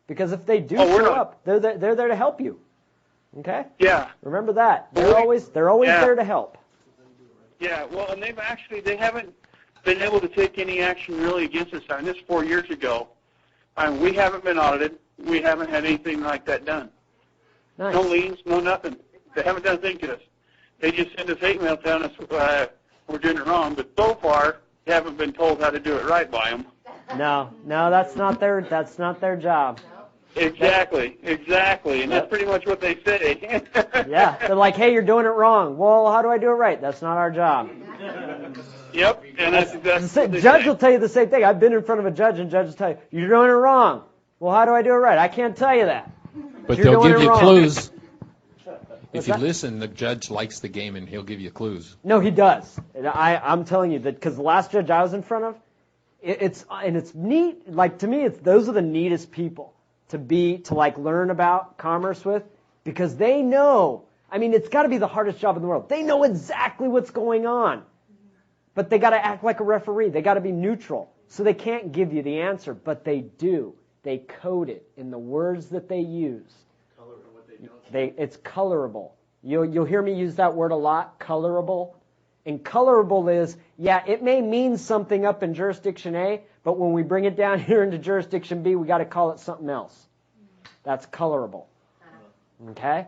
because if they do show up, they're there to help you. Okay? Yeah. Remember that. They're always there to help. Yeah, well, and they haven't been able to take any action really against us. And this 4 years ago, we haven't been audited. We haven't had anything like that done. Nice. No liens, no nothing. They haven't done a thing to us. They just send us hate mail telling us we're doing it wrong. But so far, they haven't been told how to do it right by them. No, that's not their job. Exactly, and that's pretty much what they say. Yeah, they're like, hey, you're doing it wrong. Well, how do I do it right? That's not our job. Yep, and that's exactly what they judge say. will tell you the same thing. I've been in front of a judge, and judge will tell you, you're doing it wrong. Well, how do I do it right? I can't tell you that. But they'll give you clues. What's If you that? listen, the judge likes the game, and he'll give you clues. No, he does. I'm telling you that, because the last judge I was in front of, it's neat. Like, to me, those are the neatest people to learn about commerce with, because they know. I mean, it's got to be the hardest job in the world. They know exactly what's going on, but they got to act like a referee. They got to be neutral, so they can't give you the answer, but they do. They code it in the words that they use. It's colorable. You'll hear me use that word a lot, colorable. And colorable is, yeah, it may mean something up in jurisdiction A, but when we bring it down here into jurisdiction B, we got to call it something else. That's colorable. Okay?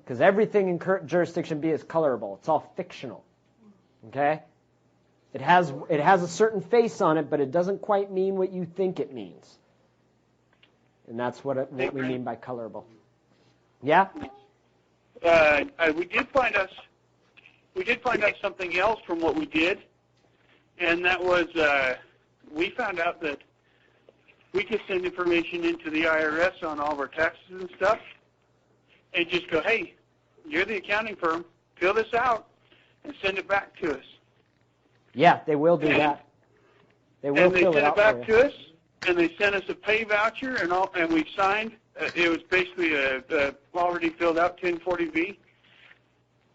Because everything in jurisdiction B is colorable. It's all fictional. Okay? It has a certain face on it, but it doesn't quite mean what you think it means. And that's what we mean by colorable. Yeah? We did find out something else from what we did, and that was we found out that we could send information into the IRS on all of our taxes and stuff, and just go, hey, you're the accounting firm, fill this out, and send it back to us. Yeah, they will do that. They will fill it out for you. And they sent it back to us, and they sent us a pay voucher, and we signed. It was basically a already filled out 1040B,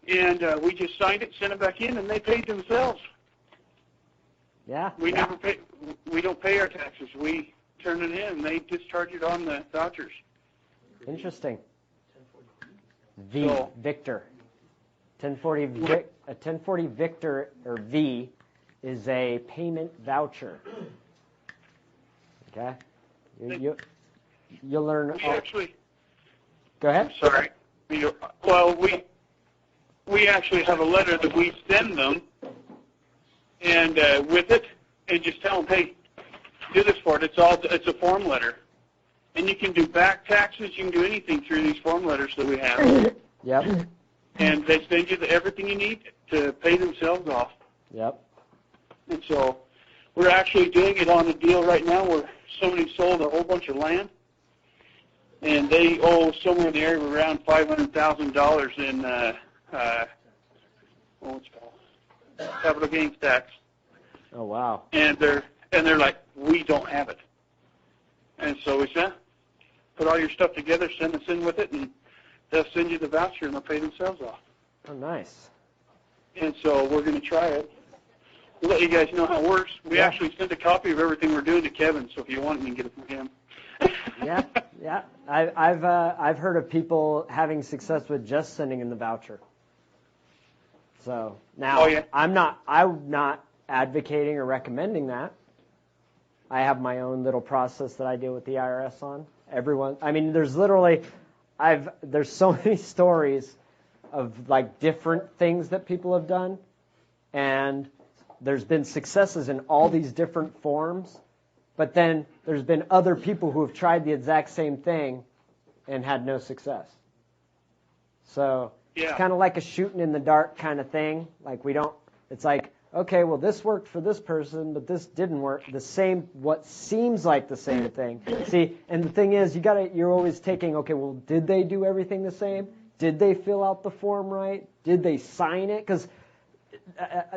and we just signed it, sent it back in, and they paid themselves. Yeah. We never pay. We don't pay our taxes. We turn it in, and they discharge it on the vouchers. Interesting. Victor. 1040 Victor, or V, is a payment voucher. Okay? You'll learn. Go ahead. I'm sorry. Well, we actually have a letter that we send them, and with it, and just tell them, hey, do this for it. It's a form letter, and you can do back taxes. You can do anything through these form letters that we have. Yep. And they send you everything you need to pay themselves off. Yep. And so we're actually doing it on a deal right now where somebody sold a whole bunch of land, and they owe somewhere in the area of around $500,000 in what's it called, capital gains tax. Oh wow! And they're like, we don't have it. And so we said, put all your stuff together, send us in with it, and they'll send you the voucher, and they'll pay themselves off. Oh, nice. and so we're going to try it. We'll let you guys know how it works. We actually sent a copy of everything we're doing to Kevin, so if you want, you can get it from him. Yeah. I've heard of people having success with just sending in the voucher. So now I'm not advocating or recommending that. I have my own little process that I deal with the IRS on. There's so many stories of like different things that people have done, and there's been successes in all these different forms, but then there's been other people who have tried the exact same thing and had no success. So it's kind of like a shooting in the dark kind of thing. Like it's like, okay, well, this worked for this person, but this didn't work. What seems like the same thing. See, and the thing is, you're always taking, okay, well, did they do everything the same? Did they fill out the form right? Did they sign it? Because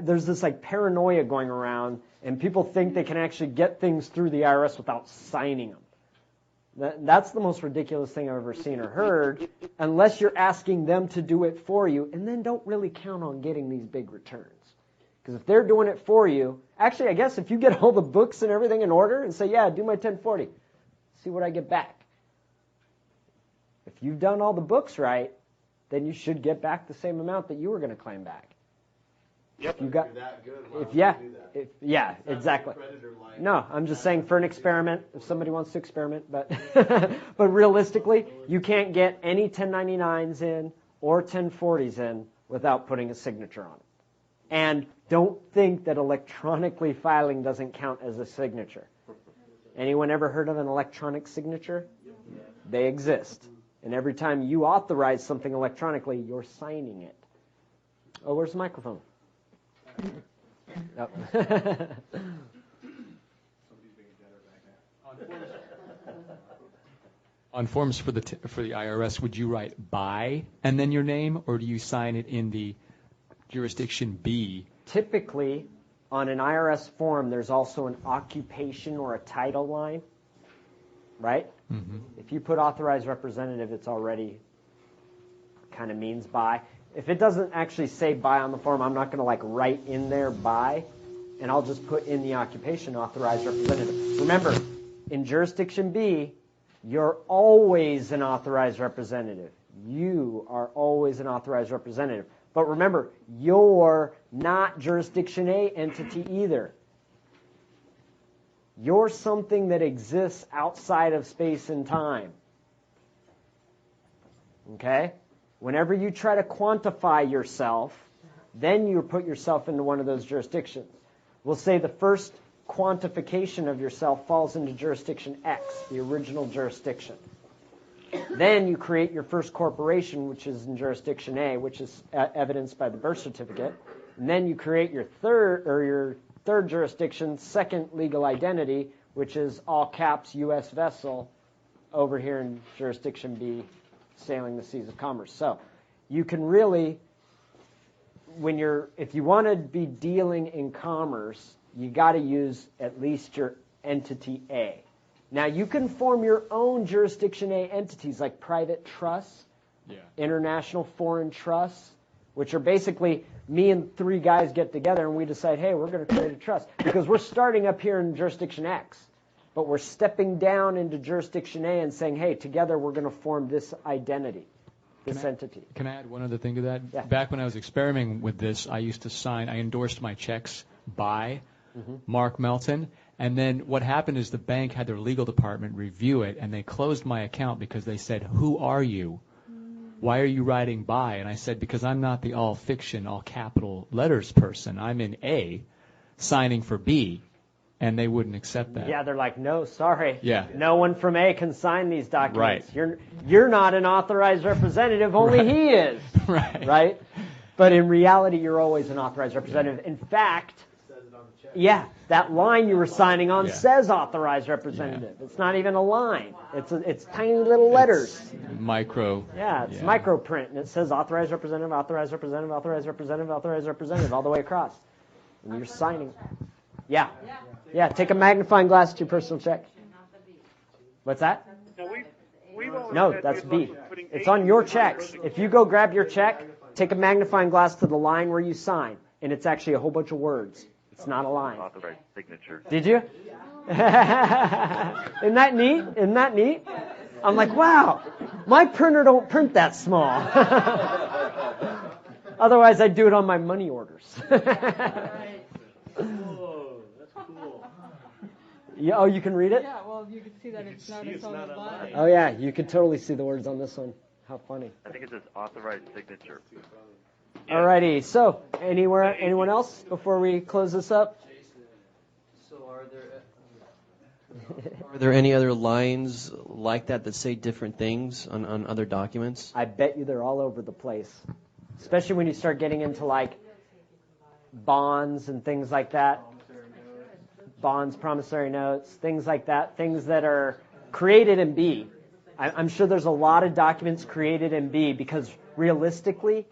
there's this like paranoia going around, and people think they can actually get things through the IRS without signing them. That's the most ridiculous thing I've ever seen or heard, unless you're asking them to do it for you, and then don't really count on getting these big returns. Because if they're doing it for you, actually, I guess if you get all the books and everything in order and say, yeah, do my 1040, see what I get back. If you've done all the books right, then you should get back the same amount that you were going to claim back. Yep. If you got, exactly. No, I'm just saying for an experiment, if somebody wants to experiment, but but realistically, you can't get any 1099s in or 1040s in without putting a signature on it. And don't think that electronically filing doesn't count as a signature. Anyone ever heard of an electronic signature? They exist. And every time you authorize something electronically, you're signing it. Oh, where's the microphone? Yep. On forms for the IRS, would you write by and then your name, or do you sign it in the jurisdiction B? Typically, on an IRS form, there's also an occupation or a title line, right? Mm-hmm. If you put authorized representative, it's already kind of means by. If it doesn't actually say by on the form, I'm not going to like write in there by, and I'll just put in the occupation authorized representative. Remember, in jurisdiction B, you're always an authorized representative. You are always an authorized representative. But remember, you're not jurisdiction A entity either. You're something that exists outside of space and time. Okay? Whenever you try to quantify yourself, then you put yourself into one of those jurisdictions. We'll say the first quantification of yourself falls into jurisdiction X, the original jurisdiction. Then you create your first corporation, which is in jurisdiction A, which is evidenced by the birth certificate. And then you create your third jurisdiction, second legal identity, which is all caps U.S. vessel over here in jurisdiction B, sailing the seas of commerce. So you can really, if you want to be dealing in commerce, you got to use at least your entity A. Now, you can form your own jurisdiction A entities like private trusts, international foreign trusts, which are basically me and three guys get together and we decide, hey, we're going to create a trust. Because we're starting up here in jurisdiction X, but we're stepping down into jurisdiction A and saying, hey, together we're going to form this identity, this entity. Can I add one other thing to that? Yeah. Back when I was experimenting with this, I endorsed my checks by Mark Melton. And then what happened is the bank had their legal department review it, and they closed my account because they said, who are you? Why are you writing by? And I said, because I'm not the all fiction, all capital letters person. I'm in A, signing for B. And they wouldn't accept that. Yeah, they're like, no, sorry. Yeah. No one from A can sign these documents. Right. You're not an authorized representative, only he is. Right? But in reality, you're always an authorized representative. In fact, that line you were signing on says authorized representative. It's not even a line. It's tiny little letters. It's micro. Yeah, it's micro print, and it says authorized representative, authorized representative, authorized representative, authorized representative, all the way across. And you're signing. Yeah. Yeah, take a magnifying glass to your personal check. What's that? No, No, that's B. It's on your checks. If you go grab your check, take a magnifying glass to the line where you sign, and it's actually a whole bunch of words. It's not a line. Authorized signature. Did you? Isn't that neat? Isn't that neat? I'm like, wow, my printer don't print that small. Otherwise, I'd do it on my money orders. Yeah, oh, you can read it? Yeah, well, you can see that it's not a solid line. Oh, yeah, you can totally see the words on this one. How funny. I think it says authorized signature. Alrighty, so anyone else before we close this up? So are there any other lines like that that say different things on other documents? I bet you they're all over the place, especially when you start getting into like bonds and things like that. Bonds, promissory notes, things like that, things that are created in B. I'm sure there's a lot of documents created in B because realistically,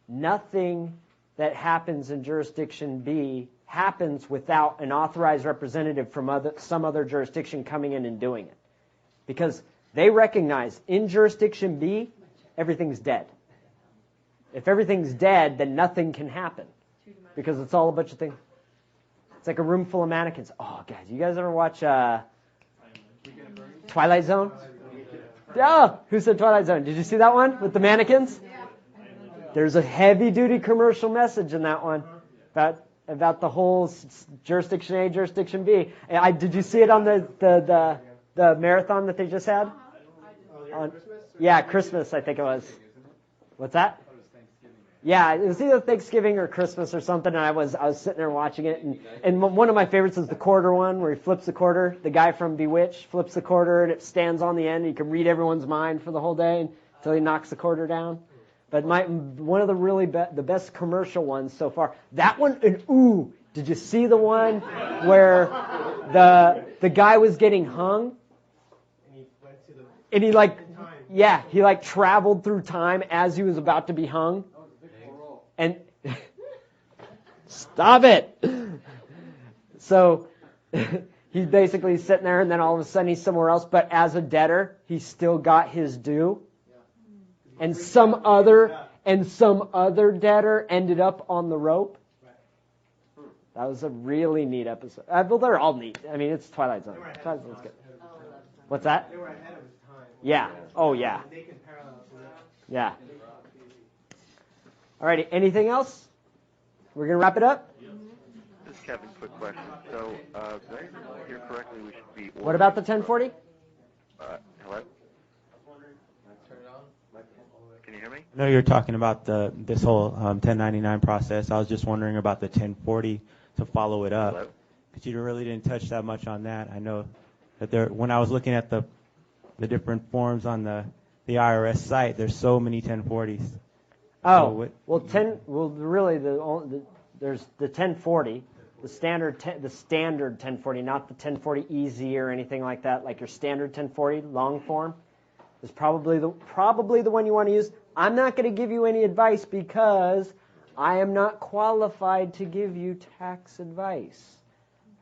nothing that happens in jurisdiction B happens without an authorized representative from some other jurisdiction coming in and doing it. Because they recognize in jurisdiction B, everything's dead. If everything's dead, then nothing can happen because it's all a bunch of things. It's like a room full of mannequins. Oh, guys, you guys ever watch Twilight Zone? Oh, who said Twilight Zone? Did you see that one with the mannequins? There's a heavy-duty commercial message in that one about the whole jurisdiction A, jurisdiction B. Did you see it on the marathon that they just had? Yeah, Christmas, I think it was. What's that? Yeah, it was either Thanksgiving or Christmas or something, and I was sitting there watching it, and one of my favorites is the quarter one, where he flips the quarter. The guy from Bewitched flips the quarter, and it stands on the end, and you can read everyone's mind for the whole day until he knocks the quarter down. But one of the really the best commercial ones so far, that one, and ooh, did you see the one where the guy was getting hung? And he traveled through time as he was about to be hung. And stop it. So he's basically sitting there, and then all of a sudden he's somewhere else. But as a debtor, he still got his due. And some other debtor ended up on the rope. That was a really neat episode. Well, they're all neat. I mean, it's Twilight Zone. Twilight Zone's good. What's that? They were ahead of his time. Yeah. Oh, yeah. They can parallel to that. Yeah. All righty. Anything else? We're going to wrap it up? This is Kevin. Quick question. So, did I hear correctly we should be ordering... What about the 1040? Hello? Can you hear me? I know you're talking about this whole 1099 process. I was just wondering about the 1040 to follow it up. Because you really didn't touch that much on that. I know that when I was looking at the different forms on the IRS site, there's so many 1040s. Oh, really, there's the 1040, the standard 1040, not the 1040 EZ or anything like that, like your standard 1040 long form is probably the one you want to use. I'm not going to give you any advice because I am not qualified to give you tax advice.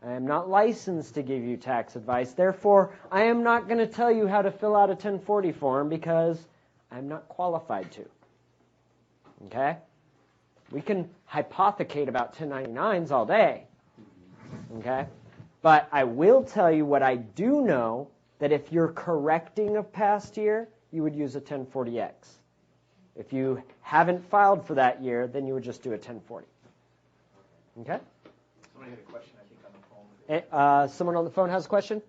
I am not licensed to give you tax advice. Therefore, I am not going to tell you how to fill out a 1040 form because I'm not qualified to. Okay? We can hypothecate about 1099s all day. Okay? But I will tell you what I do know, that if you're correcting a past year, you would use a 1040X. If you haven't filed for that year, then you would just do a 1040. Okay? Somebody had a question, I think, on the phone. Someone on the phone has a question?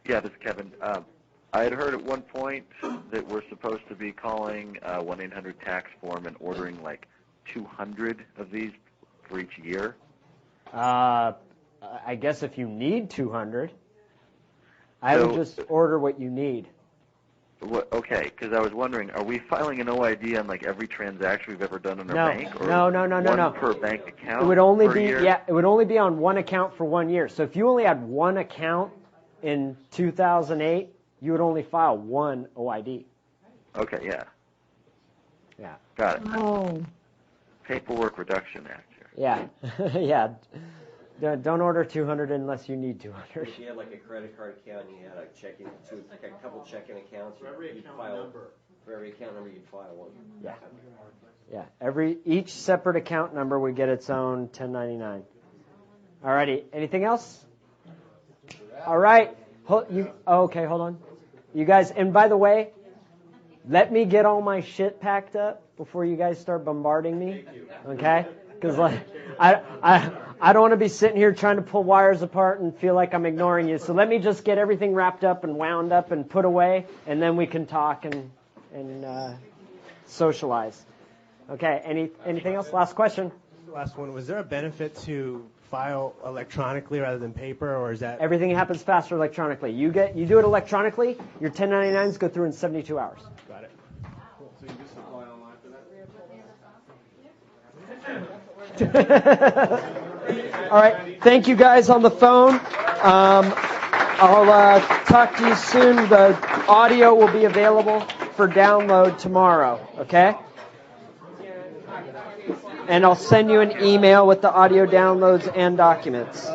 Yeah, this is Kevin. I had heard at one point that we're supposed to be calling 1-800-TAX form and ordering like 200 of these for each year. I guess if you need 200, I would just order what you need. Okay, because I was wondering, are we filing an OID on like every transaction we've ever done in our bank? Or No. one per bank account? It would only per year? it would only be on one account for 1 year. So if you only had one account in 2008, you would only file one OID. Okay, yeah. Yeah. Got it. Oh. Paperwork Reduction Act. Yeah. Yeah. Don't order 200 unless you need 200. If you had like a credit card account and you had a couple checking accounts, you'd file For every account number, you'd file one. Yeah. Yeah. Each separate account number would get its own 1099. Alrighty. Anything else? All right. Okay, hold on. You guys, and by the way, let me get all my shit packed up before you guys start bombarding me. Okay? Because I don't want to be sitting here trying to pull wires apart and feel like I'm ignoring you. So let me just get everything wrapped up and wound up and put away, and then we can talk and socialize. Okay. Anything else? Last question. Last one. Was there a benefit to file electronically rather than paper, or is that Everything happens faster electronically. You do it electronically, your 1099s go through in 72 hours. Got it? Cool. So you just apply online for that? All right. Thank you guys on the phone. I'll talk to you soon. The audio will be available for download tomorrow. Okay? And I'll send you an email with the audio downloads and documents.